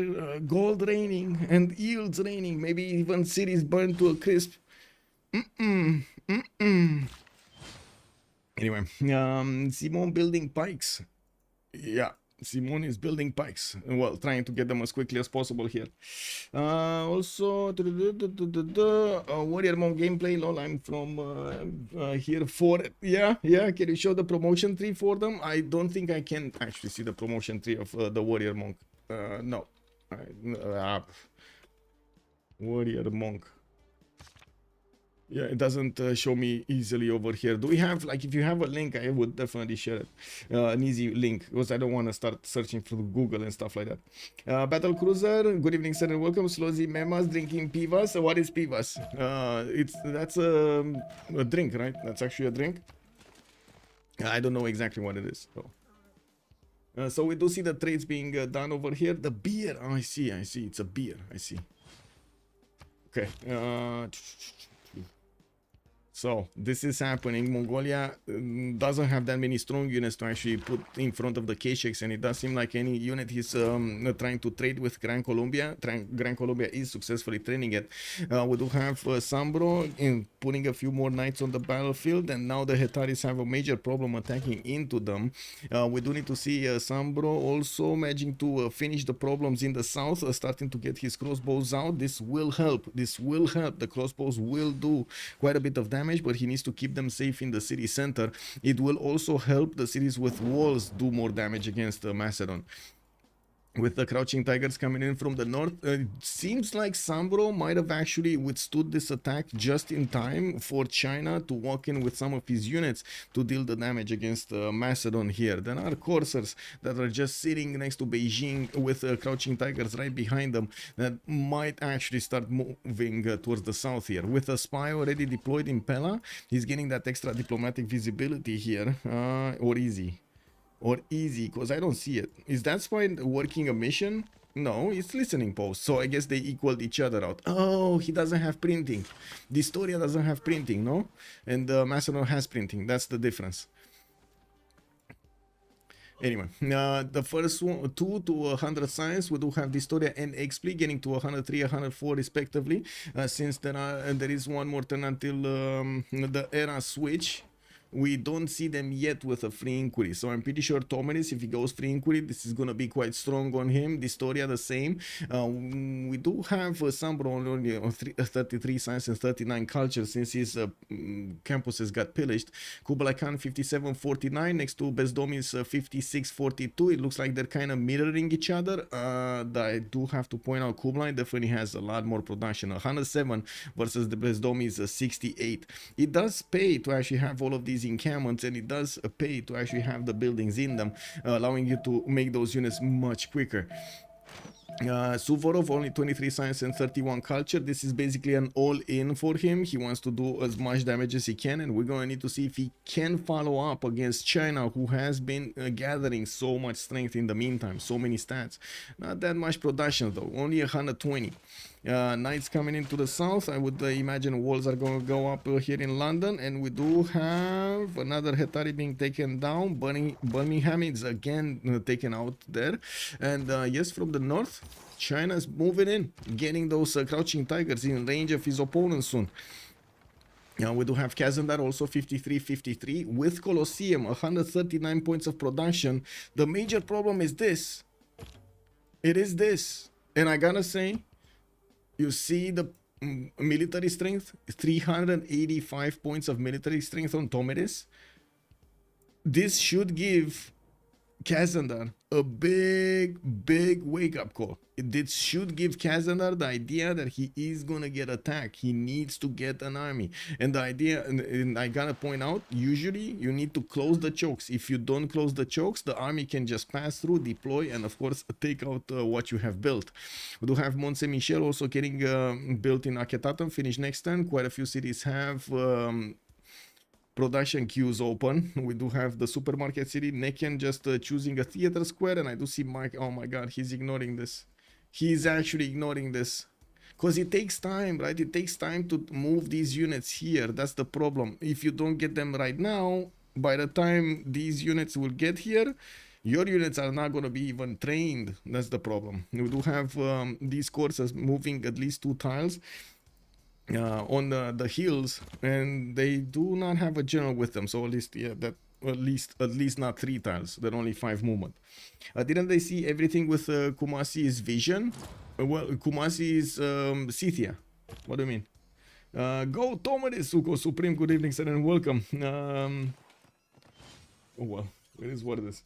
gold raining and yields raining, maybe even cities burned to a crisp. Anyway, Simon building pikes. Yeah, Simon is building pikes. Well, trying to get them as quickly as possible here. Also, Warrior Monk gameplay. Lol, I'm from here for it. Yeah. Can you show the promotion tree for them? I don't think I can actually see the promotion tree of the Warrior Monk. No. Warrior Monk. Yeah, it doesn't show me easily over here. Do we have, like, if you have a link, I would definitely share it. An easy link, because I don't want to start searching through Google and stuff like that. Battle Cruiser, good evening, sir, and welcome. Slozhnii Memas drinking pivas. What is pivas? That's a drink, right? That's actually a drink. I don't know exactly what it is. So we do see the trades being done over here. The beer, oh, I see. It's a beer. I see. Okay. So this is happening. Mongolia doesn't have that many strong units to actually put in front of the K-Shakes, and it does seem like any unit he's trying to trade with Gran Colombia. Gran Colombia is successfully training it. We do have Sambro in putting a few more knights on the battlefield, and now the Hetaris have a major problem attacking into them. We do need to see Sambro also managing to finish the problems in the south, starting to get his crossbows out. This will help. The crossbows will do quite a bit of damage, but he needs to keep them safe in the city center. It will also help the cities with walls do more damage against Macedon. With the Crouching Tigers coming in from the north, it seems like Sambro might have actually withstood this attack just in time for China to walk in with some of his units to deal the damage against Macedon here. There are coursers that are just sitting next to Beijing with Crouching Tigers right behind them that might actually start moving towards the south here. With a spy already deployed in Pella, he's getting that extra diplomatic visibility here, or easy, because I don't see it. Is that spy working a mission? No, it's listening post. So I guess they equaled each other out. Oh, he doesn't have printing. Distoria doesn't have printing, no? And Macedon has printing. That's the difference. Anyway, the first one, 2 to 100 science, we do have Distoria and XP getting to 103, 104 respectively. Since there is one more turn until the era switch. We don't see them yet with a free inquiry, so I'm pretty sure Tomeris, if he goes free inquiry, this is gonna be quite strong on him. Distoria the same. We do have Sambro only on 33 science and 39 culture since his campuses got pillaged. Kublai Khan 5749 next to Bezdomi's 5642. It looks like they're kind of mirroring each other. I do have to point out Kublai definitely has a lot more production, 107 versus the Bezdomi's 68. It does pay to actually have all of these encampments, and it does pay to actually have the buildings in them, allowing you to make those units much quicker. Suvorov only 23 science and 31 culture. This is basically an all-in for him. He wants to do as much damage as he can, and we're going to need to see if he can follow up against China, who has been gathering so much strength in the meantime, so many stats. Not that much production though, only 120. Knights coming into the south. I would imagine walls are going to go up here in London, and we do have another Hetari being taken down. Birmingham is again taken out there, and yes, from the north, China's moving in, getting those Crouching Tigers in range of his opponents soon. Now we do have Kazandar also 53-53 with Colosseum 139 points of production. The major problem is this. It is this, and I gotta say, you see the military strength, 385 points of military strength on Tomidis. This should give Kazandar a big wake-up call. It should give Kazandar the idea that he is gonna get attacked. He needs to get an army. And the idea, and I gotta point out, usually you need to close the chokes. If you don't close the chokes, the army can just pass through, deploy, and of course take out what you have built. We do have Mont Saint Michel also getting built in Aketatum, finish next turn. Quite a few cities have production queues open. We do have the supermarket city, Nekian just choosing a theater square, and I do see Mike. Oh my god, he's ignoring this. He's actually ignoring this. Because it takes time, right? It takes time to move these units here. That's the problem. If you don't get them right now, by the time these units will get here, your units are not going to be even trained. That's the problem. We do have these courses moving at least 2 tiles. On the hills, and they do not have a general with them, so at least at least not 3 tiles. They're only 5 movement. Didn't they see everything with Kumasi's vision? Well, Kumasi's Scythia. What do you mean? Go Tomidis, Suko Supreme. Good evening, sir, and welcome. Oh well, it is what it is.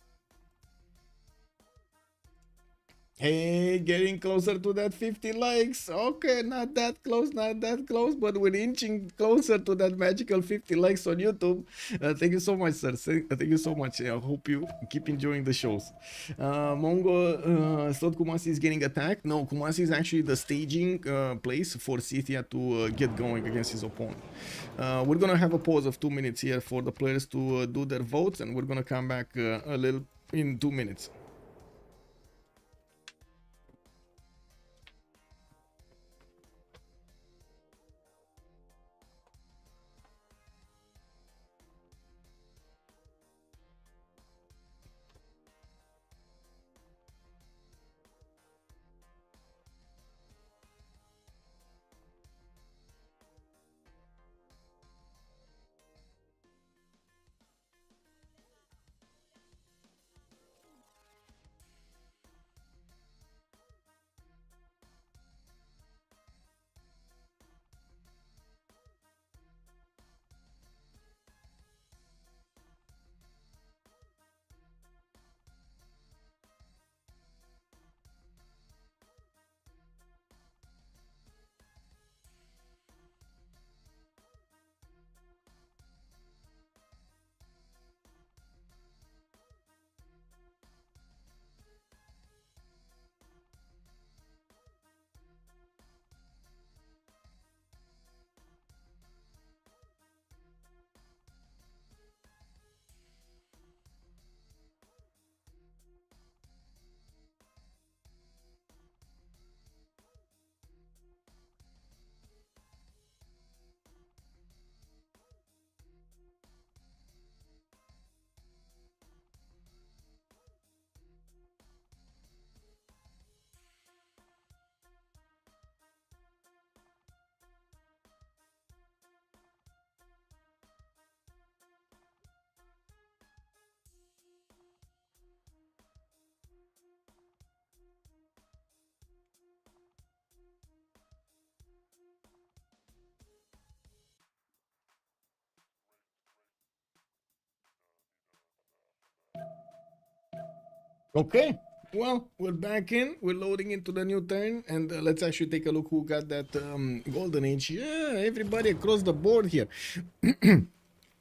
Hey, getting closer to that 50 likes. Okay, not that close, but we're inching closer to that magical 50 likes on YouTube. Thank you so much, sir. Thank you so much. I hope you keep enjoying the shows. Mongo thought Kumasi is getting attacked. No, Kumasi is actually the staging place for Scythia to get going against his opponent. We're gonna have a pause of 2 minutes here for the players to do their votes, and we're gonna come back a little in 2 minutes. Okay, well, we're back in. We're loading into the new turn, and let's actually take a look who got that golden age. Yeah, everybody across the board here.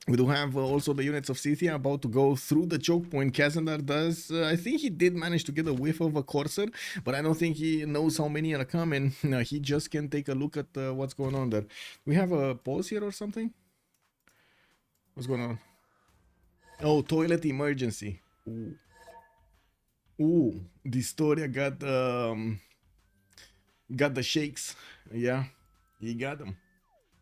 We do have also the units of Scythia about to go through the choke point. Kazandar does. I think he did manage to get a whiff of a Corsair, but I don't think he knows how many are coming. He just can take a look at what's going on there. We have a pause here or something? What's going on? Oh, toilet emergency. Ooh. Ooh, Distoria got the shakes. Yeah, he got them.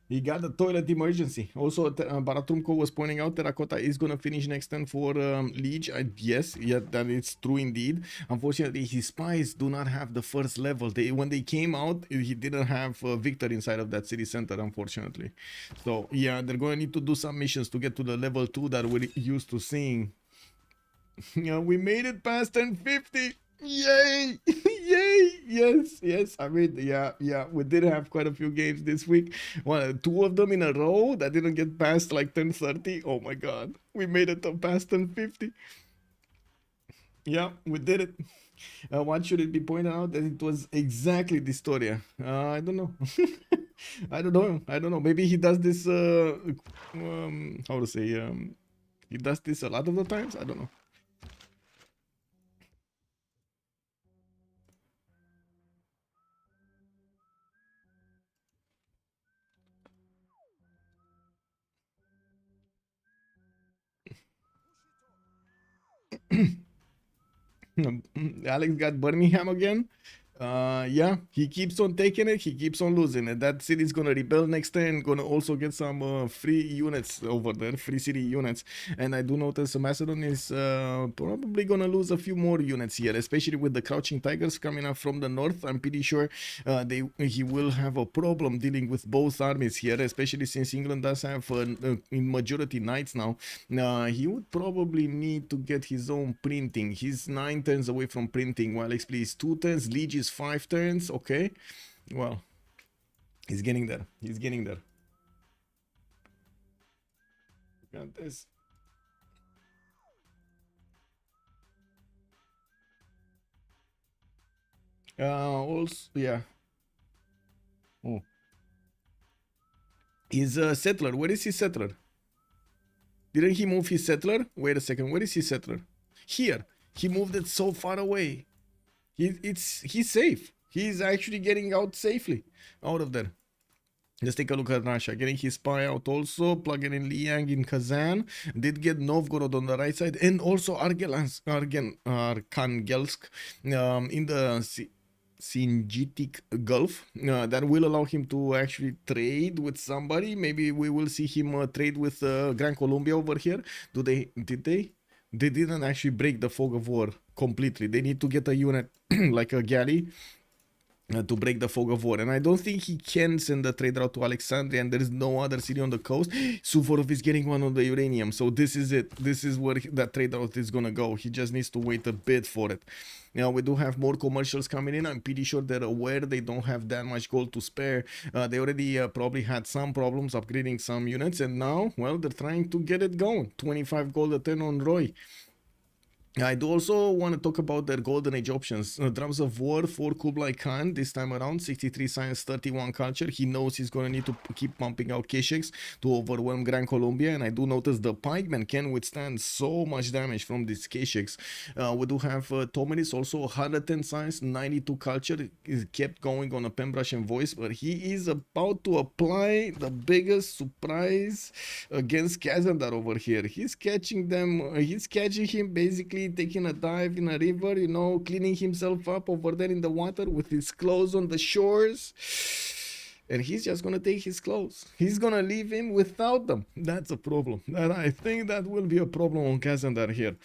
He got the toilet emergency. Also, Baratrumko was pointing out Terracotta is gonna finish next turn for Liege. Yes, yeah, that is true indeed. Unfortunately, his spies do not have the first level. When they came out, he didn't have Victor inside of that city center, unfortunately. So yeah, they're gonna need to do some missions to get to the level 2 that we're used to seeing. Yeah, we made it past 1050. Yay! Yay! Yes. I mean, yeah. We did have quite a few games this week. Well, two of them in a row that didn't get past like 10:30. Oh my god, we made it up past 10:50. Yeah, we did it. What should it be pointed out that it was exactly this story? I don't know. I don't know. Maybe he does this. How to say? He does this a lot of the times. I don't know. Alex got Birmingham again. Yeah, he keeps on taking it, he keeps on losing it. That city's gonna rebel next turn, gonna also get some free units over there, free city units. And I do notice Macedon is probably gonna lose a few more units here, especially with the Crouching Tigers coming up from the north. I'm pretty sure he will have a problem dealing with both armies here, especially since England does have in majority knights now. He would probably need to get his own printing. He's 9 turns away from printing, while Alex plays 2 turns, Liege is 5 turns. Okay, well, he's getting there. Got this. Also, yeah. Oh, he's a settler. Where is his settler? Didn't he move his settler? Wait a second. Where is his settler? Here. He moved it so far away. He's safe. He's actually getting out safely out of there. Let's take a look at Russia. Getting his spy out also. Plugging in Liang in Kazan. Did get Novgorod on the right side. And also Arkhangelsk in the Singitic Gulf. That will allow him to actually trade with somebody. Maybe we will see him trade with Gran Colombia over here. Did they? They didn't actually break the fog of war completely. They need to get a unit like a galley to break the fog of war. And I don't think he can send the trade route to Alexandria, and there is no other city on the coast. Suvorov is getting one on the uranium. So this is it. This is where that trade route is going to go. He just needs to wait a bit for it. Now we do have more commercials coming in. I'm pretty sure they're aware they don't have that much gold to spare. They already probably had some problems upgrading some units, and now, well, they're trying to get it going. 25 gold a turn on Roy. I do also want to talk about their Golden Age options. Drums of War for Kublai Khan this time around. 63 science, 31 culture. He knows he's going to need to keep pumping out Kesheks to overwhelm Gran Colombia. And I do notice the pikemen can withstand so much damage from these Kesheks. We do have Tomeris also 110 science, 92 culture. Is kept going on a Pembrasian voice, but he is about to apply the biggest surprise against Kazandar over here. He's catching them. He's catching him basically taking a dive in a river, you know, cleaning himself up over there in the water with his clothes on the shores. And he's just gonna take his clothes. He's gonna leave him without them. That's a problem. And I think that will be a problem on Kazandar here.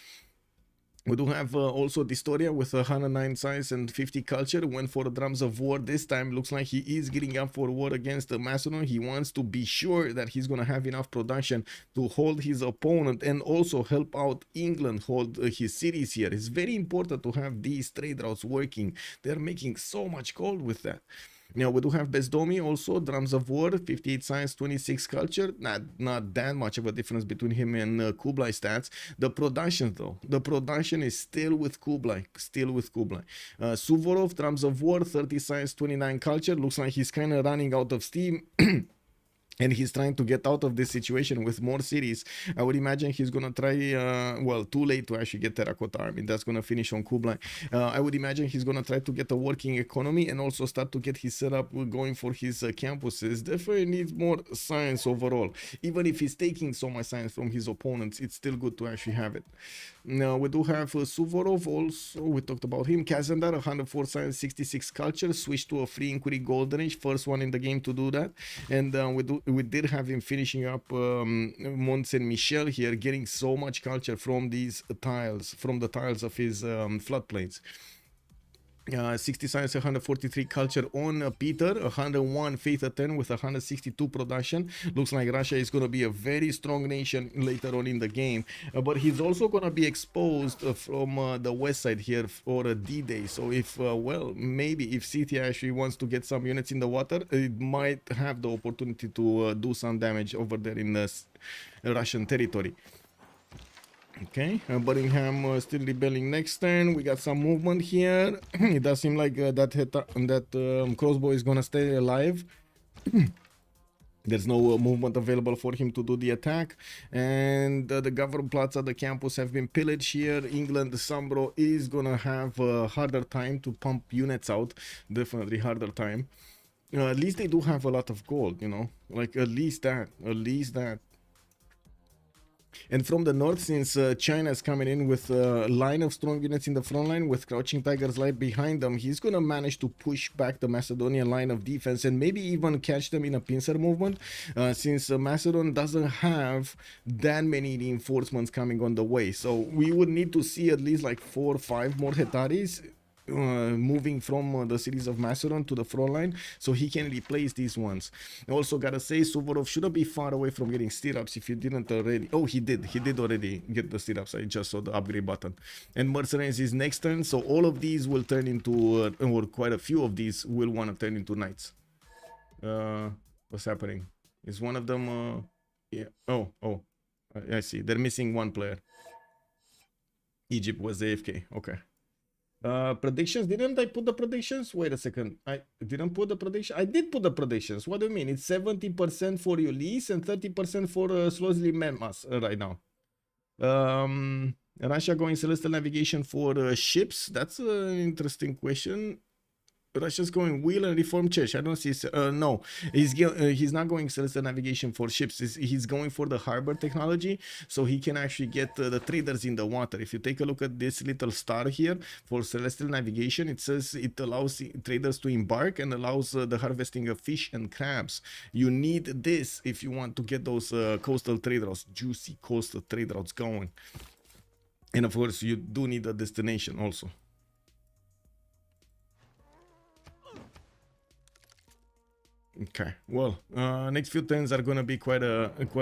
We do have also Distoria with 109 science and 50 culture. Went for the Drums of War this time. Looks like he is getting up for war against the Macedon. He wants to be sure that he's going to have enough production to hold his opponent and also help out England hold his cities here. It's very important to have these trade routes working. They're making so much gold with that. Now we do have Bezdomi also, Drums of War, 58 science, 26 culture. Not that much of a difference between him and Kublai stats. The production though, the production is still with Kublai, Suvorov, Drums of War, 30 science, 29 culture. Looks like he's kind of running out of steam. And he's trying to get out of this situation with more cities. I would imagine he's going to try, well, too late to actually get Terracotta Army. That's going to finish on Kublai. I would imagine he's going to try to get a working economy and also start to get his setup going for his campuses. Definitely needs more science overall. Even if he's taking so much science from his opponents, it's still good to actually have it. Now, we do have Suvorov also. We talked about him. Kazandar, 104 science, 66 culture. Switched to a free inquiry Golden Age. First one in the game to do that. And we did have him finishing up Mont Saint Michel here, getting so much culture from these tiles, from the tiles of his floodplains. 60 science, 143 culture on Peter, 101 faith at 10 with 162 production. Looks like Russia is going to be a very strong nation later on in the game, but he's also going to be exposed from the west side here for a D-Day. So if well, maybe if City actually wants to get some units in the water, it might have the opportunity to do some damage over there in the Russian territory. Okay, Buckingham still rebelling next turn. We got some movement here. It does seem like that crossbow is gonna stay alive. There's no movement available for him to do the attack, and the government plaza, the campus have been pillaged here. England, Sambro is gonna have a harder time to pump units out. Definitely harder time. At least they do have a lot of gold, you know, like at least that. And from the north, since China is coming in with a line of strong units in the front line with crouching tigers right behind them, he's gonna manage to push back the Macedonian line of defense and maybe even catch them in a pincer movement, since Macedon doesn't have that many reinforcements coming on the way. So we would need to see at least like 4 or 5 more Hetaris moving from the cities of Macedon to the front line, so he can replace these ones. I also gotta say, Suvorov shouldn't be far away from getting stirrups if you didn't already. Oh, he did already get the stirrups. I just saw the upgrade button. And Mercenaries is next turn, so all of these will turn into or quite a few of these will want to turn into knights. What's happening? Is one of them yeah, oh, I see, they're missing one player. Egypt was AFK. Okay. Predictions, didn't I put the predictions? Wait a second, I didn't put the prediction. I did put the predictions. What do you mean? It's 70% for Ulyss and 30% for Slozhnii Memas right now. Russia going celestial navigation for ships. That's an interesting question. Russia's going wheel and reform church. I don't see. No, he's not going celestial navigation for ships. He's going for the harbor technology, so he can actually get the traders in the water. If you take a look at this little star here for celestial navigation, it says it allows traders to embark and allows the harvesting of fish and crabs. You need this if you want to get those coastal trade routes, juicy coastal trade routes going. And of course, you do need a destination also. Okay, well, next few turns are gonna be quite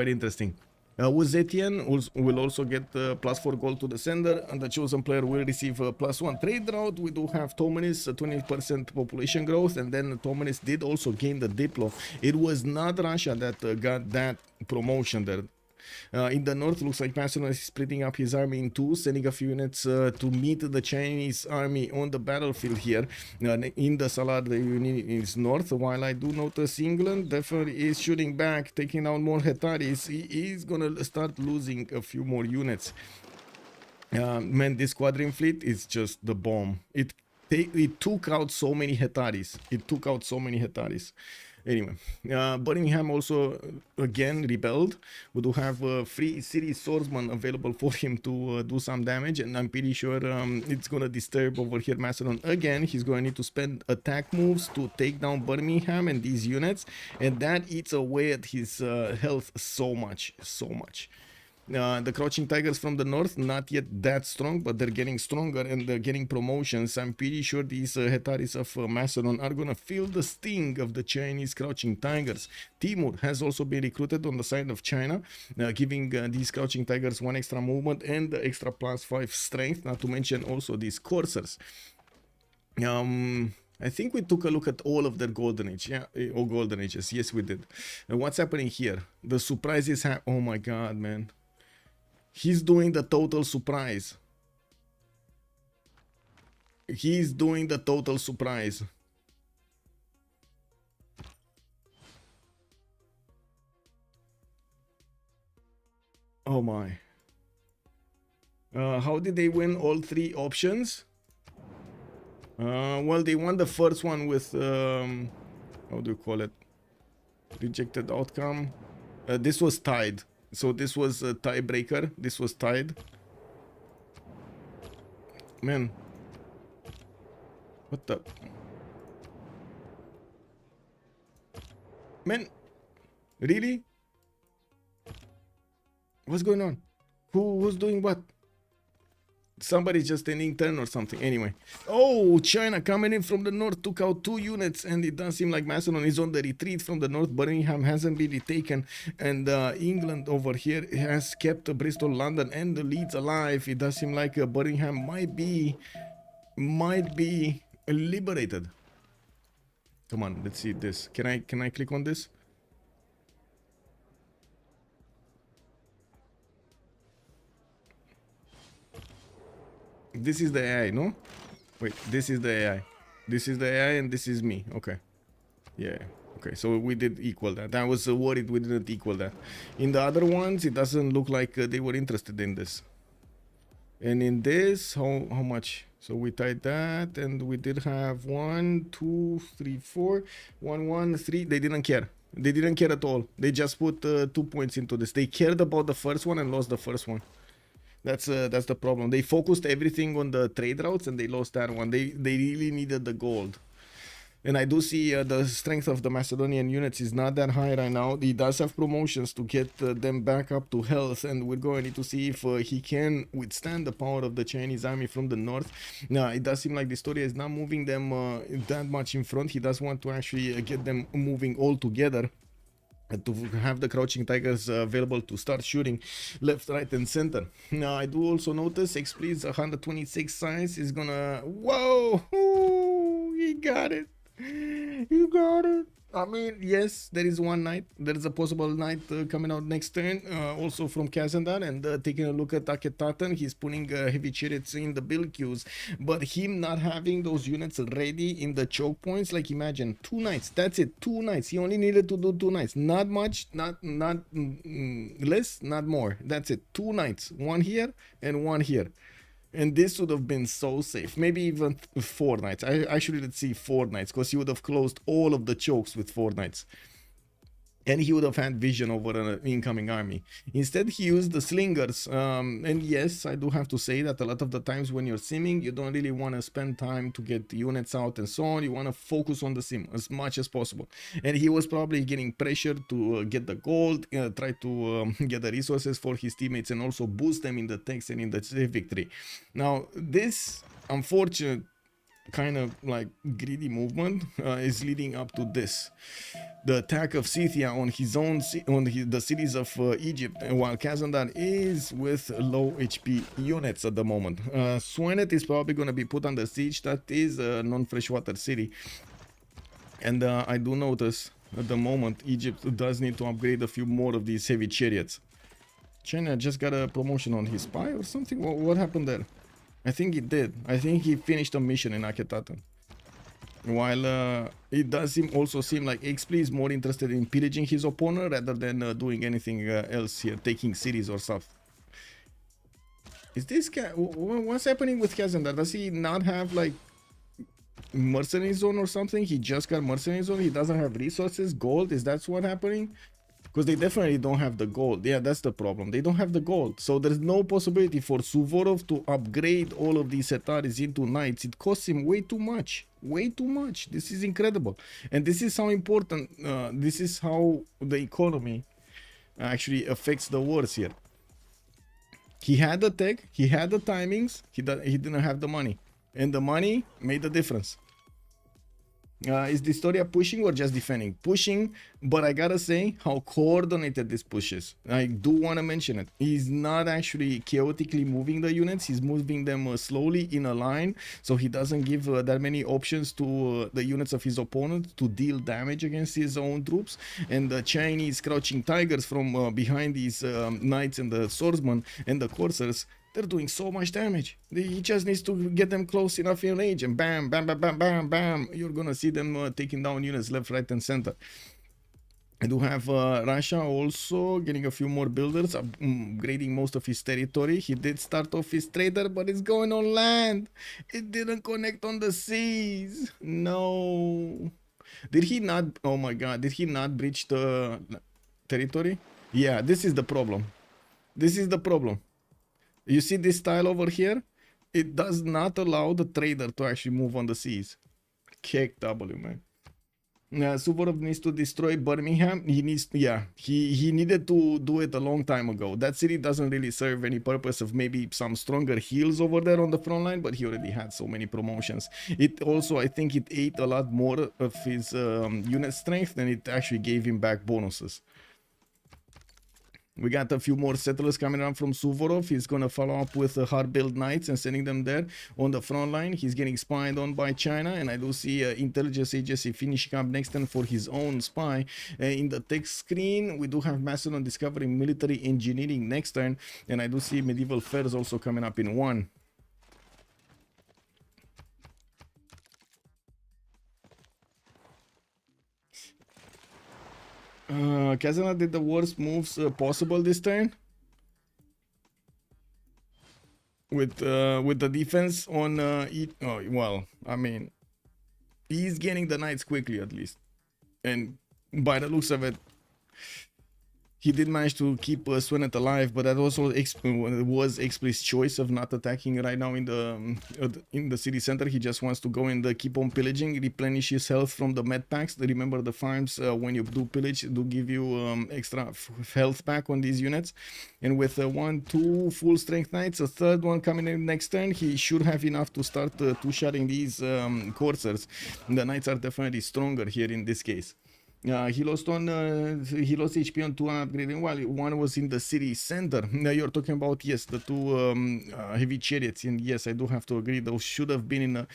interesting. Uzetian will also get +4 gold to the sender, and the chosen player will receive a +1 trade route. We do have Tomanis, 20% population growth, and then Tomanis did also gain the Diplo. It was not Russia that got that promotion there. In the north, looks like Macedon is splitting up his army in two, sending a few units to meet the Chinese army on the battlefield here. In the Salad, the unit is north, while I do notice England definitely is shooting back, taking out more Hetaris. He is gonna start losing a few more units. Man, this squadron fleet is just the bomb. It took out so many Hetaris. Anyway, Buckingham also again rebelled. We do have a free city swordsman available for him to do some damage, and I'm pretty sure it's gonna disturb over here Macedon again. He's gonna need to spend attack moves to take down Birmingham and these units, and that eats away at his health so much. The crouching tigers from the north, not yet that strong, but they're getting stronger and they're getting promotions. I'm pretty sure these Hetaris of Macedon are gonna feel the sting of the Chinese crouching tigers. Timur has also been recruited on the side of China, giving these crouching tigers 1 extra movement and the extra +5 strength, not to mention also these coursers. I think we took a look at all of their golden age, yeah, or golden ages. Yes, we did. What's happening here? The surprises oh my god, man. He's doing the total surprise. Oh my. How did they win all 3 options? Well, they won the first one with, how do you call it? Rejected outcome. This was tied. So this was a tiebreaker. This was tied. Man. What the? Man. Really? What's going on? Who's doing what? Somebody's just standing turn or something. Anyway. Oh, China coming in from the north took out 2 units, and it does seem like Macedon is on the retreat from the north. Birmingham hasn't been retaken, and England over here has kept Bristol, London, and the Leeds alive. It does seem like Birmingham might be liberated. Come on, let's see this. Can I click on this? This is the AI, no? Wait, this is the AI. This is the AI and this is me. Okay. Yeah. Okay, so we did equal that. I was worried we didn't equal that. In the other ones, it doesn't look like they were interested in this. And in this, how much? So we tied that, and we did have 1, 2, 3, 4, 1, 1, 3. They didn't care. They didn't care at all. They just put 2 points into this. They cared about the first one and lost the first one. That's the problem. They focused everything on the trade routes and they lost that one. They really needed the gold. And I do see the strength of the Macedonian units is not that high right now. He does have promotions to get them back up to health, and we're going to need to see if he can withstand the power of the Chinese army from the north. Now, it does seem like the story is not moving them that much in front. He does want to actually get them moving all together, to have the crouching tigers available to start shooting left, right, and center. Now, I do also notice X-Please 126 size is gonna... Whoa! Ooh, he got it! You got it! I mean, yes, there is one knight. There is a possible knight coming out next turn, also from Kazandar, and taking a look at Akhenaten, he's putting heavy chariots in the build queues, but him not having those units ready in the choke points, like imagine, 2 knights, that's it, 2 knights, he only needed to do 2 knights, not much, not less, not more, that's it, 2 knights, 1 here and 1 here. And this would have been so safe. Maybe even 4 knights. I actually let's see 4 knights, because he would have closed all of the chokes with 4 knights. And he would have had vision over an incoming army. Instead, he used the slingers. And yes, I do have to say that a lot of the times when you're simming, you don't really want to spend time to get the units out and so on. You want to focus on the sim as much as possible. And he was probably getting pressure to get the gold, try to get the resources for his teammates, and also boost them in the tanks and in the victory. Now, this unfortunate kind of like greedy movement is leading up to this. The attack of Scythia on his own, the cities of Egypt, while Kazandar is with low HP units at the moment. Swanet is probably going to be put under siege. That is a non-freshwater city. And I do notice at the moment Egypt does need to upgrade a few more of these heavy chariots. China just got a promotion on his spy or something? What happened there? I think he did. I think he finished a mission in Akhenaten. While it does also seem like X-Plea is more interested in pillaging his opponent rather than doing anything else here, taking cities or stuff. Is this guy... What's happening with Kazandar? Does he not have like mercenary zone or something? He just got mercenary zone. He doesn't have resources, gold. Is that what's happening? Because they definitely don't have the gold. Yeah, that's the problem. They don't have the gold. So there's no possibility for Suvorov to upgrade all of these Setaris into knights. It costs him way too much. Way too much. This is incredible. And this is how important, this is how the economy actually affects the wars here. He had the tech, he had the timings, he didn't have the money. And the money made the difference. Is the Historia pushing or just defending? Pushing, but I gotta say how coordinated this push is. I do want to mention it. He's not actually chaotically moving the units. He's moving them slowly in a line, so he doesn't give that many options to the units of his opponent to deal damage against his own troops. And the Chinese crouching tigers from behind these knights and the swordsmen and the coursers, they're doing so much damage. He just needs to get them close enough in range, and bam, bam, bam, bam, bam, bam. You're gonna see them taking down units left, right, and center. I do have Russia also getting a few more builders, upgrading most of his territory. He did start off his trader, but it's going on land. It didn't connect on the seas. No. Did he not? Oh my God! Did he not breach the territory? Yeah, this is the problem. This is the problem. You see this tile over here? It does not allow the trader to actually move on the seas. Kick W, man. Suvorov needs to destroy Birmingham. He needs, yeah, he needed to do it a long time ago. That city doesn't really serve any purpose of maybe some stronger heals over there on the front line, but he already had so many promotions. It also, I think it ate a lot more of his unit strength than it actually gave him back bonuses. We got a few more settlers coming around from Suvorov. He's going to follow up with hard-built knights and sending them there on the front line. He's getting spied on by China, and I do see intelligence agency finishing up next turn for his own spy. In the text screen, we do have Macedon discovering military engineering next turn, and I do see medieval fairs also coming up in 1. Kazana did the worst moves possible this turn with the defense on oh, well, I mean, he's getting the knights quickly at least, and by the looks of it, he did manage to keep Swenet alive, but that also was Expli's choice of not attacking right now in the city center. He just wants to go and keep on pillaging, replenish his health from the med packs. Remember, the farms when you do pillage do give you extra health back on these units. And with 2 full strength knights, a third one coming in next turn, he should have enough to start two-shotting these coursers. The knights are definitely stronger here in this case. He lost HP on 2 upgrading, while one was in the city center. Now you're talking about, yes, the 2 heavy chariots, and yes, I do have to agree, those should have been in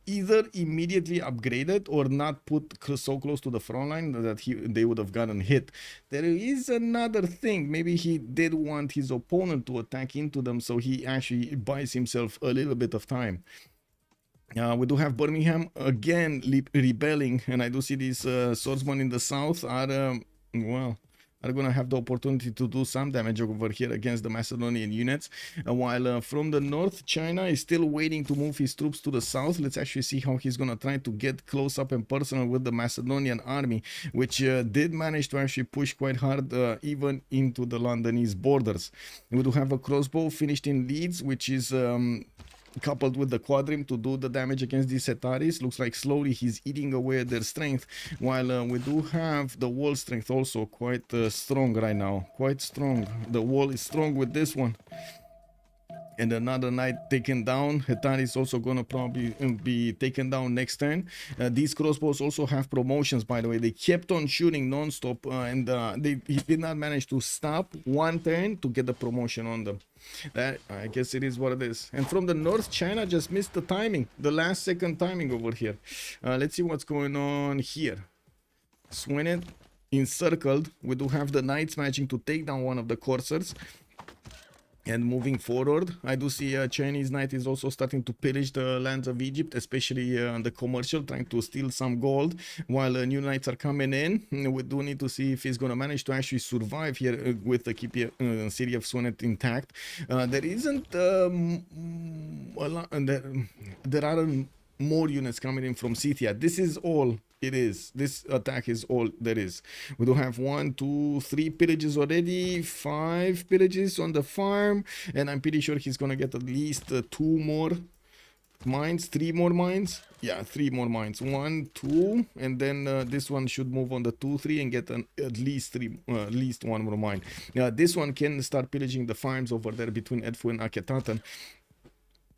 either immediately upgraded or not put so close to the front line that they would have gotten hit. There is another thing. Maybe he did want his opponent to attack into them, so he actually buys himself a little bit of time. We do have Birmingham again rebelling, and I do see these swordsmen in the south are well, are gonna have the opportunity to do some damage over here against the Macedonian units, while from the north, China is still waiting to move his troops to the south. Let's actually see how he's gonna try to get close up and personal with the Macedonian army, which did manage to actually push quite hard even into the Londonese borders. We do have a crossbow finished in Leeds, which is coupled with the quadrim to do the damage against these Setaris. Looks like slowly he's eating away at their strength, while we do have the wall strength also quite strong right now. Quite strong. The wall is strong with this one. And another knight taken down. Hetari is also gonna probably be taken down next turn. These crossbows also have promotions, by the way. They kept on shooting non-stop, and he did not manage to stop one turn to get the promotion on them. That, I guess it is what it is. And from the north, China just missed the timing, the last second timing over here. Let's see what's going on here. Swenet encircled. We do have the knights managing to take down one of the coursers. And moving forward, I do see a Chinese knight is also starting to pillage the lands of Egypt, especially the commercial, trying to steal some gold, while new knights are coming in. We do need to see if he's going to manage to actually survive here with the city of Swenet intact. There isn't a lot, there aren't more units coming in from Scythia. This is all it is. This attack is all there is. We do have 1, 2, 3 pillages already, 5 pillages on the farm, and I'm pretty sure he's gonna get at least 2 more mines, 3 more mines. Yeah, 3 more mines. 1, 2, and then this one should move on the 2, 3 and get at least 1 more mine. This one can start pillaging the farms over there between Edfu and Akhenaten,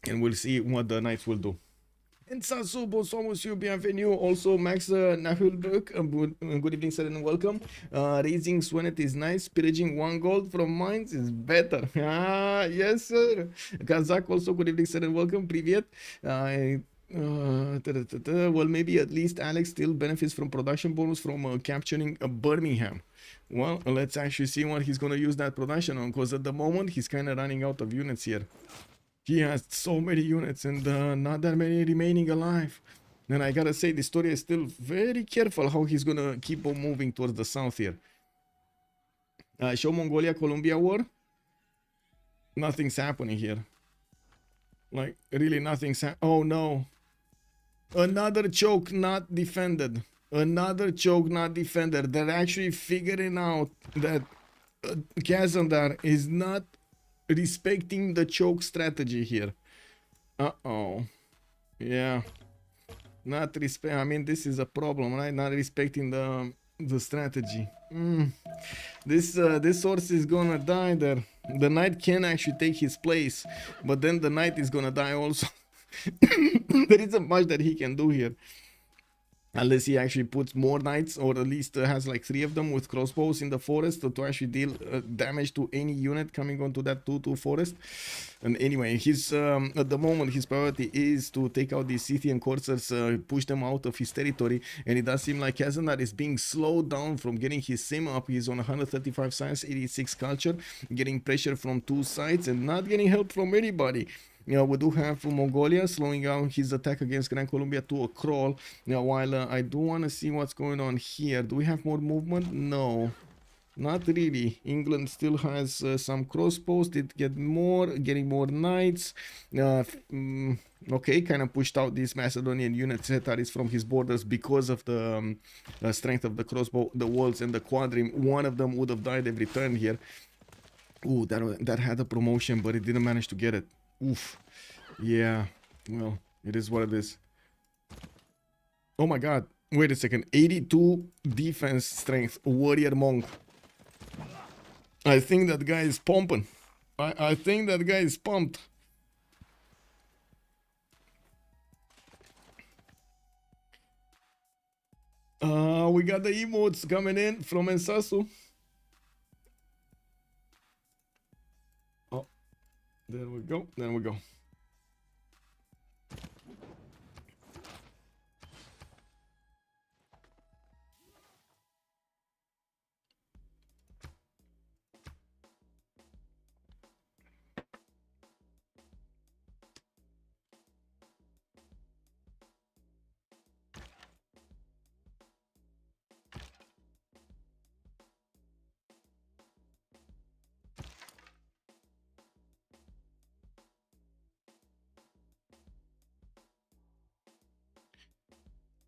and we'll see what the knights will do. And Sasu, bonsoir monsieur, bienvenue. Also Max Nahulbuk, good evening sir and welcome. Raising Swenet is nice, pillaging 1 gold from mines is better. Ah, yes sir. Kazakh also, good evening sir and welcome, привет. Well, maybe at least Alex still benefits from production bonus from capturing Birmingham. Well, let's actually see what he's going to use that production on, because at the moment he's kind of running out of units here. He has so many units and not that many remaining alive. And I gotta say, the story is still very careful how he's gonna keep on moving towards the south here. Show Mongolia-Columbia war. Nothing's happening here. Like, really nothing's oh no. Another choke not defended. Another choke not defended. They're actually figuring out that Kazandar is not respecting the choke strategy here. Uh-oh. Yeah. Not respect. I mean, this is a problem, right? Not respecting the strategy. This horse is gonna die there. The knight can actually take his place, but then the knight is gonna die also. There isn't much that he can do here. Unless he actually puts more knights, or at least has like 3 of them with crossbows in the forest to actually deal damage to any unit coming onto that 2-2 forest. And anyway, his at the moment his priority is to take out these Scythian coursers, push them out of his territory, and it does seem like Kazandar is being slowed down from getting his sim up. He's on 135 science, 86 culture, getting pressure from 2 sides and not getting help from anybody. We do have Mongolia slowing down his attack against Gran Colombia to a crawl. While I do want to see what's going on here. Do we have more movement? No, not really. England still has some crossbows. Did get more, getting more knights. Okay, kind of pushed out these Macedonian units Zetaris from his borders because of the strength of the crossbow, the walls, and the quadrim. One of them would have died every turn here. Ooh, that had a promotion, but it didn't manage to get it. Oof. Yeah, well, it is what it is. Oh my god, wait a second. 82 defense strength, warrior monk. I think that guy is pumping. I think that guy is pumped. We got the emotes coming in from Ensasu. There we go. There we go.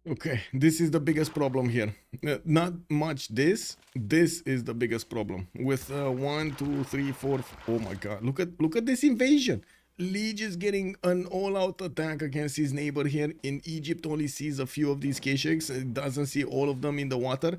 Okay, this is the biggest problem here. Not much this is the biggest problem. With 1, 2, 3, 4. Oh my god, look at this invasion. Liege is getting an all-out attack against his neighbor here. In Egypt only sees a few of these Kesheks. It doesn't see all of them in the water.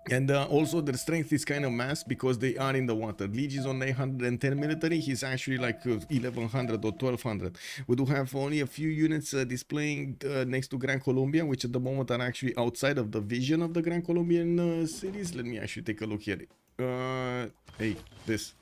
And also their strength is kind of masked because they are in the water. Liege is on 910 military. He's actually like 1100 or 1200. We do have only a few units displaying next to Gran Colombia, which at the moment are actually outside of the vision of the Gran Colombian cities. Let me actually take a look here. Hey, this.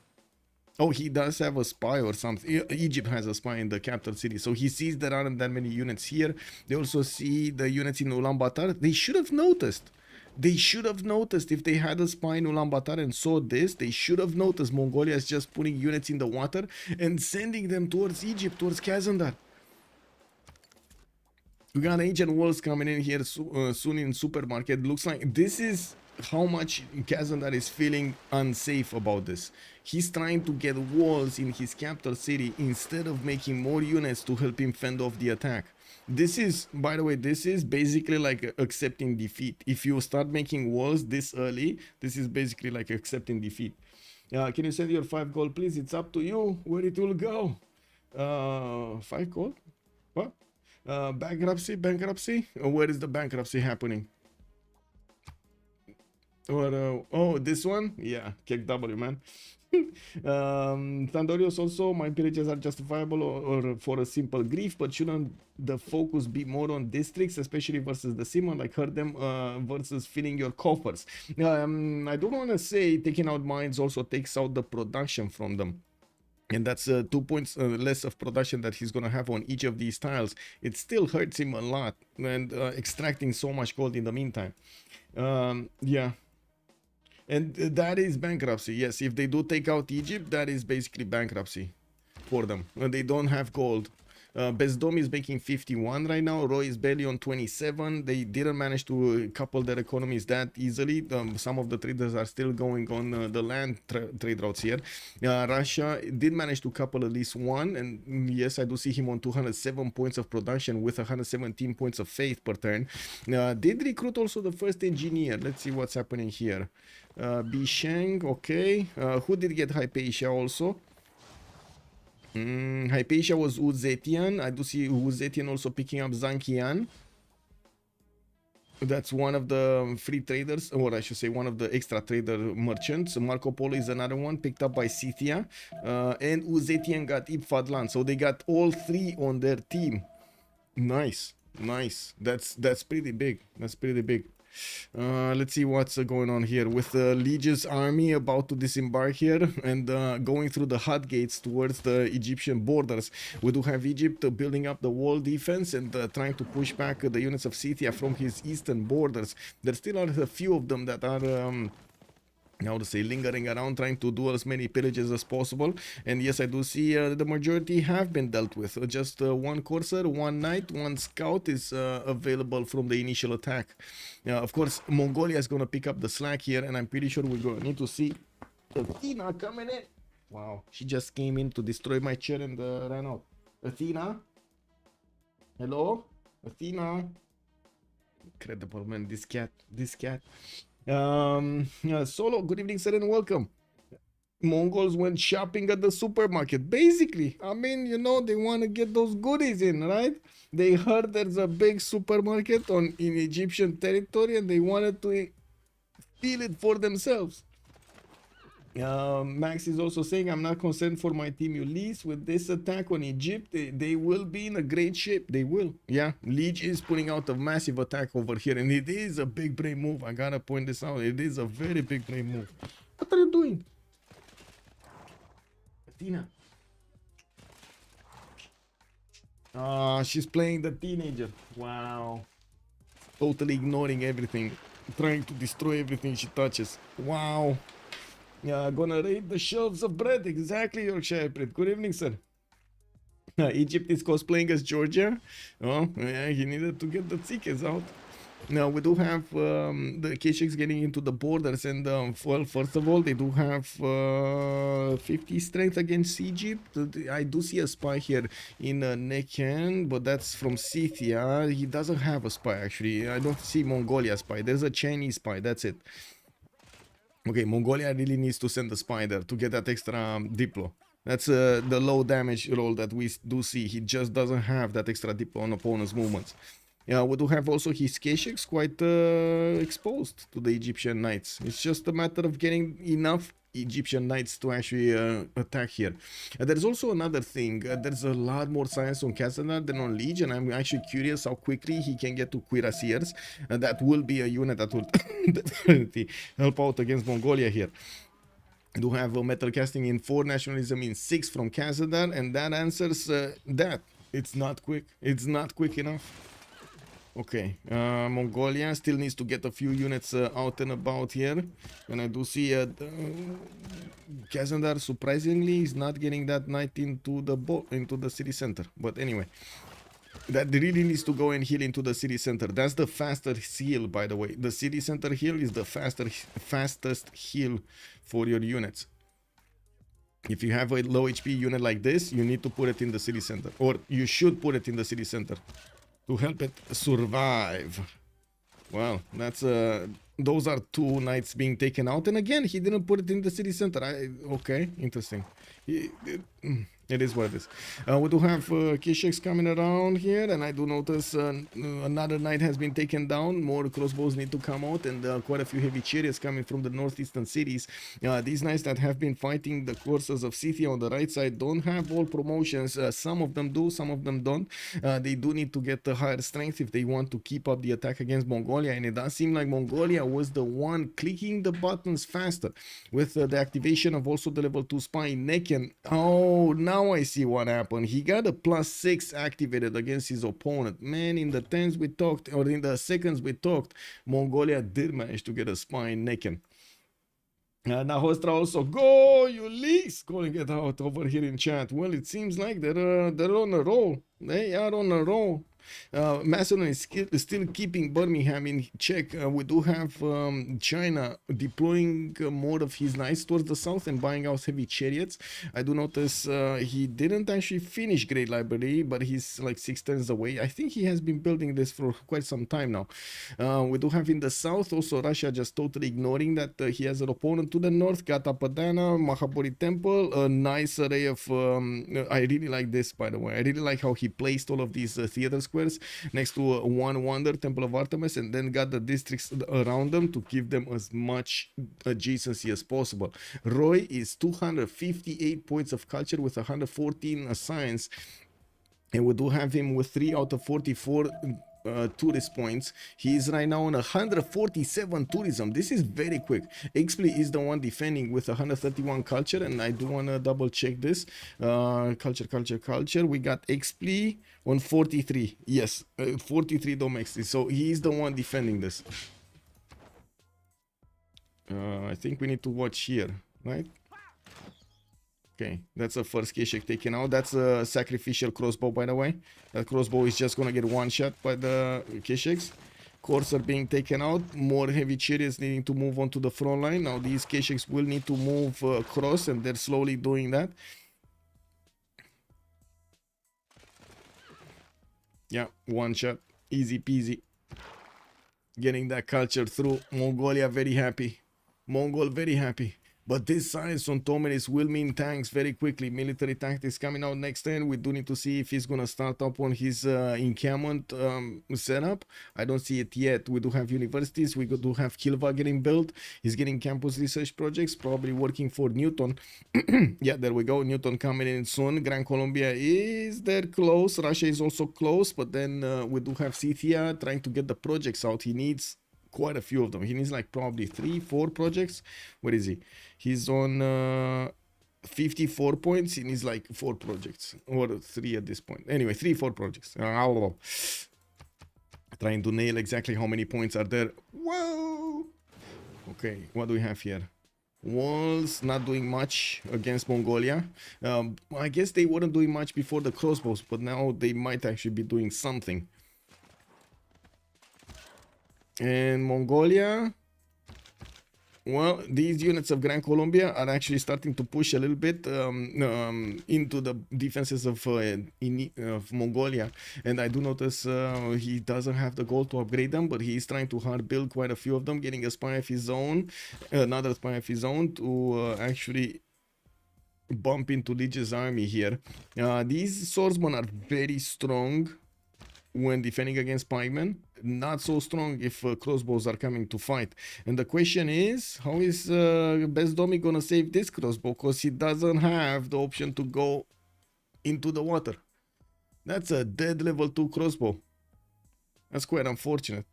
Oh, he does have a spy or something. Egypt has a spy in the capital city. So he sees there aren't that many units here. They also see the units in Ulaanbaatar. They should have noticed. They should have noticed if they had a spy in Ulaanbaatar and saw this. They should have noticed Mongolia is just putting units in the water and sending them towards Egypt, towards Kazandar. We got ancient walls coming in here soon in supermarket. Looks like this is how much Kazandar is feeling unsafe about this. He's trying to get walls in his capital city instead of making more units to help him fend off the attack. This is, by the way, this is basically like accepting defeat. If you start making walls this early, this is basically like accepting defeat. Can you send your 5 gold, please? It's up to you where it will go. 5 gold? What? Bankruptcy? Where is the bankruptcy happening? Or oh, this one? Yeah, kick W, man. Thandorius also, my pillages are justifiable or for a simple grief, but shouldn't the focus be more on districts, especially versus the Simon, like hurt them versus filling your coffers? I don't want to say taking out mines also takes out the production from them. And that's 2 points less of production that he's going to have on each of these tiles. It still hurts him a lot, and extracting so much gold in the meantime. Yeah. And that is bankruptcy. Yes, if they do take out Egypt, that is basically bankruptcy for them. They don't have gold. Bezdom is making 51 right now. Roy is barely on 27. They didn't manage to couple their economies that easily. Some of the traders are still going on the land trade routes here. Russia did manage to couple at least one. And yes, I do see him on 207 points of production with 117 points of faith per turn. Did recruit also the first engineer. Let's see what's happening here. Bisheng, okay. Who did get Hypatia also? Hypatia was Uzetian. I do see Uzetian also picking up Zankian. That's one of the free traders, or I should say one of the extra trader merchants. Marco Polo is another one picked up by Scythia. And Uzetian got Ibfadlan. So they got all three on their team. Nice. That's pretty big. Let's see what's going on here with the Legion's army about to disembark here and going through the hot gates towards the Egyptian borders. We do have Egypt building up the wall defense and trying to push back the units of Scythia from his eastern borders. There still are a few of them that are how to say, lingering around, trying to do as many pillages as possible. And yes, I do see the majority have been dealt with. Just one courser, one knight, one scout is available from the initial attack. Of course, Mongolia is going to pick up the slack here, and I'm pretty sure we're going to need to see Athena coming in. Wow, she just came in to destroy my chair and ran out. Athena? Hello? Athena? Incredible, man, this cat. Solo, good evening, sir, and welcome. Mongols went shopping at the supermarket. Basically, I mean, you know, they want to get those goodies in, right? They heard there's a big supermarket in Egyptian territory and they wanted to feel it for themselves. Max is also saying, I'm not concerned for my team Ulyss. With this attack on Egypt, they will be in a great shape. They will. Yeah, Liege is putting out a massive attack over here, and it is a big brain move. I gotta point this out. It is a very big brain move. What are you doing? Athena. She's playing the teenager. Wow. Totally ignoring everything. Trying to destroy everything she touches. Wow. Yeah, gonna raid the shelves of bread. Exactly, Yorkshire bread. Good evening, sir. Egypt is cosplaying as Georgia. Oh, yeah, he needed to get the tzitzis out. Now, we do have the K6 getting into the borders, and well, first of all, they do have 50 strength against Egypt. I do see a spy here in Neken, but that's from Scythia. He doesn't have a spy, actually. I don't see Mongolia spy. There's a Chinese spy, that's it. Okay, Mongolia really needs to send a spy there to get that extra Diplo. That's the low damage roll that we do see. He just doesn't have that extra Diplo on opponent's movements. Yeah, we do have also his K6 quite exposed to the Egyptian knights. It's just a matter of getting enough Egyptian knights to actually attack here. There's also another thing. There's a lot more science on Castanar than on Liege, and I'm actually curious how quickly he can get to Cuirassiers. That will be a unit that will definitely help out against Mongolia here. Do have metal casting in 4, nationalism in 6 from Casadar, and that answers that. It's not quick. It's not quick enough. Okay, Mongolia still needs to get a few units out and about here, and I do see Kazandar surprisingly is not getting that knight into the city center. But anyway, that really needs to go and heal into the city center. That's the fastest heal, by the way. The city center heal is the fastest heal for your units. If you have a low HP unit like this, you need to put it in the city center, or you should put it in the city center to help it survive. Well, that's those are 2 knights being taken out, and again, he didn't put it in the city center. Okay, interesting. It is what it is. We do have K6 coming around here, and I do notice another knight has been taken down. More crossbows need to come out, and quite a few heavy chariots coming from the northeastern cities. These knights that have been fighting the courses of Scythia on the right side don't have all promotions. Some of them do, some of them don't. They do need to get the higher strength if they want to keep up the attack against Mongolia, and it does seem like Mongolia was the one clicking the buttons faster with the activation of also the level 2 spy in Neken. Oh, now I see what happened. He got a +6 activated against his opponent. Man, in the tens we talked, or in the seconds we talked, Mongolia did manage to get a spy in Neken. Nahostra also, go Ulyss, calling it out over here in chat. Well, it seems like they're on a roll. They are on a roll. Macedon is still keeping Birmingham in check. We do have China deploying more of his knights towards the south and buying out heavy chariots. I do notice he didn't actually finish Great Library, but he's like 6 turns away. I think he has been building this for quite some time now. We do have in the south also Russia just totally ignoring that he has an opponent to the north, Gatapadana, Mahabodhi Temple, a nice array of I really like this, by the way. I really like how he placed all of these theater squares next to one wonder, Temple of Artemis, and then got the districts around them to give them as much adjacency as possible. Roy is 258 points of culture with 114 science, and we do have him with 3 out of 44 tourist points. He is right now on 147 tourism. This is very quick. Expley is the one defending with 131 culture, and I do want to double check this. Culture. We got Expley on 43. Yes, 43 domestic. So he is the one defending this. I think we need to watch here, right? Okay, that's a first Keshek taken out. That's a sacrificial crossbow, by the way. That crossbow is just gonna get one shot by the Kesheks. Cores are being taken out. More heavy chariots needing to move on to the front line. Now these Kesheks will need to move across, and they're slowly doing that. Yeah, one shot. Easy peasy. Getting that culture through. Mongolia very happy. Mongol very happy. But this science on Tomeris will mean tanks very quickly. Military tactics coming out next turn. We do need to see if he's going to start up on his encampment setup. I don't see it yet. We do have universities. We do have Kilva getting built. He's getting campus research projects, probably working for Newton. Yeah, there we go. Newton coming in soon. Gran Colombia is there close. Russia is also close. But then we do have Scythia trying to get the projects out. He needs quite a few of them. He needs like probably 3-4 projects. Where is he? He's on 54 points. He needs like 4 projects or 3 at this point. Anyway, 3-4 projects. Trying to nail exactly how many points are there. Whoa. Okay, what do we have here? Walls not doing much against Mongolia. I guess they weren't doing much before the crossbows, but now they might actually be doing something. And Mongolia, well, these units of Gran Colombia are actually starting to push a little bit into the defenses of Mongolia. And I do notice he doesn't have the goal to upgrade them, but he is trying to hard build quite a few of them, getting a spy of his own, another spy of his own to actually bump into Lige's army here. These swordsmen are very strong when defending against pikemen, not so strong if crossbows are coming to fight. And the question is, how is Bezdomi gonna save this crossbow? Because he doesn't have the option to go into the water. That's a dead level 2 crossbow. That's quite unfortunate.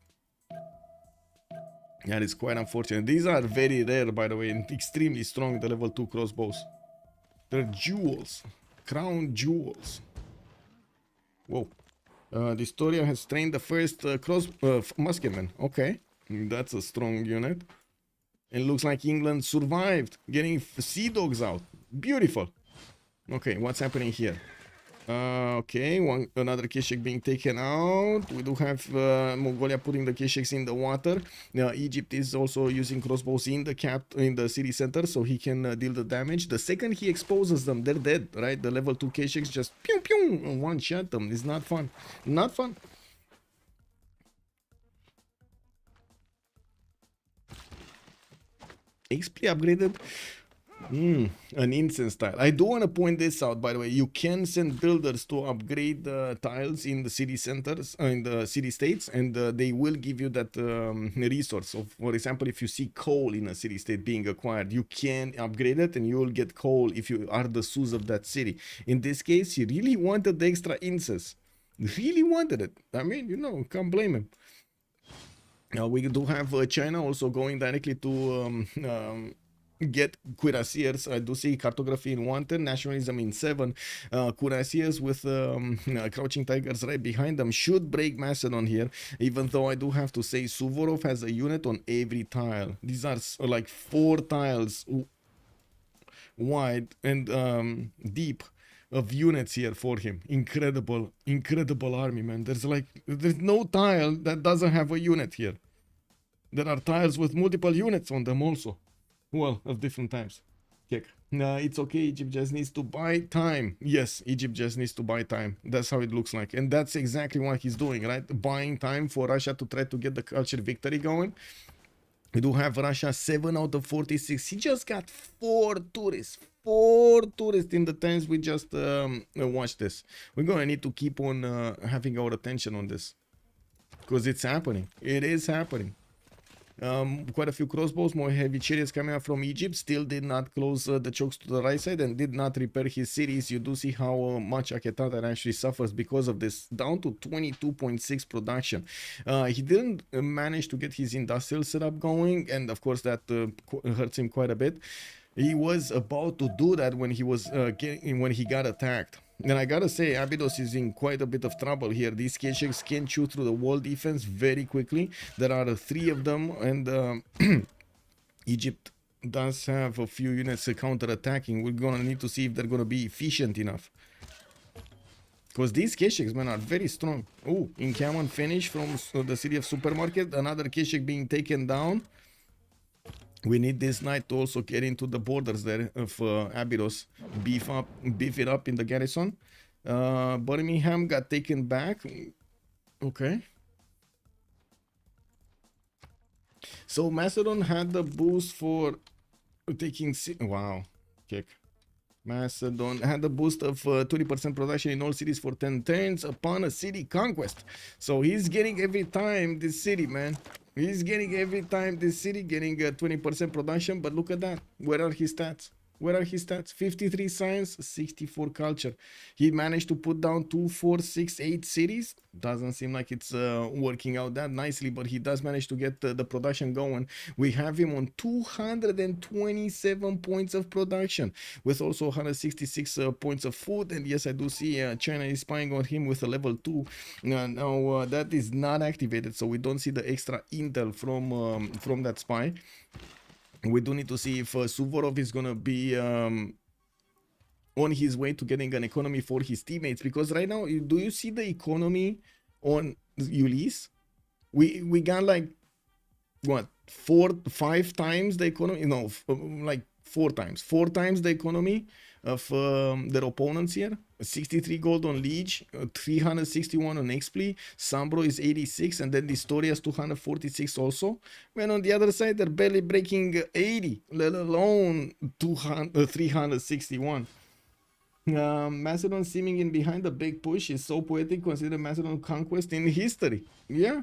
That is quite unfortunate. These are very rare, by the way, and extremely strong, the level 2 crossbows. They're jewels. Crown jewels. Whoa. The Historia has trained the first musketman. Okay, that's a strong unit. It looks like England survived, getting sea dogs out. Beautiful. Okay, what's happening here? Okay, another Keshek being taken out. We do have Mongolia putting the Kesheks in the water. Egypt is also using crossbows in the city center, so he can deal the damage. The second he exposes them, they're dead, right? The level 2 Kesheks just pew pew and one shot them. It's not fun. Not fun. XP upgraded. An incense tile. I do want to point this out, by the way. You can send builders to upgrade tiles in the city centers, in the city states, and they will give you that resource. So, for example, if you see coal in a city state being acquired, you can upgrade it and you will get coal if you are the Sus of that city. In this case, he really wanted the extra incense. Really wanted it. I mean, you know, can't blame him. We do have China also going directly to get cuirassiers. I do see cartography in 1 turn, nationalism in 7. Cuirassiers with crouching tigers right behind them should break Macedon here, even though I do have to say Suvorov has a unit on every tile. These are like 4 tiles wide and deep of units here for him. Incredible, incredible army, man. There's no tile that doesn't have a unit here. There are tiles with multiple units on them also. Well, of different types. Check. Nah, it's okay. Egypt just needs to buy time. Yes, Egypt just needs to buy time. That's how it looks like. And that's exactly what he's doing, right? Buying time for Russia to try to get the culture victory going. We do have Russia 7 out of 46. He just got 4 tourists. 4 tourists in the times we just watched this. We're going to need to keep on having our attention on this. Because it's happening. It is happening. Quite a few crossbows, more heavy chariots coming up from Egypt. Still did not close the chokes to the right side and did not repair his cities. You do see how much Akhenaten actually suffers because of this. Down to 22.6 production. He didn't manage to get his industrial setup going, and of course that hurts him quite a bit. He was about to do that when he was when he got attacked. And I gotta say, Abydos is in quite a bit of trouble here. These K-Shakes can chew through the wall defense very quickly. There are 3 of them, and Egypt does have a few units counter-attacking. We're gonna need to see if they're gonna be efficient enough. Because these K-Shakes, man, are very strong. Oh, encampment finish from the city of Supermarket. Another K-Shake being taken down. We need this knight to also get into the borders there of Abydos. Beef it up in the garrison. Birmingham got taken back. Okay. So Macedon had the boost for taking... Wow. Kick. Macedon had the boost of 20% production in all cities for 10 turns upon a city conquest. So he's getting every time this city, man. He's getting every time this city getting 20% production, but look at that. Where are his stats? Where are his stats? 53 science, 64 culture. He managed to put down 2, 4, 6, 8 cities. Doesn't seem like it's working out that nicely, but he does manage to get the production going. We have him on 227 points of production, with also 166 points of food. And yes, I do see China is spying on him with a level 2. Now that is not activated, so we don't see the extra intel from that spy. We do need to see if Suvorov is going to be on his way to getting an economy for his teammates. Because right now, do you see the economy on Ulyss? We got like, what, 5 times the economy? No, like 4 times. 4 times the economy of their opponents here. 63 gold on Liege, 361 on XP, Sambro is 86, and then the Historia's 246 also. When on the other side, they're barely breaking 80, let alone 361. Macedon seeming in behind the big push is so poetic, consider Macedon conquest in history. Yeah.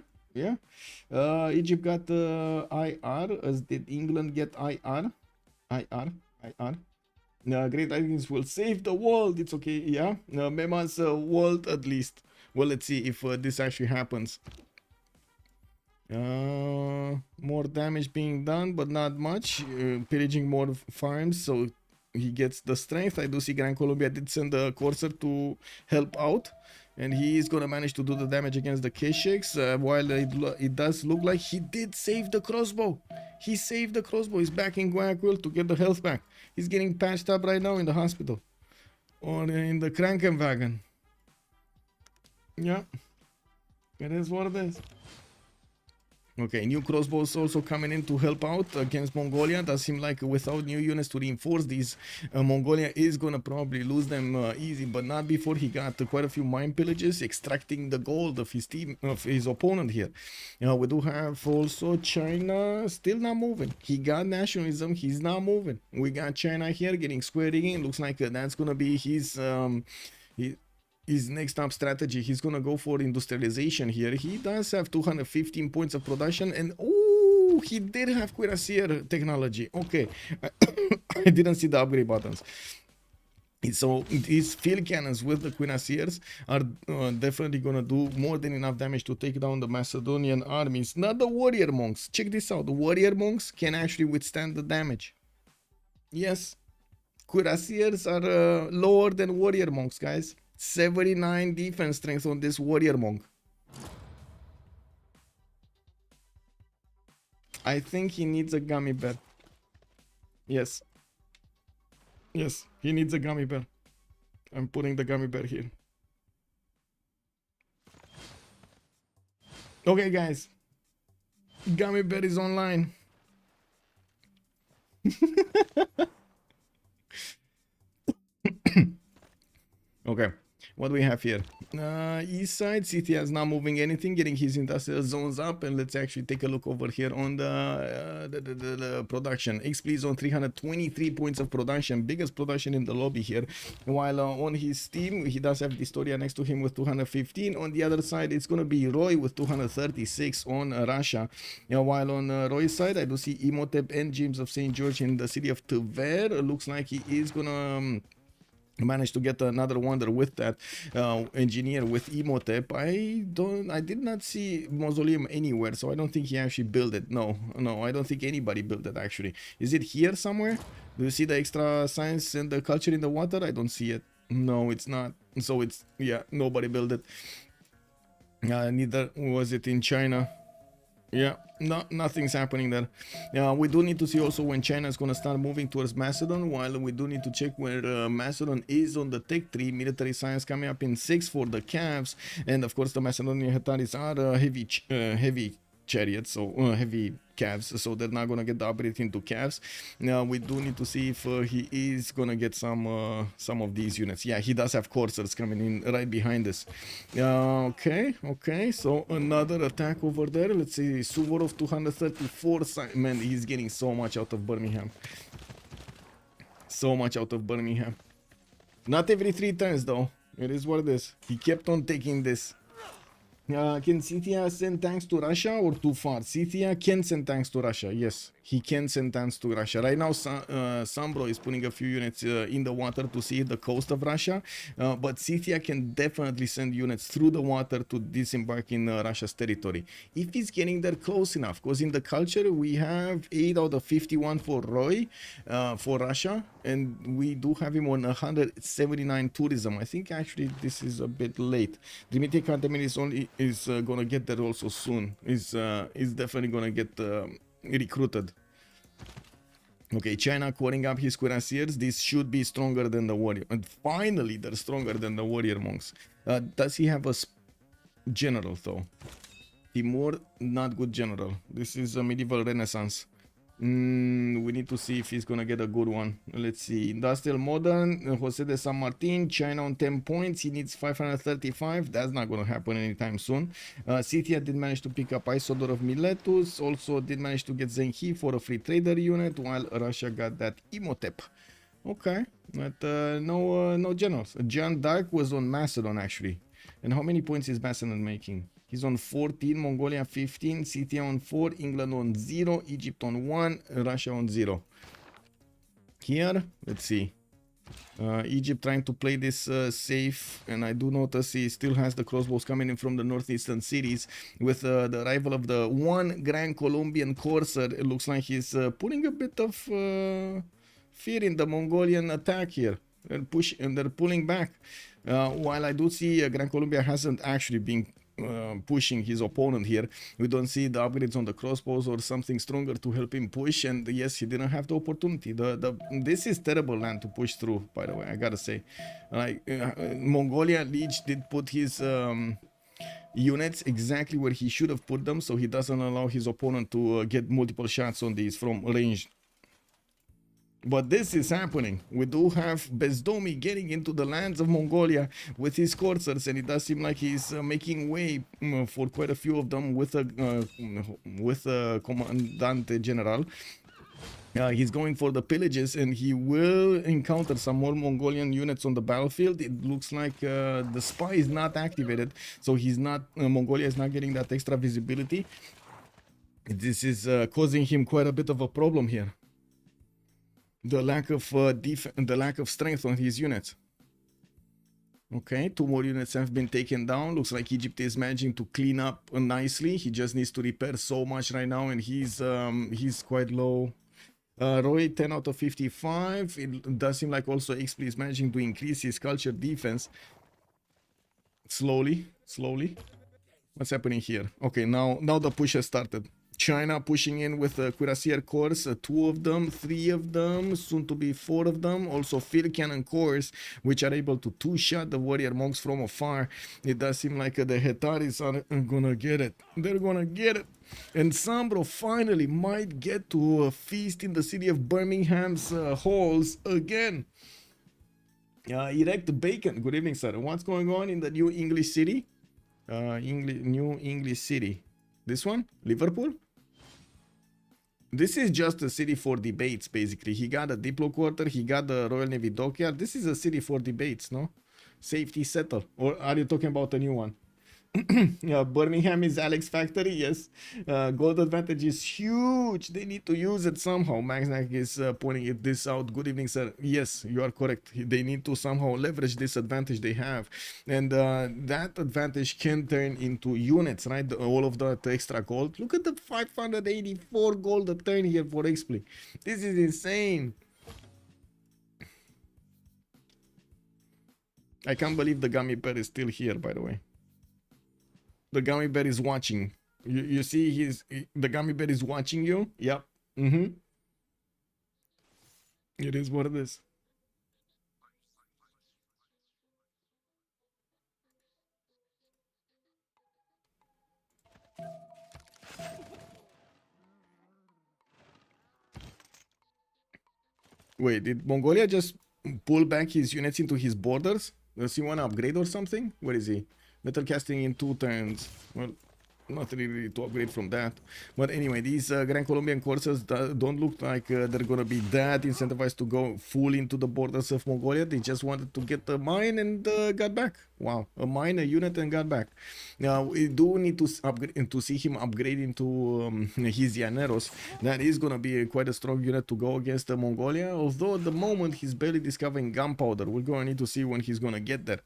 Egypt got IR, as did England get IR. Great Vikings will save the world. It's okay. Yeah. Memas world at least. Well, let's see if this actually happens. More damage being done, but not much. Pillaging more farms, so he gets the strength. I do see Gran Colombia did send a courser to help out, and he is going to manage to do the damage against the K-Shakes, while it does look like he did save the crossbow. He saved the crossbow. He's back in Guayaquil to get the health back. He's getting patched up right now in the hospital. Or in the Krankenwagen. Yeah. It is what it is. Okay, new crossbows also coming in to help out against Mongolia. Does seem like without new units to reinforce these, Mongolia is gonna probably lose them easy, but not before he got quite a few mine pillages, extracting the gold of his team, of his opponent here. We do have also China still not moving. He got nationalism, he's not moving. We got China here getting squared in. Looks like that's gonna be his next up strategy. He's gonna go for industrialization here. He does have 215 points of production, and oh, he did have cuirassier technology. Okay, I didn't see the upgrade buttons. So these field cannons with the cuirassiers are definitely gonna do more than enough damage to take down the Macedonian armies. Not the warrior monks. Check this out. The warrior monks can actually withstand the damage. Yes, cuirassiers are lower than warrior monks, guys. 79 defense strength on this warrior monk. I think he needs a gummy bear. Yes, he needs a gummy bear. I'm putting the gummy bear here. Okay, guys. Gummy bear is online. Okay, what do we have here? East side, CTL is not moving anything, getting his industrial zones up, and let's actually take a look over here on the production. XP is on 323 points of production, biggest production in the lobby here, while on his team he does have Distoria next to him with 215. On the other side it's going to be Roy with 236 on Russia, while on Roy's side I do see Imhotep and James of St. George in the city of Tver. Looks like he is gonna managed to get another wonder with that engineer with Imhotep. I did not see mausoleum anywhere, so I don't think he actually built it. No, I don't think anybody built it actually. Is it here somewhere? Do you see the extra science and the culture in the water? I don't see it. No, it's not. So it's, yeah, nobody built it. Neither was it in China. Yeah, nothing's happening there. We do need to see also when China is going to start moving towards Macedon, while we do need to check where Macedon is on the tech tree. Military science coming up in 6 for the Cavs, and of course the Macedonian Hetaris are heavy chariots, so heavy calves, so they're not gonna get the upgrade into calves. Now we do need to see if he is gonna get some of these units. Yeah, he does have coursers coming in right behind us. Okay, so another attack over there. Let's see, Suvorov 234. Man, he's getting so much out of Birmingham. So much out of Birmingham. Not every 3 turns though. It is what it is. He kept on taking this. Can Scythia send tanks to Russia or too far? Scythia can send tanks to Russia. Yes, he can send tanks to Russia. Right now, Sambro is putting a few units in the water to see the coast of Russia. But Scythia can definitely send units through the water to disembark in Russia's territory. If he's getting there close enough. Because in the culture, we have 8 out of 51 for Roy, for Russia. And we do have him on 179 tourism. I think actually this is a bit late. Dmitry Kantemir is gonna get there also soon. Is definitely gonna get recruited. Okay, China calling up his cuirassiers. This should be stronger than the warrior. And finally, they're stronger than the warrior monks. Does he have a general though? Timur, not good general. This is a medieval renaissance. We need to see if he's gonna get a good one. Let's see. Industrial modern, Jose de San Martin, China on 10 points. He needs 535. That's not gonna happen anytime soon. Scythia did manage to pick up Isodor of Miletus. Also did manage to get Zenhi for a free trader unit, while Russia got that Imhotep. Okay, but no generals. John Dark was on Macedon actually. And how many points is Macedon making? He's on 14, Mongolia 15, Scythia on 4, England on 0, Egypt on 1, Russia on 0. Here, let's see. Egypt trying to play this safe, and I do notice he still has the crossbows coming in from the northeastern cities. With the arrival of the one Grand Colombian Corsair, it looks like he's putting a bit of fear in the Mongolian attack here. And they're pulling back. While I do see Grand Colombia hasn't actually been pushing his opponent here. We don't see the upgrades on the crossbows or something stronger to help him push, and yes, he didn't have the opportunity. This is terrible land to push through, by the way, I gotta say. Like Mongolia Liege did put his units exactly where he should have put them, so he doesn't allow his opponent to get multiple shots on these from range. But this is happening. We do have Bezdomi getting into the lands of Mongolia with his coursers, and it does seem like he's making way for quite a few of them with a Commandante General. He's going for the pillages, and he will encounter some more Mongolian units on the battlefield. It looks like the spy is not activated, so he's not. Mongolia is not getting that extra visibility. This is causing him quite a bit of a problem here. The lack of strength on his units. Okay, 2 more units have been taken down. Looks like Egypt is managing to clean up nicely. He just needs to repair so much right now, and he's quite low. Roy 10 out of 55. It does seem like also XP is managing to increase his culture defense. Slowly. What's happening here? Okay, now the push has started. China pushing in with cuirassier corps, 2 of them, 3 of them, soon to be 4 of them. Also field cannon corps, which are able to two-shot the warrior monks from afar. It does seem like the Hetaris are gonna get it. They're gonna get it. And Sambro finally might get to a feast in the city of Birmingham's halls again. Erect Bacon, good evening, sir. What's going on in the New English City? New English City. This one? Liverpool? This is just a city for debates, basically. He got a Diplo quarter, he got the Royal Navy dockyard. This is a city for debates, no? Safety settle. Or are you talking about a new one? Yeah, Birmingham is Alex Factory, yes. Gold advantage is huge. They need to use it somehow. Maxnack is pointing this out. Good evening, sir. Yes, you are correct. They need to somehow leverage this advantage they have. And that advantage can turn into units, right? All of that extra gold. Look at the 584 gold a turn here for Expley. This is insane. I can't believe the gummy bear is still here, by the way. The gummy bear is watching. You see the gummy bear is watching you? Yep. It is what it is. Wait, did Mongolia just pull back his units into his borders? Does he want to upgrade or something? Where is he? Metal casting in 2 turns. Well, not really to upgrade from that. But anyway, these Grand Colombian courses don't look like they're gonna be that incentivized to go full into the borders of Mongolia. They just wanted to get the mine and got back. Wow, a mine, a unit, and got back. Now we do need to upgrade to see him upgrade into his Llaneros. That is gonna be quite a strong unit to go against Mongolia. Although at the moment he's barely discovering gunpowder. We're gonna need to see when he's gonna get there.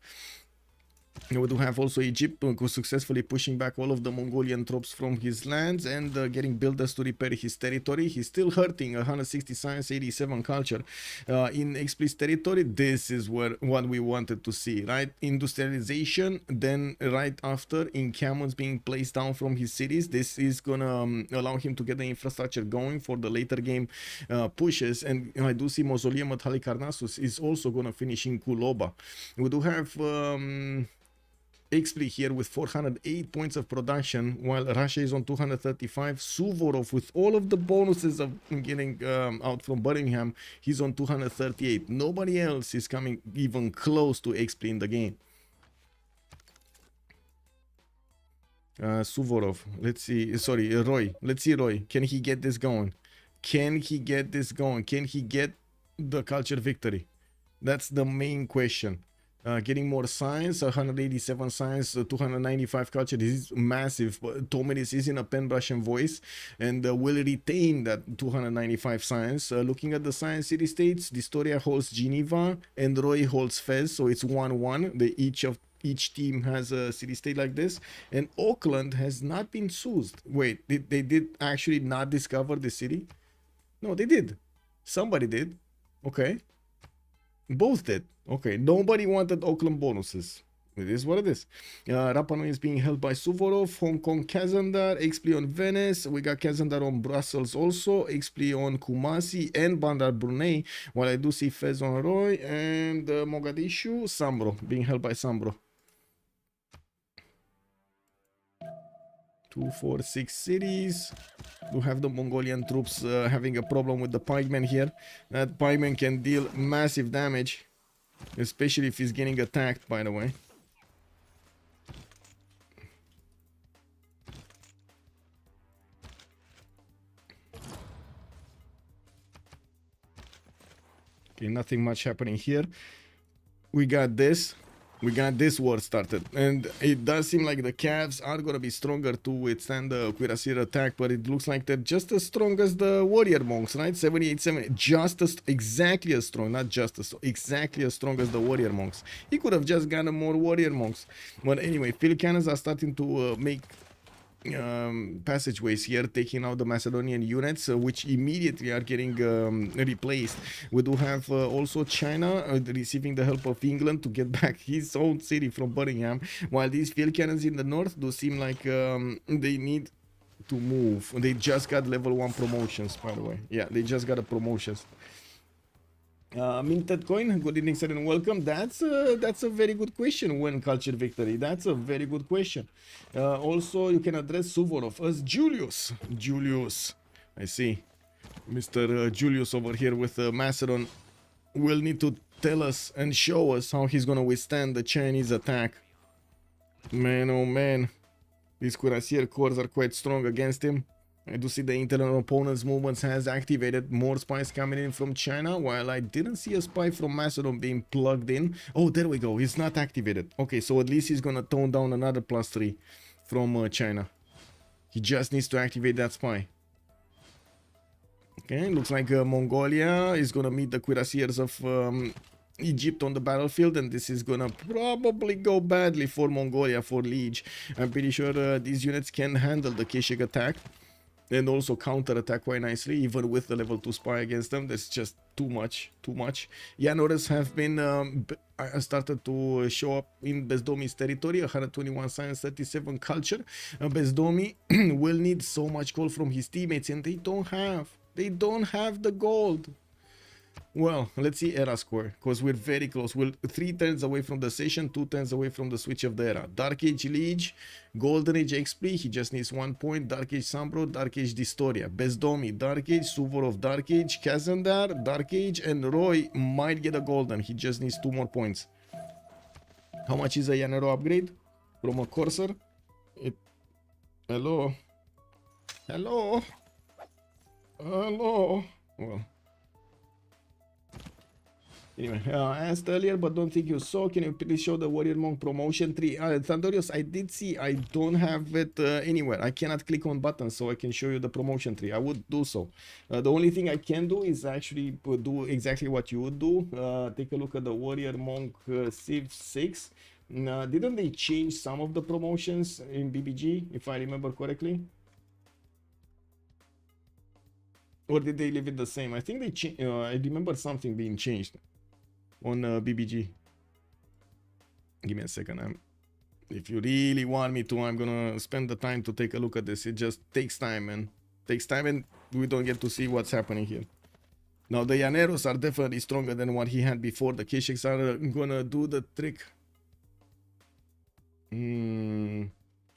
We do have also Egypt successfully pushing back all of the Mongolian troops from his lands and getting builders to repair his territory. He's still hurting 160 science, 87 culture in Expley's territory. This is what we wanted to see, right? Industrialization, then right after encampments being placed down from his cities. This is gonna allow him to get the infrastructure going for the later game pushes. And I do see Mausoleum at Halicarnassus is also gonna finish in Kuloba. We do have Expley here with 408 points of production, while Russia is on 235. Suvorov, with all of the bonuses of getting out from Birmingham, he's on 238. Nobody else is coming even close to Expley in the game. Suvorov, let's see, sorry, Roy. Let's see, Roy. Can he get this going? Can he get this going? Can he get the culture victory? That's the main question. Getting more science, 187 science, 295 culture. This is massive. Tomidis is in a pen brush and voice and will retain that 295 science. Looking at the science city states, Distoria holds Geneva and Roy holds Fez, so it's 1-1. Each team has a city state like this, and Auckland has not been seized. Wait, they did actually not discover the city? No, they did. Somebody did. Okay. Both did. Okay, nobody wanted Auckland bonuses. It is what it is. Rapa Nui is being held by Suvorov, Hong Kong Kazandar, Expley on Venice. We got Kazandar on Brussels also, Expley on Kumasi and Bandar Brunei, while I do see Fez on Roy and Mogadishu, Sambro, being held by Sambro. 2, 4, 6 cities. We have the Mongolian troops having a problem with the pikeman here. That pikeman can deal massive damage, especially if he's getting attacked, by the way. Okay, nothing much happening here. We got this war started, and it does seem like the Cavs are gonna be stronger to withstand the cuirassier attack, but it looks like they're just as strong as the warrior monks, right? 78-7, exactly as strong, not just as, exactly as strong as the warrior monks. He could have just gotten more warrior monks, but anyway, field cannons are starting to make passageways here, taking out the Macedonian units, which immediately are getting replaced. We do have also China receiving the help of England to get back his own city from Birmingham, while these field cannons in the north do seem like they need to move. They just got level 1 promotions, by the way. Yeah, they just got a promotions. Minted coin, good evening, sir, and welcome. That's a very good question. When culture victory? That's a very good question. Also, you can address Suvorov as Julius. Julius, I see. Mr. Julius over here with Macedon will need to tell us and show us how he's gonna withstand the Chinese attack. Man, oh man, these cuirassier corps are quite strong against him. I do see the internal opponent's movements has activated more spies coming in from China, while I didn't see a spy from Macedon being plugged in. Oh, there we go. It's not activated. Okay, so at least he's gonna tone down another +3 from China. He just needs to activate that spy. Okay, looks like Mongolia is gonna meet the cuirassiers of Egypt on the battlefield, and this is gonna probably go badly for Mongolia, for Liege. I'm pretty sure these units can handle the Keshik attack and also counter-attack quite nicely, even with the level 2 spy against them. That's just too much. Yanoras have been started to show up in Bezdomi's territory. 121 science, 37 culture. Bezdomi will need so much gold from his teammates, and they don't have the gold. Well, let's see era score, because we're very close. We're 3 turns away from the session, 2 turns away from the switch of the era. Dark Age Liege, Golden Age XP, he just needs 1 point. Dark Age Sambro, Dark Age Distoria. Bezdomi, Dark Age, Suvorov, Dark Age, Kazandar, Dark Age, and Roy might get a golden. He just needs 2 more points. How much is a Yanero upgrade from a Corsair? Hello? Well, anyway, asked earlier, but don't think you saw. Can you please show the Warrior Monk promotion tree? Thundorius, I did see. I don't have it anywhere. I cannot click on buttons, so I can show you the promotion tree. I would do so. The only thing I can do is actually do exactly what you would do. Take a look at the Warrior Monk Civ6. Didn't they change some of the promotions in BBG, if I remember correctly? Or did they leave it the same? I think they changed. I remember something being changed on BBG. Give me a second. If you really want me to, I'm gonna spend the time to take a look at this. It just takes time, and we don't get to see what's happening here. Now the Llaneros are definitely stronger than what he had before. The Keshiks are gonna do the trick.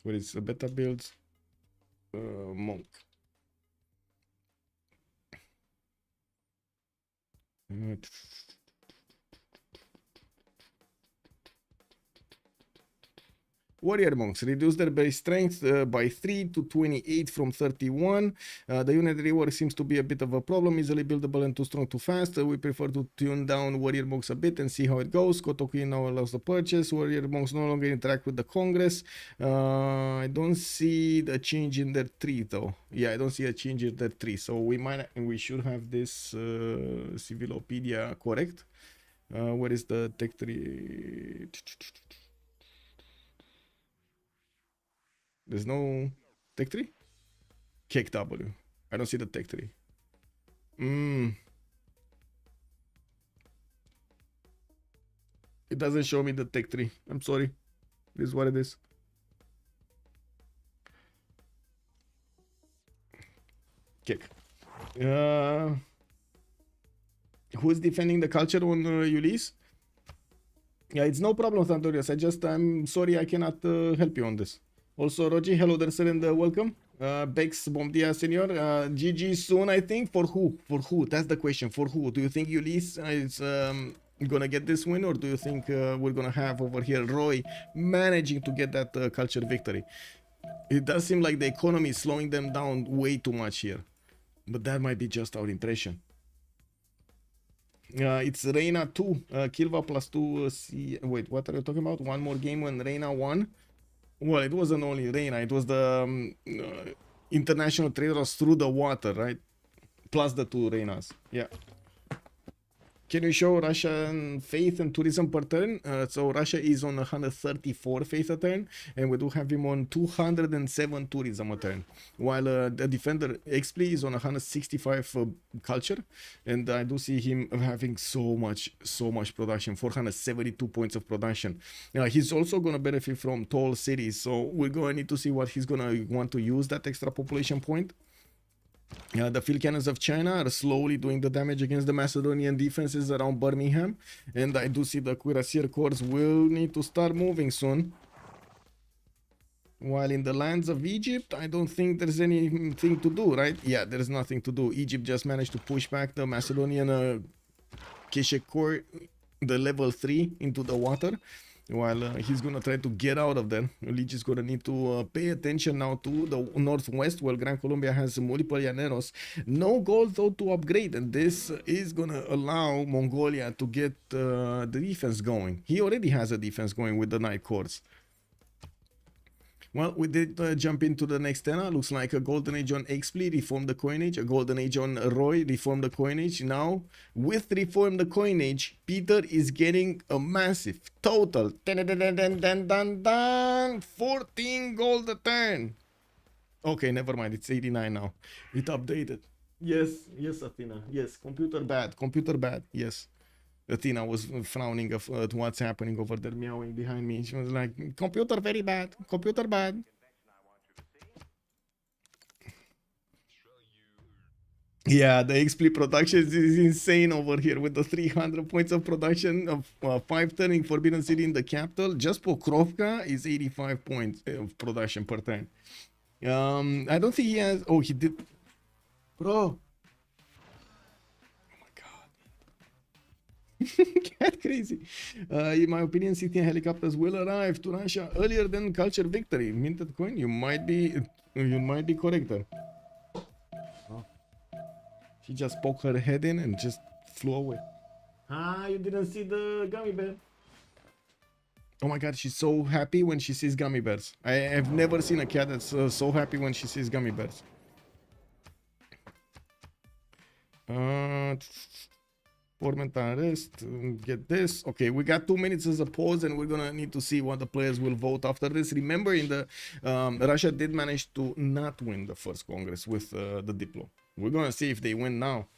What is the beta builds? Monk. Warrior monks reduce their base strength by 3 to 28 from 31. The unit rework seems to be a bit of a problem, easily buildable and too strong too fast. We prefer to tune down warrior monks a bit and see how it goes. Kotoku now allows the purchase. Warrior monks no longer interact with the Congress. I don't see the change in their tree though. Yeah, I don't see a change in their tree. So we should have this Civilopedia correct. Where is the tech tree? There's no tech tree? Cake W. I don't see the tech tree. It doesn't show me the tech tree. I'm sorry. This is what it is. Cake. Who's defending the culture on Ulyss? Yeah, it's no problem, Thundorius. I'm sorry I cannot help you on this. Also, Rogi, hello there, sir, and welcome. Bex, bom dia, senor. GG soon, I think. For who? For who? That's the question. For who? Do you think Ulyss is gonna get this win, or do you think we're gonna have over here Roy managing to get that culture victory? It does seem like the economy is slowing them down way too much here, but that might be just our impression. It's Reina 2, Kilva plus 2. Wait, what are you talking about? One more game when Reina won? Well, it wasn't only Reina, it was the international traders through the water, right? Plus the 2 Reinas. Yeah. Can you show Russian faith and tourism per turn? So Russia is on 134 faith a turn, and we do have him on 207 tourism a turn. While the defender XP is on 165 culture, and I do see him having so much production, 472 points of production. He's also gonna benefit from tall cities, so we're gonna need to see what he's gonna want to use that extra population point. The field cannons of China are slowly doing the damage against the Macedonian defenses around Birmingham, and I do see the cuirassier corps will need to start moving soon. While in the lands of Egypt, I don't think there's anything to do, right? Yeah, there's nothing to do. Egypt just managed to push back the Macedonian Keshek Corps, the level 3, into the water. While he's gonna try to get out of there. Ulyss is gonna need to pay attention now to the northwest, while Gran Colombia has multiple llaneros. No gold though to upgrade, and this is gonna allow Mongolia to get the defense going. He already has a defense going with the Knight Corps. Well, we did jump into the next era. Looks like a golden age on XP, reformed the coinage. A golden age on Roy, reformed the coinage. Now, with reform the coinage, Peter is getting a massive total 14 gold a turn. Okay, never mind. It's 89 now. It updated. Yes, Athena. Yes, computer bad. Yes. Athena was frowning at what's happening over there, meowing behind me. She was like, computer very bad. Computer bad. Yeah, the XP production is insane over here with the 300 points of production of 5 turning Forbidden City in the capital. Just Pokrovka is 85 points of production per turn. I don't think he has... Oh, he did... Bro. Get crazy. In my opinion, city helicopters will arrive to Russia earlier than culture victory. Minted coin, you might be correct there. Oh. She just poked her head in and just flew away. Ah, you didn't see the gummy bear. Oh my god, she's so happy when she sees gummy bears. I have never seen a cat that's so happy when she sees gummy bears. Formant arrest, get this. Okay, we got 2 minutes as a pause, and we're gonna need to see what the players will vote after this. Remember, in the Russia did manage to not win the first Congress with the Diplo. We're gonna see if they win now.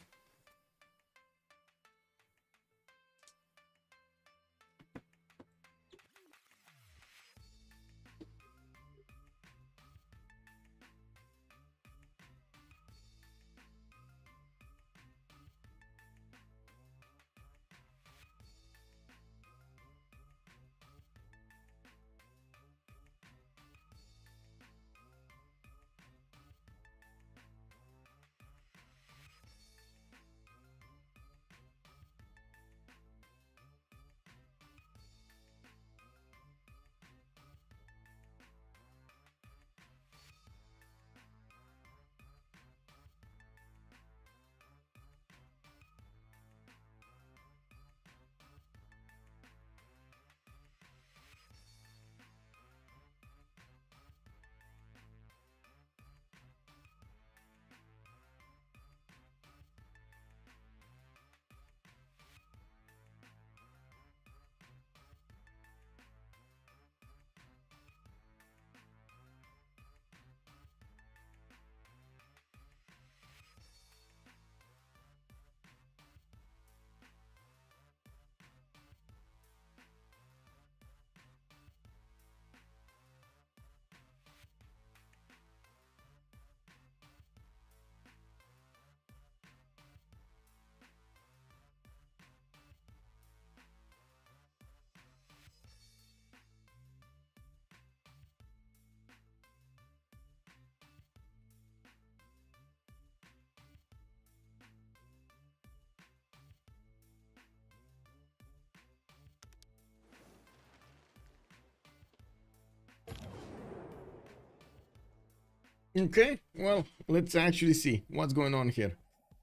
Okay, well, let's actually see what's going on here.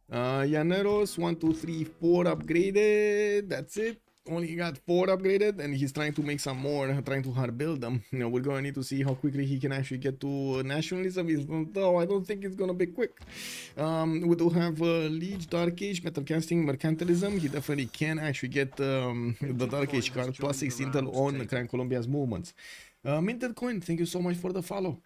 Llaneros, 1, 2, 3, 4 upgraded. That's it. only got 4 upgraded, and he's trying to make some more, trying to hard build them. You know, we're gonna need to see how quickly he can actually get to nationalism. Though I don't think it's gonna be quick. We do have Liege, Dark Age, Metal Casting, Mercantilism. He definitely can actually get the Dark Age card plus 6 intel on Grand Colombia's movements. Minted Coin, thank you so much for the follow.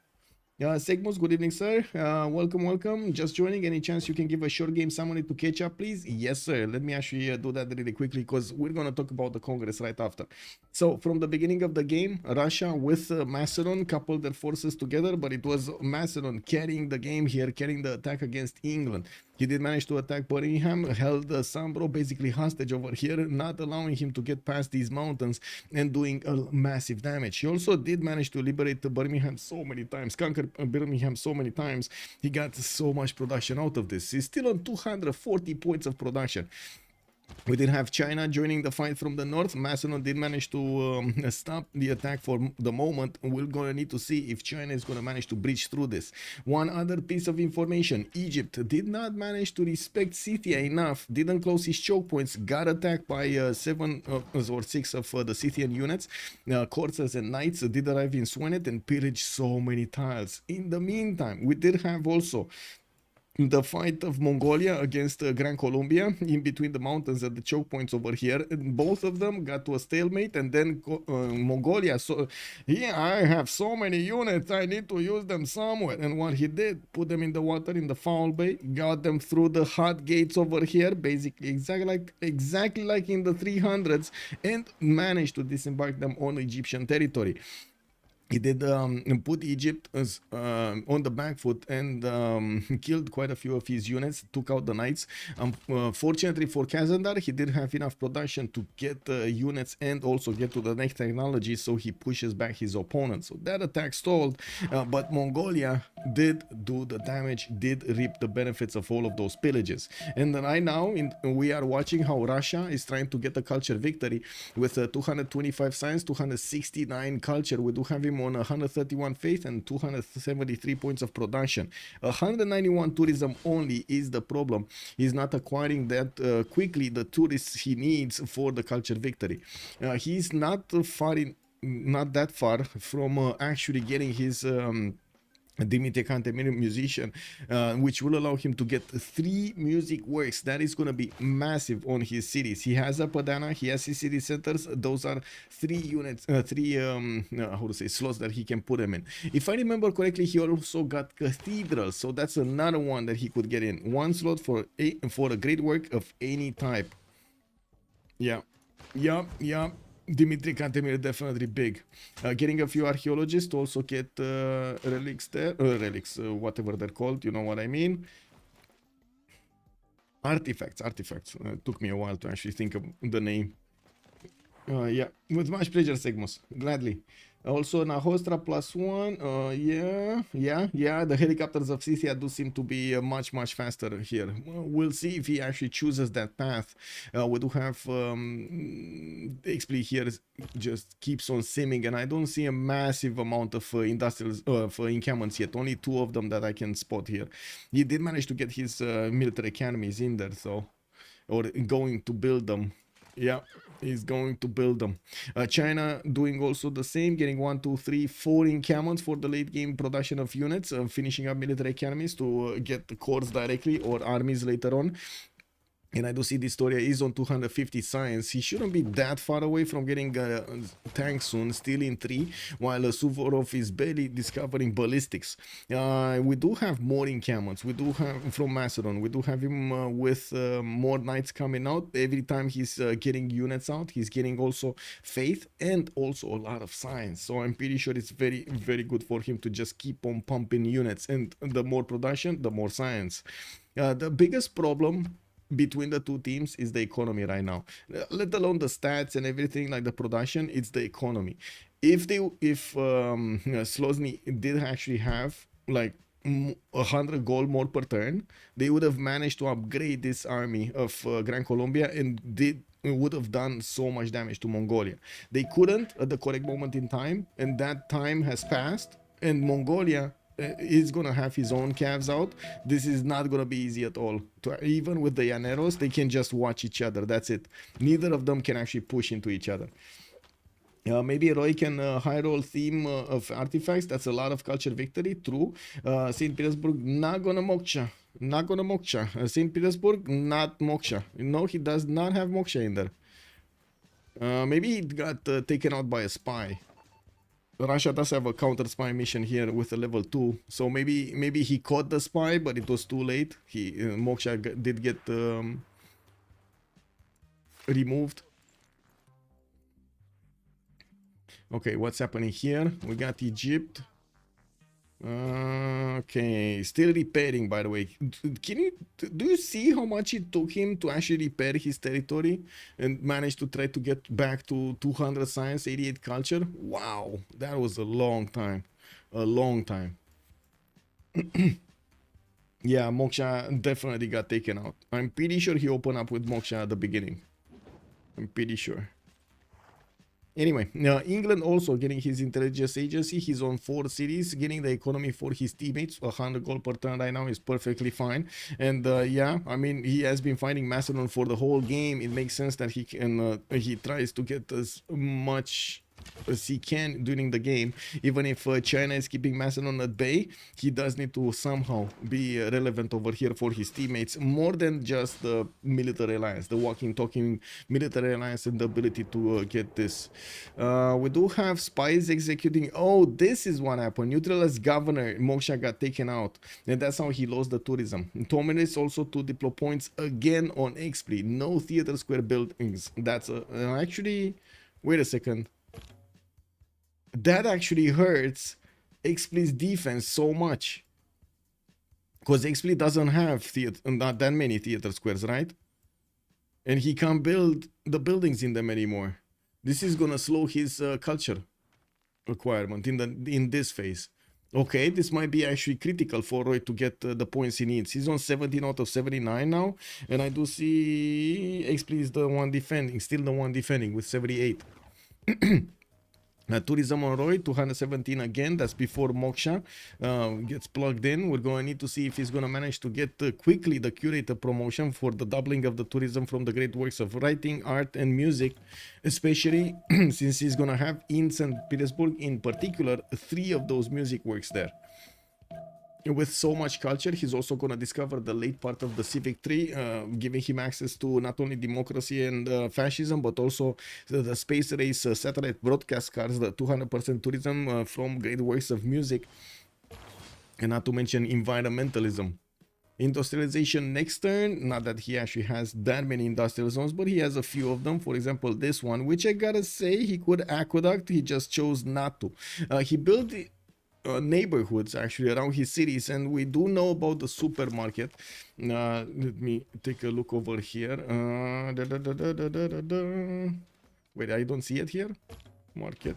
Segmus, good evening, sir. Welcome. Just joining. Any chance you can give a short game summary to catch up, please? Yes, sir. Let me actually do that really quickly because we're going to talk about the Congress right after. So, from the beginning of the game, Russia with Macedon coupled their forces together, but it was Macedon carrying the game here, carrying the attack against England. He did manage to attack Birmingham, held Sambro basically hostage over here, not allowing him to get past these mountains and doing a massive damage. He also did manage to liberate Birmingham so many times, conquer Birmingham so many times. He got so much production out of this. He's still on 240 points of production. We did have China joining the fight from the north. Macedon did manage to stop the attack for the moment. We're going to need to see if China is going to manage to breach through this. One other piece of information. Egypt did not manage to respect Scythia enough, didn't close his choke points, got attacked by 7 or 6 of the Scythian units. Coursers and knights did arrive in Swenet and pillage so many tiles. In the meantime, we did have also the fight of Mongolia against Gran Colombia in between the mountains at the choke points over here, and both of them got to a stalemate, and then Mongolia, so yeah, I have so many units, I need to use them somewhere, and what he did, put them in the water in the foul bay, got them through the hot gates over here, basically exactly like in the 300s, and managed to disembark them on Egyptian territory. He did put Egypt on the back foot and killed quite a few of his units, took out the knights. Fortunately for Kazandar, he did have enough production to get units and also get to the next technology, so he pushes back his opponent. So that attack stalled, but Mongolia did do the damage, did reap the benefits of all of those pillages. And right now, we are watching how Russia is trying to get a culture victory with 225 science, 269 culture. We do have him on 131 faith and 273 points of production. 191 tourism only is the problem. He's not acquiring that quickly the tourists he needs for the culture victory. He's not that far from actually getting his Dimitri Cantemir musician, which will allow him to get 3 music works. That is going to be massive on his cities. He has a Padana, he has his city centers. Those are 3 units, 3 slots that he can put them in. If I remember correctly, he also got cathedrals, so that's another one that he could get in. 1 slot for a great work of any type. Yeah. Dimitri Cantemir definitely big. Getting a few archaeologists to also get relics there, whatever they're called, you know what I mean. Artifacts. Took me a while to actually think of the name. Yeah, with much pleasure, Segmos, gladly. Also, Nahostra +1. Yeah. The helicopters of Scythia do seem to be much faster here. We'll see if he actually chooses that path. We do have XP here just keeps on simming, and I don't see a massive amount of industrial encampments yet. Only 2 of them that I can spot here. He did manage to get his military academies in there, so, or going to build them. Yeah, he's going to build them. China doing also the same, getting 1, 2, 3, 4 encampments for the late game production of units, finishing up military academies to get the corps directly or armies later on. And I do see this Storia is on 250 science. He shouldn't be that far away from getting tanks soon, still in 3, while Suvorov is barely discovering ballistics. We do have more encampments. We do have from Macedon. We do have him with more knights coming out. Every time he's getting units out, he's getting also faith and also a lot of science. So I'm pretty sure it's very good for him to just keep on pumping units. And the more production, the more science. The biggest problem between the 2 teams is the economy right now, let alone the stats and everything, like the production. It's the economy. If Slozhnii did actually have like 100 gold more per turn, they would have managed to upgrade this army of Gran Colombia and would have done so much damage to Mongolia. They couldn't at the correct moment in time, and that time has passed, and Mongolia is gonna have his own calves out. This is not gonna be easy at all. Even with the Llaneros, they can just watch each other. That's it. Neither of them can actually push into each other. Maybe Roy can high roll theme of artifacts. That's a lot of culture victory. True. St. Petersburg not gonna moksha. Not gonna moksha. St. Petersburg not moksha. No, he does not have moksha in there. Maybe he got taken out by a spy. Russia does have a counter spy mission here with a level 2, so maybe he caught the spy, but it was too late. He Moksha did get removed. Okay, what's happening here? We got Egypt. Okay, still repairing, by the way. Do you see how much it took him to actually repair his territory and manage to try to get back to 200 science, 88 culture? Wow, that was a long time. A long time. Yeah, Moksha definitely got taken out. I'm pretty sure he opened up with Moksha at the beginning. I'm pretty sure. Anyway, England also getting his intelligence agency, his own 4 cities, getting the economy for his teammates. 100 gold per turn right now is perfectly fine. And yeah, I mean, he has been fighting Macedon for the whole game. It makes sense that he can, he tries to get as much as he can during the game. Even if China is keeping Macedon at bay, he does need to somehow be relevant over here for his teammates, more than just the military alliance, the walking talking military alliance, and the ability to get this. We do have spies executing. Oh, this is what happened. Neutral as governor, Moksha got taken out, and that's how he lost the tourism. Dominates also 2 diplo points again on XP. No theater square buildings. That's actually, wait a second. That actually hurts XP's defense so much, because XP doesn't have not that many theater squares, right? And he can't build the buildings in them anymore. This is gonna slow his culture requirement in this phase. Okay, this might be actually critical for Roy to get the points he needs. He's on 17 out of 79 now, and I do see XP is the one defending, still the one defending with 78. Tourism on Roy, 217 again. That's before Moksha gets plugged in. We're going to need to see if he's going to manage to get quickly the curator promotion for the doubling of the tourism from the great works of writing, art, and music, especially since he's going to have in St. Petersburg, in particular, 3 of those music works there. With so much culture, he's also going to discover the late part of the Civ6, giving him access to not only democracy and fascism, but also the space race satellite broadcast cards, the 200% tourism from great works of music, and not to mention environmentalism. Industrialization next turn, not that he actually has that many industrial zones, but he has a few of them. For example, this one, which I gotta say he could aqueduct, he just chose not to. He built neighborhoods actually around his cities, and we do know about the supermarket. Let me take a look over here. Wait, I don't see it here. Market,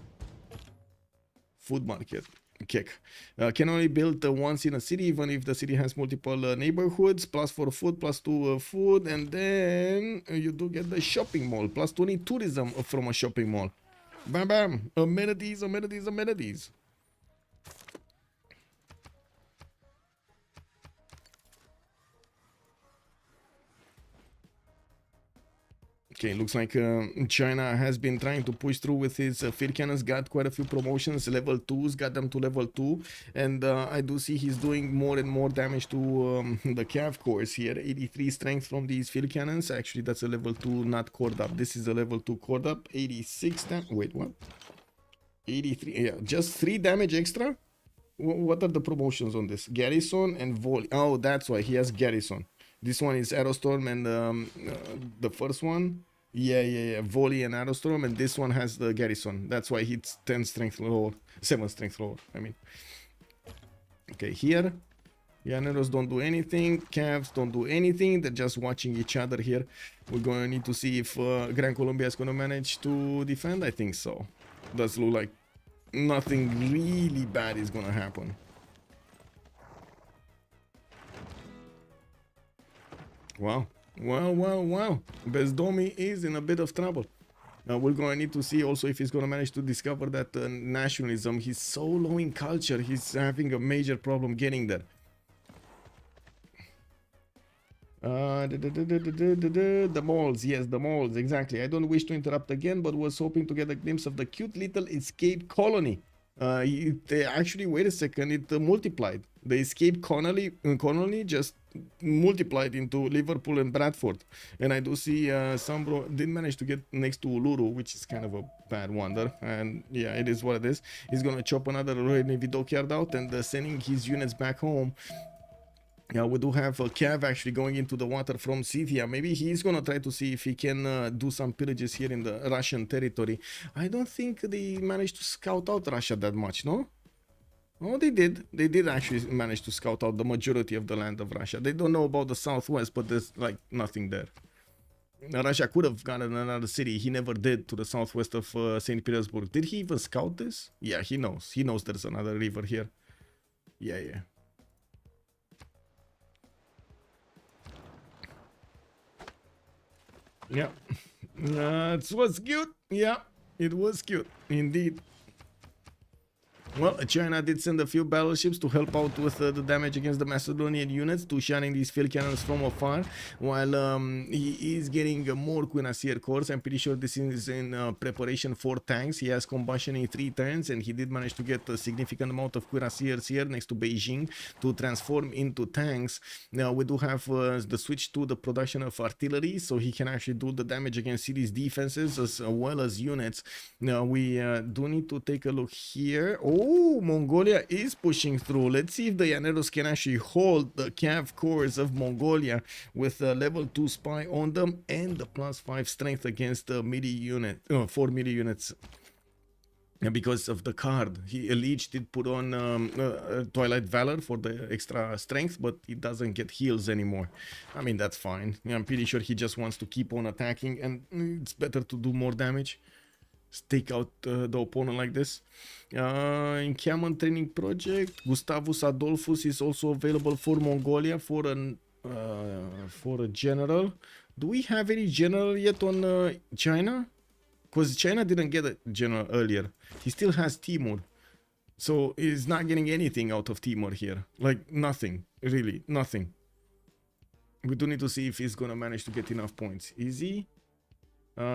food market. Kick. Can only build once in a city, even if the city has multiple neighborhoods. +4 food, +2 food, and then you do get the shopping mall. +20 tourism from a shopping mall. Bam bam. Amenities, amenities, amenities. Okay, looks like China has been trying to push through with his field cannons, got quite a few promotions, level 2s, got them to level 2, and I do see he's doing more and more damage to the cav cores here. 83 strength from these field cannons, actually that's a level 2 not cored up, this is a level 2 cored up. 86 damage, wait, what? 83, yeah, just 3 damage extra? What are the promotions on this? Garrison and volley. Oh, that's why he has garrison. This one is Aerostorm, and the first one, yeah, volley and Aerostorm, and this one has the garrison. That's why he's 10 strength lower, 7 strength lower, I mean. Okay, here, Llaneros don't do anything, Cavs don't do anything, they're just watching each other here. We're going to need to see if Gran Colombia is going to manage to defend. I think so. Does look like nothing really bad is going to happen. Wow. Well. Bezdomi is in a bit of trouble. We're gonna need to see also if he's gonna manage to discover that nationalism. He's so low in culture. He's having a major problem getting there. The malls, yes, the malls, exactly. I don't wish to interrupt again, but was hoping to get a glimpse of the cute little escape colony. Actually, wait a second, it multiplied. The escape colony just multiplied into Liverpool and Bradford. And I do see Sambro did manage to get next to Uluru, which is kind of a bad wonder. And yeah, it is what it is. He's gonna chop another Royal Navy dockyard out and sending his units back home. Yeah, we do have Cav actually going into the water from Scythia. Maybe he's gonna try to see if he can do some pillages here in the Russian territory. I don't think they managed to scout out Russia that much, no? Oh, they did. They did actually manage to scout out the majority of the land of Russia. They don't know about the southwest, but there's like nothing there. Russia could have gotten another city. He never did to the southwest of St. Petersburg. Did he even scout this? Yeah, he knows. He knows there's another river here. Yeah, yeah. Yeah, it was cute. Yeah, it was cute indeed. Well, China did send a few battleships to help out with the damage against the Macedonian units, to shining these field cannons from afar, while he is getting more cuirassier cores. I'm pretty sure this is in preparation for tanks. He has combustion in 3 turns, and he did manage to get a significant amount of cuirassiers here next to Beijing to transform into tanks. Now we do have the switch to the production of artillery, so he can actually do the damage against cities' defenses as well as units. Now we do need to take a look here. Oh, Mongolia is pushing through. Let's see if the Llaneros can actually hold the Cav cores of Mongolia with a level 2 spy on them and the +5 strength against the melee unit, 4 melee units. Because of the card, Lich did put on Twilight Valor for the extra strength, but he doesn't get heals anymore. I mean, that's fine. I'm pretty sure he just wants to keep on attacking, and it's better to do more damage. Take out the opponent like this. Encampment training project. Gustavus Adolphus is also available for Mongolia for a general. Do we have any general yet on China? Because China didn't get a general earlier. He still has Timur, so he's not getting anything out of Timur here. Like nothing, really, nothing. We do need to see if he's gonna manage to get enough points. Is he?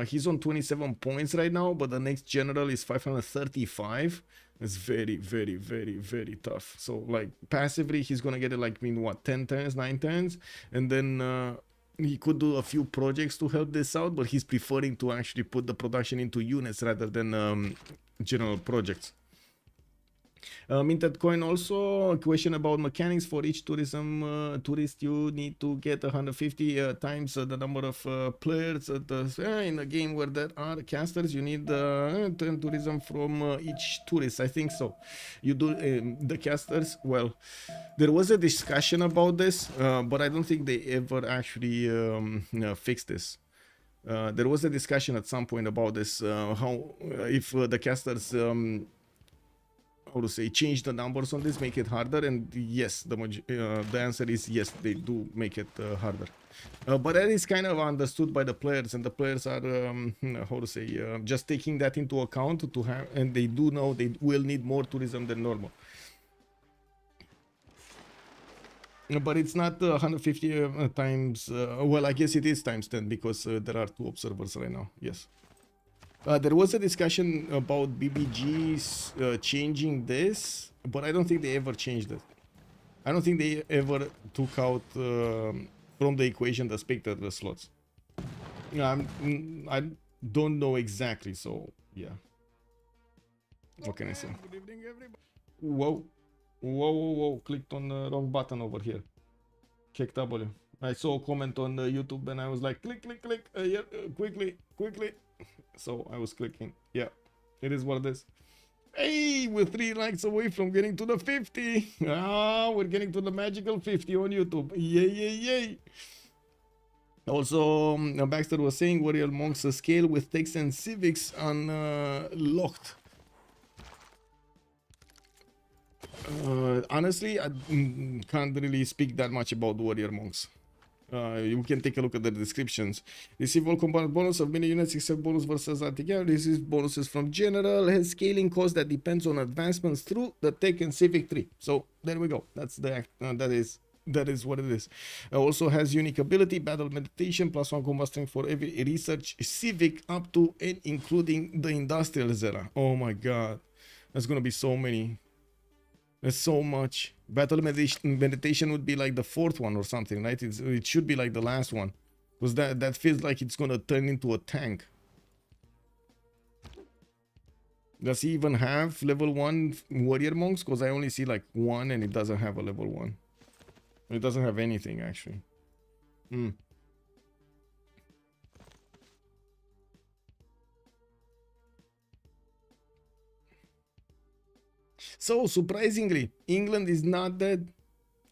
He's on 27 points right now, but the next general is 535. It's very, very, very, very tough. So, like, passively, he's gonna get it, like, in what, 10 turns, 9 turns? And then he could do a few projects to help this out, but he's preferring to actually put the production into units rather than general projects. Minted coin also. A question about mechanics. For each tourism tourist, you need to get 150 times the number of players in a game where there are casters. You need 10 tourism from each tourist. I think so. You do the casters. Well, there was a discussion about this, but I don't think they ever actually fixed this. There was a discussion at some point about this, how if the casters how to say, change the numbers on this, make it harder, and yes, the answer is yes, they do make it harder. But that is kind of understood by the players, and the players are how to say, just taking that into account to have, and they do know they will need more tourism than normal. But it's not 150 times, well, I guess it is times 10 because there are 2 observers right now, yes. There was a discussion about BBG's changing this, but I don't think they ever changed it. I don't think they ever took out from the equation the spectator slots. I don't know exactly, so yeah. What can I say? Good evening, everybody. Whoa. Whoa, whoa, whoa. Clicked on the wrong button over here. Click W. I saw a comment on YouTube and I was like, click, click, click. Yeah, quickly, quickly. So I was clicking. Yeah, it is what it is. Hey, we're 3 likes away from getting to the 50. Ah, we're getting to the magical 50 on YouTube. Yay, yay, yay. Also, Baxter was saying Warrior Monks scale with Tex and Civ6 unlocked. Honestly, I can't really speak that much about Warrior Monks. You can take a look at the descriptions. Receive all component bonus of many units except bonus versus artillery. Receive bonuses from general. Has scaling cost that depends on advancements through the tech and Civ6. So there we go. That's the that is what it is. Also has unique ability, battle meditation, +1 combat strength for every research civic up to and including the industrial era. Oh my god, that's gonna be so many. There's so much. Battle meditation would be like the fourth one or something, right? It should be like the last one, because that feels like it's gonna turn into a tank. Does he even have level 1 warrior monks? Because I only see like one and it doesn't have a level 1. It doesn't have anything actually. So surprisingly, England is not dead.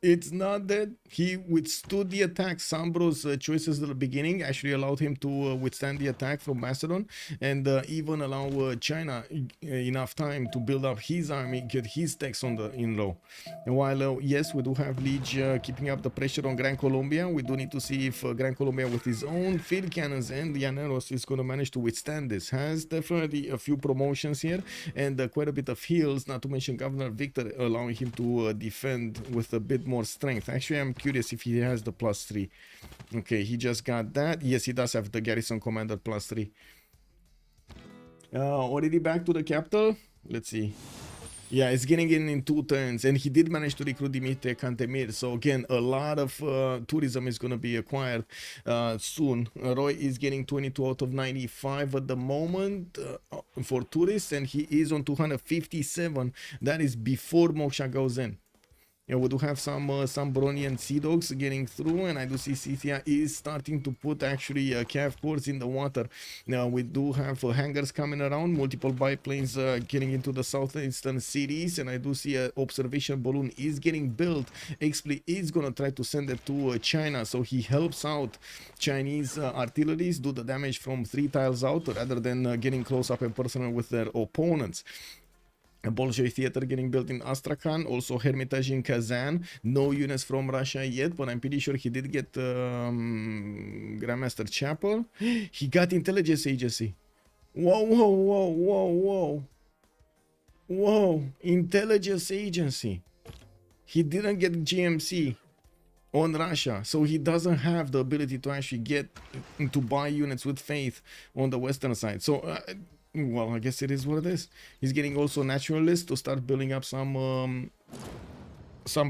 It's not that he withstood the attack. Sambro's choices at the beginning actually allowed him to withstand the attack from Macedon, and even allow China enough time to build up his army, get his techs on the in-row. And while yes, we do have Liege keeping up the pressure on Gran Colombia, we do need to see if Gran Colombia with his own field cannons and the Llaneros is going to manage to withstand this. Has definitely a few promotions here and quite a bit of heals, not to mention Governor Victor allowing him to defend with a bit more strength. Actually, I'm curious if he has the +3. Okay, he just got that. Yes, he does have the garrison commander +3. Already back to the capital. Let's see. Yeah, it's getting in 2 turns, and he did manage to recruit Dimitri Cantemir. So again, a lot of tourism is going to be acquired soon. Roy is getting 22 out of 95 at the moment for tourists, and he is on 257. That is before Moksha goes in. Yeah, we do have some Bronian Sea Dogs getting through, and I do see Scythia is starting to put actually cav cores in the water. Now we do have hangars coming around, multiple biplanes getting into the southeastern cities, and I do see an observation balloon is getting built. XP is gonna try to send it to China, so he helps out Chinese artilleries do the damage from 3 tiles out rather than getting close up and personal with their opponents. A Bolshoi theater getting built in Astrakhan, also Hermitage in Kazan. No units from Russia yet, but I'm pretty sure he did get Grandmaster Chapel. He got intelligence agency. Whoa, whoa, whoa, whoa, whoa. Whoa, intelligence agency. He didn't get GMC on Russia, so he doesn't have the ability to actually get to buy units with faith on the western side. So well, I guess it is what it is. He's getting also naturalist to start building up some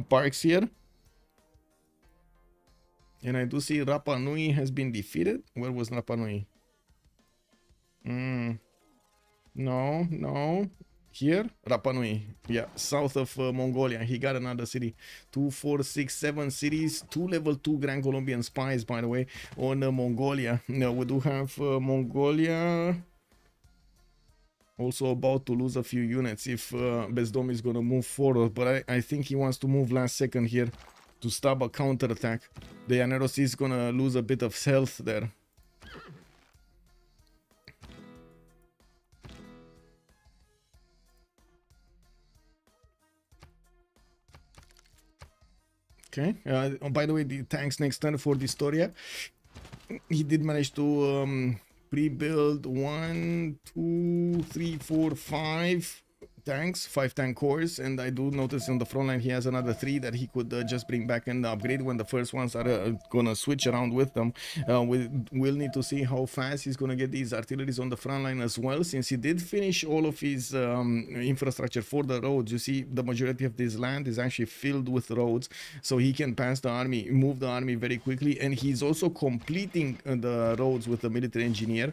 parks here. And I do see Rapa Nui has been defeated. Where was Rapa Nui? No. Here, Rapa Nui. Yeah, south of Mongolia. He got another city. 2, 4, 6, 7 cities. 2 level 2 Grand Colombian spies, by the way, on Mongolia. Now we do have Mongolia also about to lose a few units if Bezdom is going to move forward, but I think he wants to move last second here to stop a counter attack. The Llaneros is going to lose a bit of health there. Okay, by the way, the tanks next turn for Distoria. He did manage to pre-build 1, 2, 3, 4, 5 tanks, 5 tank cores, and I do notice on the front line he has another 3 that he could just bring back and upgrade when the first ones are gonna switch around with them. We'll need to see how fast he's gonna get these artilleries on the front line as well, since he did finish all of his infrastructure for the roads. You see, the majority of this land is actually filled with roads, so he can pass the army, move the army very quickly, and he's also completing the roads with the military engineer.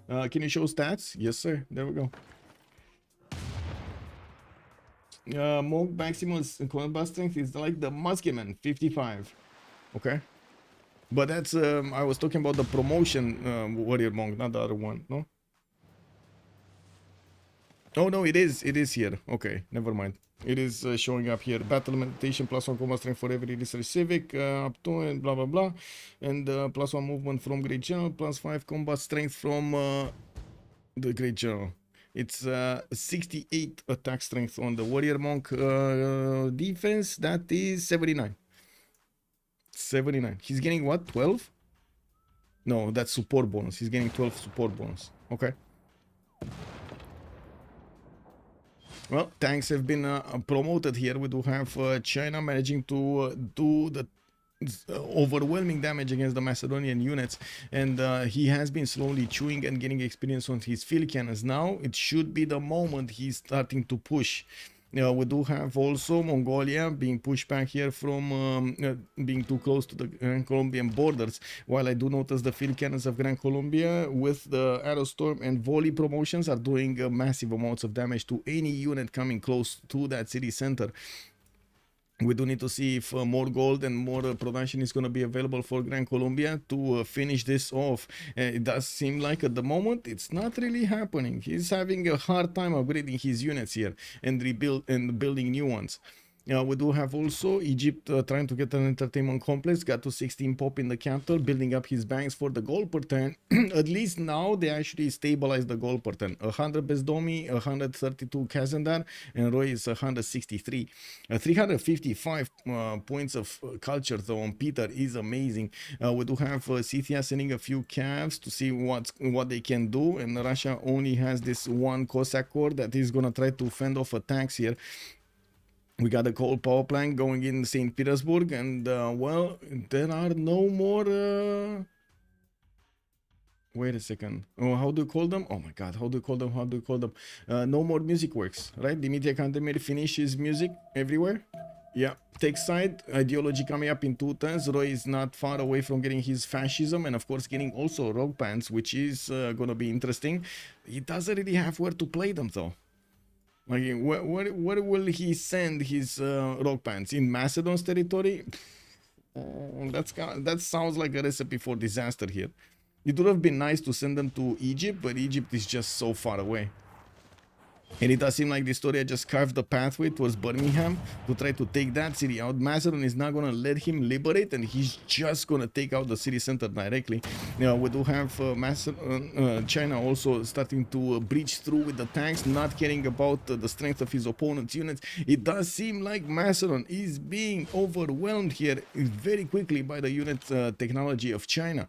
Can you show stats? Yes, sir. There we go. Monk Maximus combat strength is like the Muskeman, 55. Okay. But that's, I was talking about the promotion warrior monk, not the other one, no? Oh, no, it is here. Okay, never mind. It is showing up here. Battle meditation, +1 combat strength for every research civic, up to and blah blah blah. And +1 movement from Great General, +5 combat strength from the Great General. It's 68 attack strength on the warrior monk defense. That is 79. 79. He's getting what? 12? No, that's support bonus. He's getting 12 support bonus. Okay. Well, tanks have been promoted here. We do have China managing to do the overwhelming damage against the Macedonian units, and he has been slowly chewing and getting experience on his field cannons. Now it should be the moment he's starting to push. We do have also Mongolia being pushed back here from being too close to the Grand Colombian borders, while I do notice the field cannons of Grand Colombia with the Aerostorm and Volley promotions are doing massive amounts of damage to any unit coming close to that city center. We do need to see if more gold and more production is going to be available for Grand Colombia to finish this off. It does seem like at the moment it's not really happening. He's having a hard time upgrading his units here and building new ones. We do have also Egypt trying to get an entertainment complex, got to 16 pop in the capital, building up his banks for the gold per turn. At least now they actually stabilized the gold per turn. 100 Bezdomi, 132 Kazandar, and Roy is 163. 355 points of culture though on Peter is amazing. We do have Scythia sending a few calves to see what they can do, and Russia only has this one Cossack corps that is gonna try to fend off attacks here. We got a coal power plant going in St. Petersburg, and well, there are no more. Wait a second. Oh, how do you call them? Oh my God, how do you call them? How do you call them? No more music works, right? Dimitri Cantemir finishes music everywhere. Yeah, take side, ideology coming up in 2 turns. Roy is not far away from getting his fascism, and of course getting also rock bands, which is gonna be interesting. He doesn't really have where to play them though. Like, where will he send his rock bands? In Macedon's territory? That sounds like a recipe for disaster here. It would have been nice to send them to Egypt, but Egypt is just so far away. And it does seem like Historia just carved the pathway towards Birmingham to try to take that city out. Macedon is not going to let him liberate, and he's just going to take out the city center directly. We do have China also starting to breach through with the tanks, not caring about the strength of his opponent's units. It does seem like Macedon is being overwhelmed here very quickly by the unit technology of China.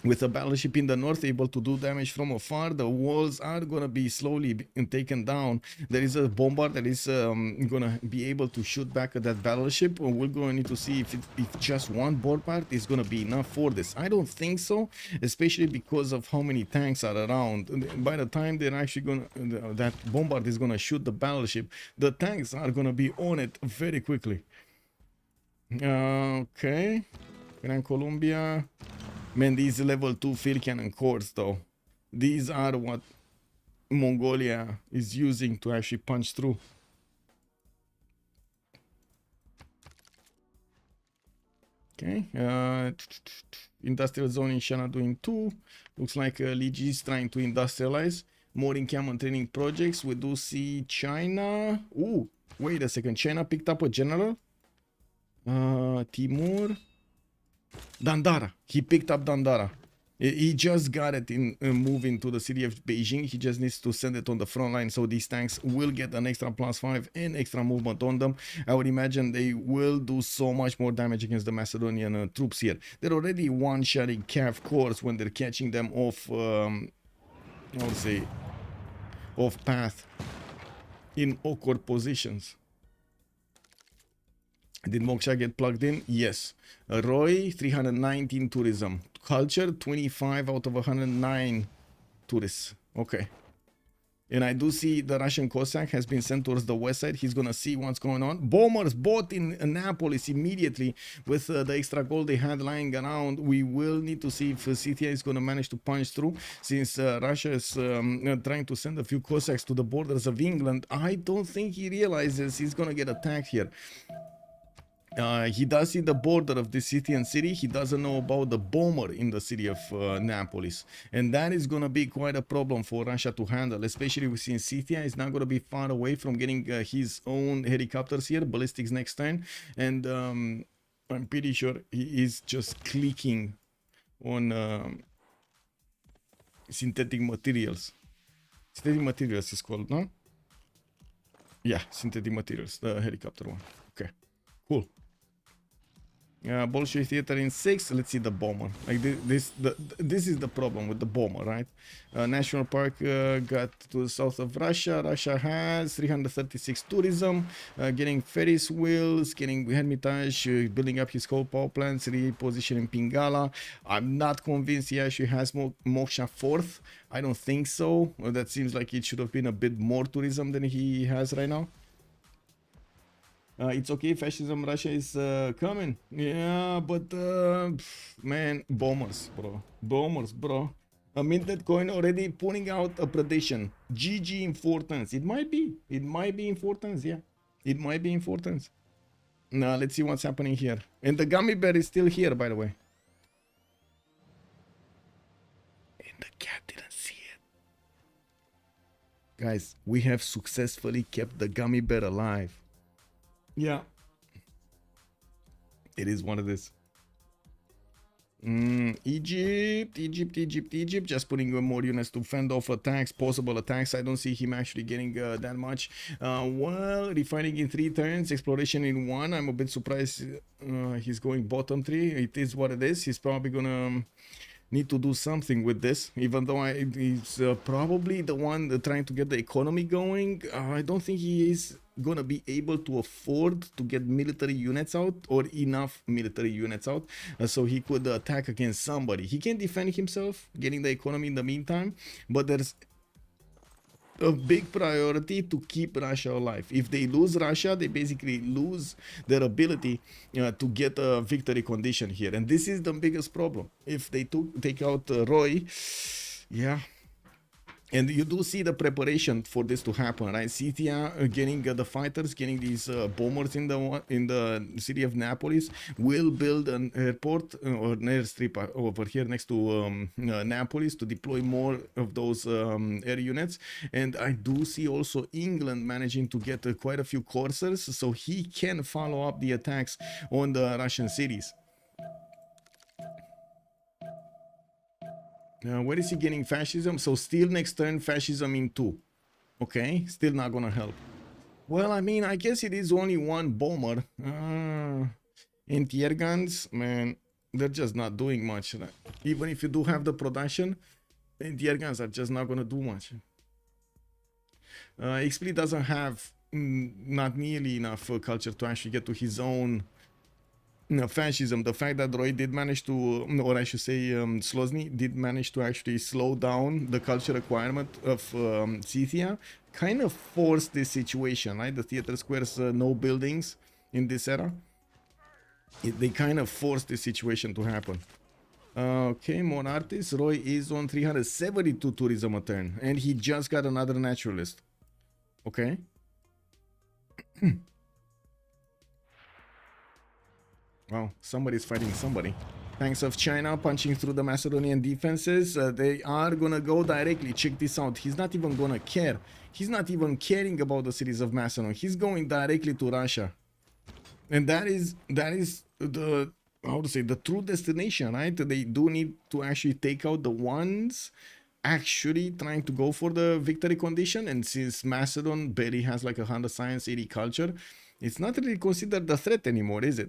With a battleship in the north able to do damage from afar, the walls are going to be slowly taken down. There is a bombard that is going to be able to shoot back at that battleship. We're going to need to see if just one bombard is going to be enough for this. I don't think so, especially because of how many tanks are around. By the time they're actually going to, that bombard is going to shoot the battleship, the tanks are going to be on it very quickly. Okay, Gran Colombia. Man, these level 2 field cannon cores though, these are what Mongolia is using to actually punch through. Okay, industrial zone in China doing 2. Looks like Ligi is trying to industrialize. More encampment training projects. We do see China. Ooh, wait a second. China picked up a general. Timur. Dandara. He picked up Dandara. He just got it in moving to the city of Beijing. He just needs to send it on the front line, so these tanks will get an extra +5 and extra movement on them. I would imagine they will do so much more damage against the Macedonian troops here. They're already one-shotting Cav cores when they're catching them off, I would say, off path in awkward positions. Did Moksha get plugged in? Yes. Roy, 319 tourism. Culture, 25 out of 109 tourists. Okay. And I do see the Russian Cossack has been sent towards the west side. He's going to see what's going on. Bombers bought in Annapolis immediately with the extra gold they had lying around. We will need to see if Scythia is going to manage to punch through, since Russia is trying to send a few Cossacks to the borders of England. I don't think he realizes he's going to get attacked here. He does see the border of the Scythian city. He doesn't know about the bomber in the city of Annapolis. And that is going to be quite a problem for Russia to handle, especially since Scythia is not going to be far away from getting his own helicopters here, ballistics next turn. And I'm pretty sure he is just clicking on synthetic materials. Synthetic materials is called, no? Yeah, synthetic materials, the helicopter one. Okay, cool. Bolshoi Theater in 6. Let's see the bomber. Like this is the problem with the bomber, right? National Park got to the south of Russia. Russia has 336 tourism, getting Ferris wheels, getting Hermitage, building up his coal power plants, repositioning Pingala. I'm not convinced he actually has Moksha 4th. I don't think so. That seems like it should have been a bit more tourism than he has right now. It's okay, fascism, Russia is coming. Yeah, but man, bombers, bro. Bombers, bro. A minted coin already pulling out a prediction. GG in 4 turns. It might be. It might be in 4 turns, yeah. It might be in 4 turns. Now, let's see what's happening here. And the gummy bear is still here, by the way. And the cat didn't see it. Guys, we have successfully kept the gummy bear alive. Yeah, it is one of this. Egypt, just putting more units to fend off attacks, possible attacks. I don't see him actually getting that much. Well, refining in 3 turns, exploration in 1. I'm a bit surprised he's going bottom 3. It is what it is. He's probably gonna need to do something with this, even though he's probably the one trying to get the economy going. I don't think he is gonna be able to afford to get military units out, or enough military units out, so he could attack against somebody. He can defend himself, getting the economy in the meantime, but there's a big priority to keep Russia alive. If they lose Russia, they basically lose their ability to get a victory condition here, and this is the biggest problem. If they take out Roy, yeah. And you do see the preparation for this to happen, right? Scythia getting the fighters, getting these bombers in the city of Napolis, will build an airport or an airstrip over here next to Napolis to deploy more of those air units. And I do see also England managing to get quite a few coursers, so he can follow up the attacks on the Russian cities. Where is he getting fascism? So still next turn fascism in 2. Okay, still not gonna help. Well, I mean, I guess it is only 1 bomber. Anti-air guns, man, they're just not doing much. Even if you do have the production, anti-air guns are just not gonna do much. XP doesn't have not nearly enough culture to actually get to his own fascism. The fact that Roy did manage to, or I should say Slozhnii did manage to actually slow down the culture requirement of Scythia, kind of forced this situation, right? The theater squares, no buildings in this era. They kind of forced this situation to happen. Okay, more artists. Roy is on 372 tourism a turn, and he just got another naturalist. Okay. Wow, somebody's fighting somebody. Tanks of China punching through the Macedonian defenses. They are gonna go directly. Check this out. He's not even gonna care. He's not even caring about the cities of Macedon. He's going directly to Russia. And that is the, how to say, the true destination, right? They do need to actually take out the ones actually trying to go for the victory condition. And since Macedon barely has like 100 science, 80 culture, it's not really considered a threat anymore, is it?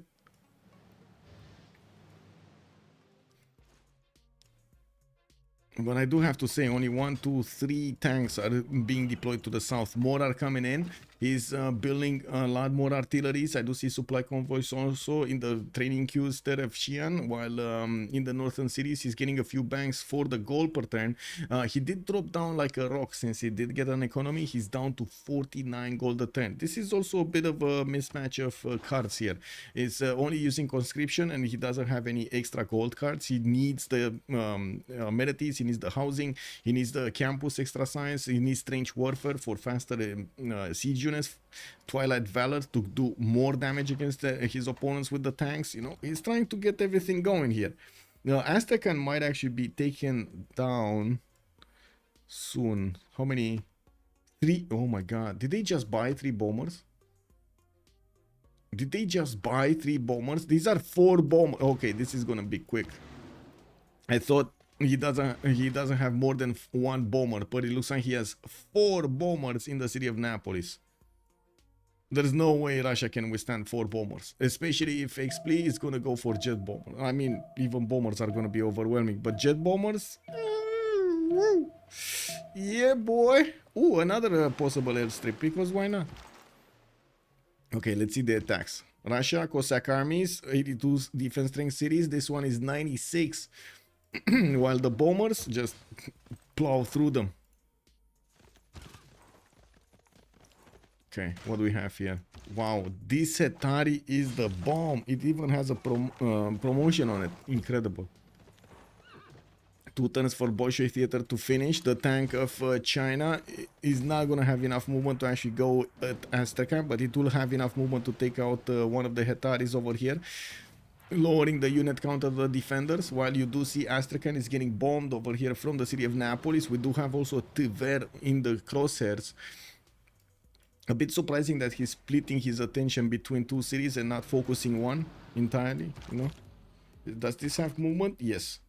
But I do have to say, only 1, 2, 3 tanks are being deployed to the south. More are coming in. He's building a lot more artilleries. I do see supply convoys also in the training queues there of Xi'an, while in the northern cities he's getting a few banks for the gold per turn. He did drop down like a rock since he did get an economy. He's down to 49 gold a turn. This is also a bit of a mismatch of cards here. It's only using conscription, and he doesn't have any extra gold cards. He needs the amenities, he needs the housing, he needs the campus extra science, he needs strange warfare for faster siege units, Twilight Valor to do more damage against his opponents with the tanks. You know, he's trying to get everything going here. Now, Aztecan might actually be taken down soon. How many? 3? Oh my god, did they just buy 3 bombers? Did they just buy 3 bombers? These are 4 bombers. Okay, this is gonna be quick. I thought he doesn't have more than 1 bomber, but it looks like he has 4 bombers in the city of Napolis. There's no way Russia can withstand 4 bombers, especially if XP is gonna go for jet bomber. I mean, even bombers are gonna be overwhelming, but jet bombers, yeah, boy. Ooh, another possible airstrip, because why not? Okay, let's see the attacks. Russia, Cossack armies, 82 defense strength cities. This one is 96, while the bombers just plow through them. Okay, what do we have here? Wow, this Hetari is the bomb. It even has a promotion on it. Incredible. 2 turns for Bolshoi Theater to finish. The tank of China is not going to have enough movement to actually go at Astrakhan, but it will have enough movement to take out one of the Hetaris over here, lowering the unit count of the defenders, while you do see Astrakhan is getting bombed over here from the city of Napolis. We do have also Tver in the crosshairs. A bit surprising that he's splitting his attention between 2 cities and not focusing one entirely, you know. Does this have movement? Yes.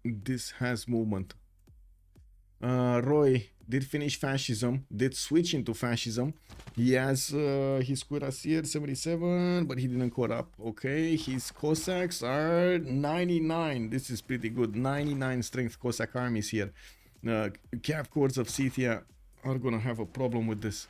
This has movement. Roy did finish fascism, did switch into fascism. He has his cuirassier 77, but he didn't caught up. Okay, his Cossacks are 99. This is pretty good. 99 strength Cossack armies here. Cav corps of Scythia are gonna have a problem with this.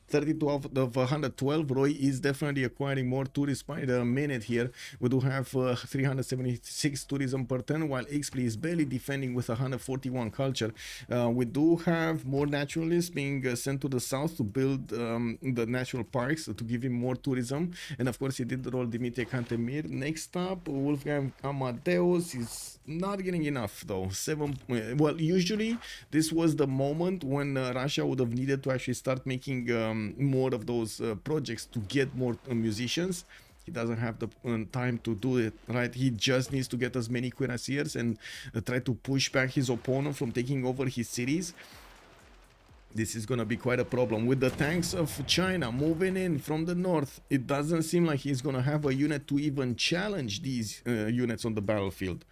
32 out of 112. Roy is definitely acquiring more tourists by the minute here. We do have 376 tourism per turn, while XP is barely defending with 141 culture. We do have more naturalists being sent to the south to build the natural parks to give him more tourism. And of course, he did roll Dimitri Cantemir. Next up, Wolfgang Amadeus is not getting enough though. 7. Well, usually this was the moment when Russia would have needed to actually start making more of those projects to get more musicians. He doesn't have the time to do it, right? He just needs to get as many cuirassiers and try to push back his opponent from taking over his cities. This is gonna be quite a problem with the tanks of China moving in from the north. It doesn't seem like he's gonna have a unit to even challenge these units on the battlefield.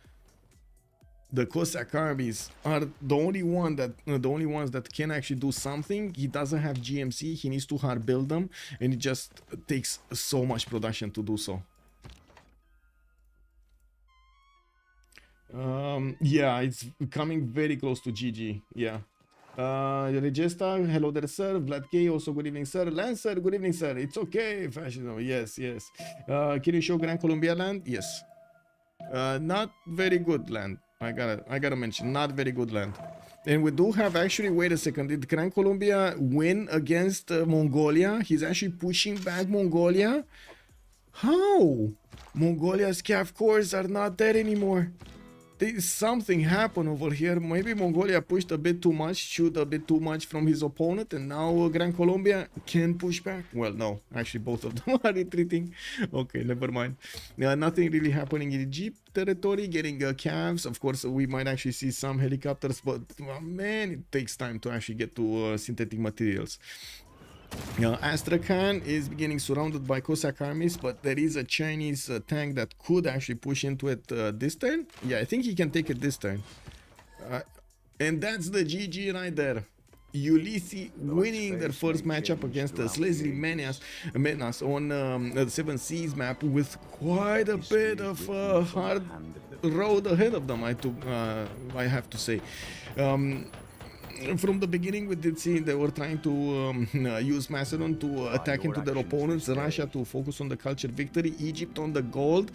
The Cossack armies are the only ones that can actually do something. He doesn't have GMC. He needs to hard build them, and it just takes so much production to do so. Yeah, it's coming very close to GG. Yeah. Regesta, hello there, sir. Vlad K, also good evening, sir. Lancer, good evening, sir. It's okay, fascism. Yes, yes. Can you show Gran Colombia land? Yes. Not very good land. I gotta mention, not very good land. And we do have actually, wait a second, did Gran Colombia win against Mongolia? He's actually pushing back Mongolia? How? Mongolia's Cav corps are not there anymore. Something happened over here. Maybe Mongolia pushed a bit too much, shoot a bit too much from his opponent, and now Gran Colombia can push back. Well, no, actually both of them are retreating. Okay, never mind. Nothing really happening in Egypt territory, getting calves. Of course, we might actually see some helicopters, but man, it takes time to actually get to synthetic materials. Astrakhan is getting surrounded by Cossack armies, but there is a Chinese tank that could actually push into it this turn. Yeah, I think he can take it this turn. And that's the GG right there. Ulyss winning their first matchup against the Slozhnii Memas on the 7 Seas map with quite a bit of hard road ahead of them, I have to say. From the beginning, we did see they were trying to use Macedon to attack into their opponents, Russia to focus on the culture victory, Egypt on the gold.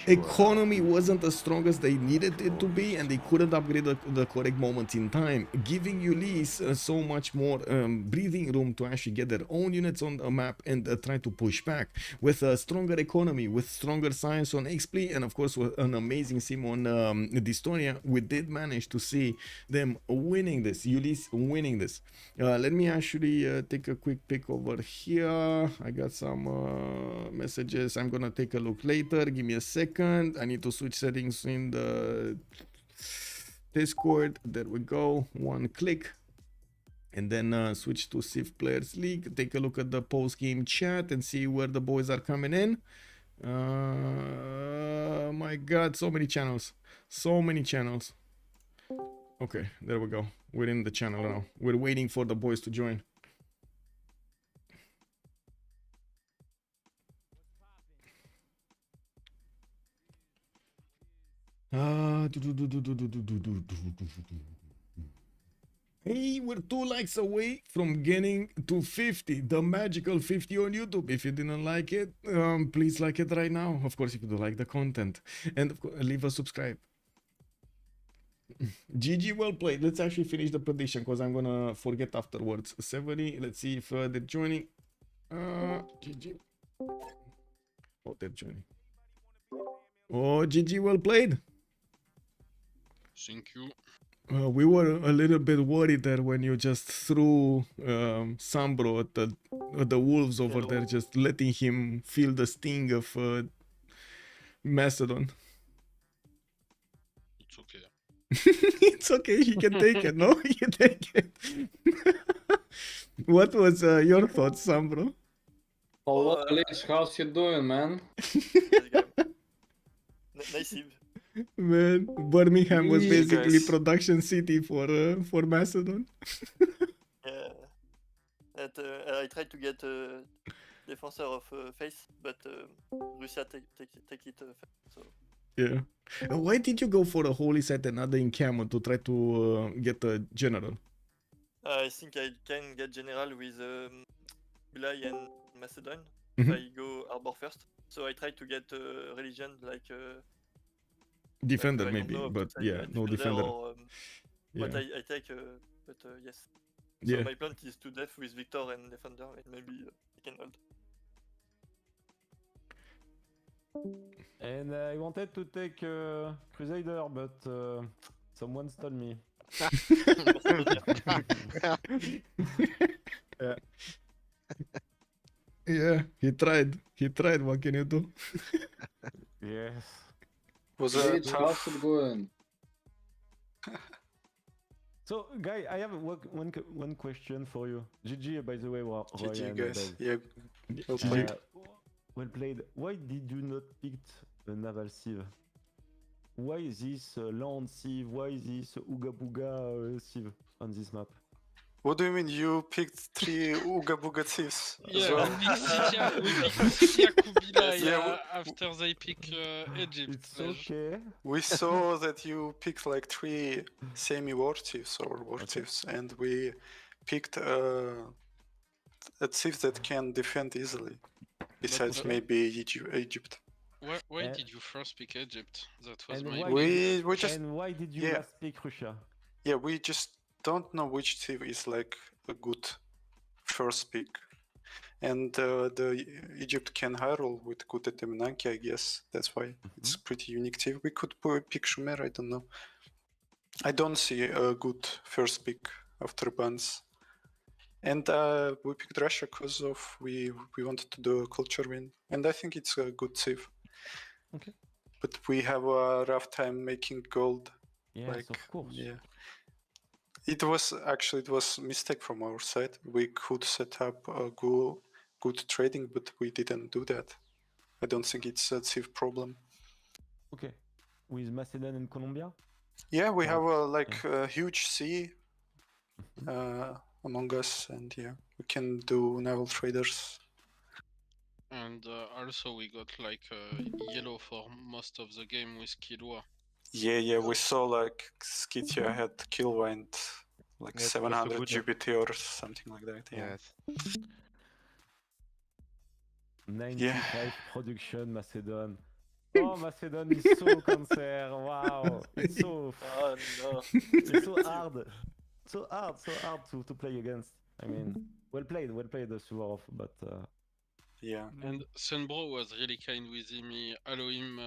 Economy wasn't as strong as they needed it to be, and they couldn't upgrade the correct moment in time, giving Ulyss so much more breathing room to actually get their own units on the map and try to push back. With a stronger economy, with stronger science on XP, and of course with an amazing sim on Dystonia, we did manage to see them winning this, Ulyss winning this. Let me actually take a quick pick over here. I got some messages. I'm gonna take a look later. Give me a second. I need to switch settings in the Discord. There we go. One click. And then switch to Civ Players League. Take a look at the post-game chat and see where the boys are coming in. My god, so many channels. So many channels. Okay, there we go. We're in the channel now. We're waiting for the boys to join. Hey, we're 2 likes away from getting to 50, the magical 50 on YouTube. If you didn't like it, please like it right now. Of course, if you do like the content, and of course, leave a subscribe. GG, well played. Let's actually finish the prediction because I'm gonna forget afterwards. 70. Let's see if they're joining. GG. Oh, they're joining. Oh, GG, well played. Thank you. We were a little bit worried there when you just threw Sambro at the wolves over there, just letting him feel the sting of Macedon. It's okay. It's okay, he can take it, no? He can take it. What was your thoughts, Sambro? Oh, Ulyss, how's you doing, man? Nice Eve. Man, Birmingham was Yes, basically guys. production city for Macedon. Yeah. I tried to get defensor of face, but Russia take it first, so. Yeah. Why did you go for a holy set and not in Camon to try to get a general? I think I can get general with Bulai and Macedon Mhm. if I go Arbor first. So I tried to get religion like Defender I don't maybe, know, but I- yeah, no defender. Or, what Yeah. I take, but yes. So Yeah. my plan is to death with Victor and defender, and maybe I can hold. And I wanted to take Crusader, but someone stole me. Yeah. Yeah, he tried. He tried. What can you do? Yes. Was it how's it going? So, guy, I have one question for you. GG, by the way, Roy. GG, and guys. Dave. Yeah, well GG. played. Well played. Why did you not pick a naval sieve? Why is this land sieve? Why is this Ooga Booga sieve on this map? What do you mean you picked 3 Ooga Booga thieves? as Yeah, well? we picked Sitia Kubilai Yeah, after they pick Egypt. It's okay. We saw that you picked like 3 semi-war chiefs or war Okay. chiefs, and we picked a chief that can defend easily. Besides Okay. maybe Egypt. Why did you first pick Egypt? That was And my why, question. We just and why did you yeah. last pick Russia? Yeah, we just don't know which chief is like a good first pick. And the Egypt can high roll with good Etemenanki, I guess. That's why it's pretty unique chief. We could pick Shumer, I don't know. I don't see a good first pick after bans. And we picked Russia because of we wanted to do a culture win. And I think it's a good chief. Okay. But we have a rough time making gold. Yes, Like, of course. yeah. It was a mistake from our side. We could set up a good trading, but we didn't do that. I don't think it's a chief problem. Okay. With Macedon and Colombia? Yeah, we have yeah. a huge sea among us, and yeah, we can do naval traders. And also we got like yellow for most of the game with Kilwa. Yeah, we saw like Skythia had Killwind like Yeah, it was so 700 good. GBT or something like that. Yeah. Yes. 95 production, Macedon. Oh, Macedon is so cancer. Wow. It's so Oh no. it's so hard. So hard to play against. I mean, well played, Suvorov, but Yeah. And Sunbro was really kind with him. He allow him,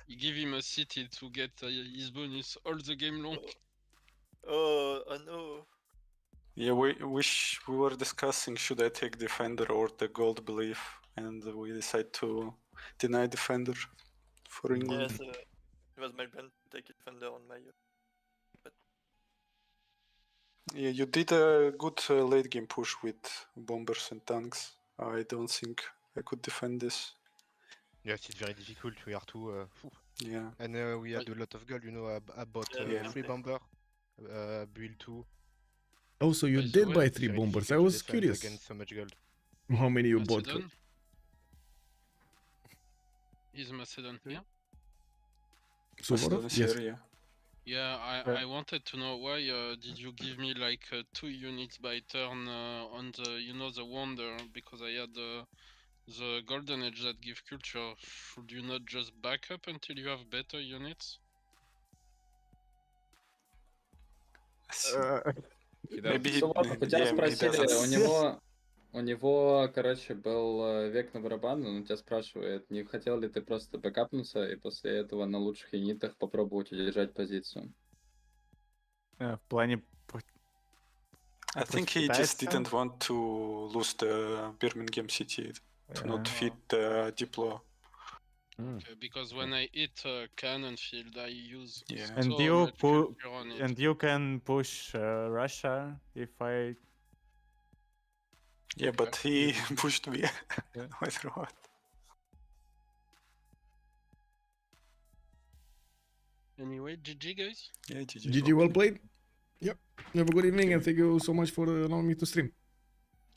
he give him a city to get his bonus all the game long. Oh no. Yeah, we were discussing should I take defender or the gold belief, and we decided to deny defender for England. Yes, it was my plan to take defender on my. Yeah, you did a good late game push with bombers and tanks. I don't think I could defend this. Yes, it's very difficult. We are too. Yeah. And we had a lot of gold, you know, about Yeah. 3 bomber. build 2. Oh, so you By the did way, buy It's 3 very bombers. I difficult to was defend curious against so much gold. how many you bought. Macedon? Is Macedon here? Suvorov? Macedon, Yes. Syria. Yeah, I wanted to know why did you give me like 2 units by turn on the, you know, the wonder, because I had the golden age that give culture. Should you not just back up until you have better units? Maybe he, Суворов, у тебя yeah, he спросили, doesn't. у него, короче, был век на барабан, он у тебя спрашивает, не хотел ли ты просто бэкапнуться и после этого на лучших юнитах попробовать удержать позицию? В плане... I think he just didn't want to lose the Birmingham City, to not feed the Diplo. Okay, because when I hit cannon field, I use And so you much culture on it. and you can push Russia if I... Yeah, but he pushed me no matter what. Anyway, GG guys. Yeah, GG. GG, well played. Yep. Have a good evening and thank you so much for allowing me to stream.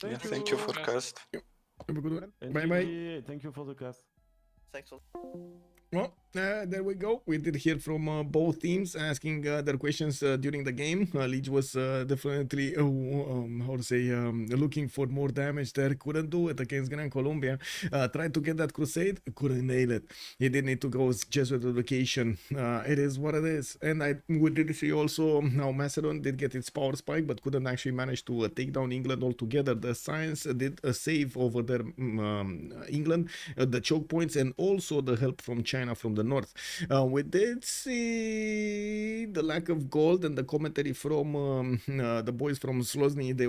Yeah, thank you for cast. Have a good one. And Bye bye. Thank you for the cast. Thanks. Well, there we go. We did hear from both teams asking their questions during the game. Leech was definitely, how to say, looking for more damage there. Couldn't do it against Gran Colombia. Tried to get that crusade, couldn't nail it. He did need to go just with the vacation. It is what it is. And we did see also how Macedon did get its power spike, but couldn't actually manage to take down England altogether. The Science did a save over their England, the choke points, and also the help from China from the north. We did see the lack of gold and the commentary from the boys from Slozhnii. They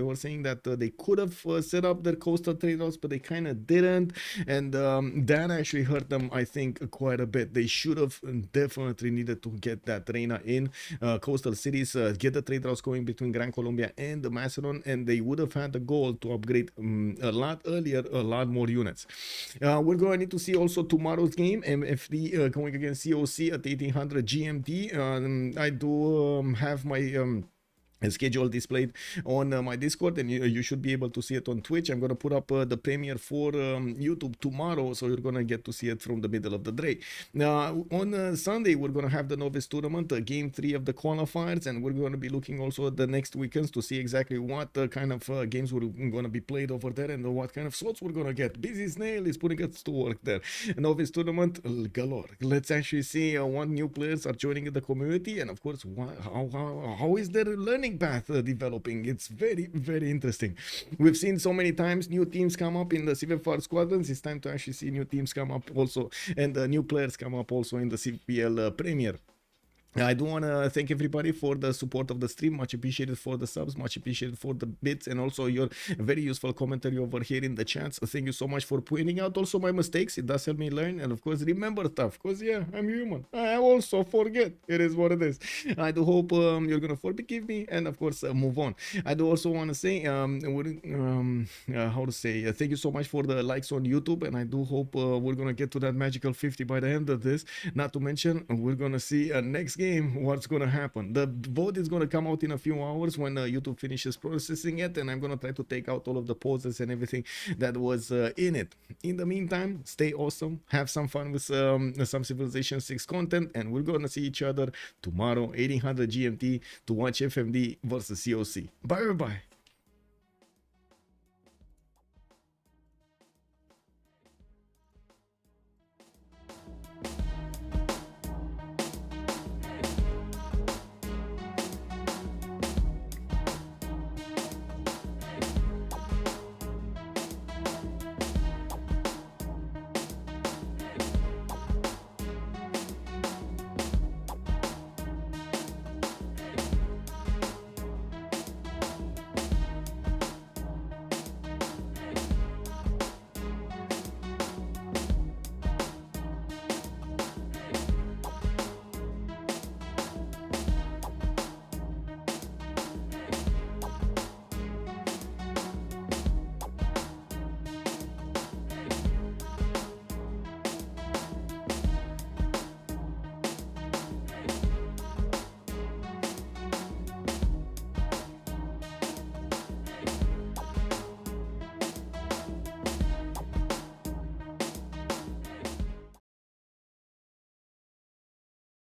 were saying that they could have set up their coastal trade routes, but they kind of didn't, and that actually hurt them, I think, quite a bit. They should have definitely needed to get that Reina in coastal cities, get the trade routes going between Gran Colombia and the Macedon, and they would have had the goal to upgrade a lot earlier, a lot more units. We're going to need to see also tomorrow's game, MFD going against COC at 1800 GMT. I do have my schedule displayed on my Discord, and you should be able to see it on Twitch. I'm gonna put up the premiere for YouTube tomorrow, so you're gonna get to see it from the middle of the day. On Sunday we're gonna have the novice tournament, game 3 of the qualifiers, and we're gonna be looking also at the next weekends to see exactly what kind of games we're gonna be played over there and what kind of slots we're gonna get. Busy Snail is putting us to work there. Novice tournament galore. Let's actually see what new players are joining the community, and of course how is their learning path developing. It's very, very interesting. We've seen so many times new teams come up in the CPL squadrons. It's time to actually see new teams come up also, and new players come up also in the CPL Premier. I do want to thank everybody for the support of the stream. Much appreciated for the subs, much appreciated for the bits, and also your very useful commentary over here in the chats. Thank you so much for pointing out also my mistakes. It does help me learn, and of course remember stuff, because yeah, I'm human. I also forget. It is what it is. I do hope you're gonna forgive me, and of course move on. I do also want to say how to say thank you so much for the likes on YouTube, and I do hope we're gonna get to that magical 50 by the end of this. Not to mention we're gonna see next game what's gonna happen. The vote is gonna come out in a few hours when YouTube finishes processing it, and I'm gonna try to take out all of the poses and everything that was in it. In the meantime, stay awesome, have some fun with some Civilization 6 content, and we're gonna see each other tomorrow 1800 GMT to watch FMD versus COC. Bye bye.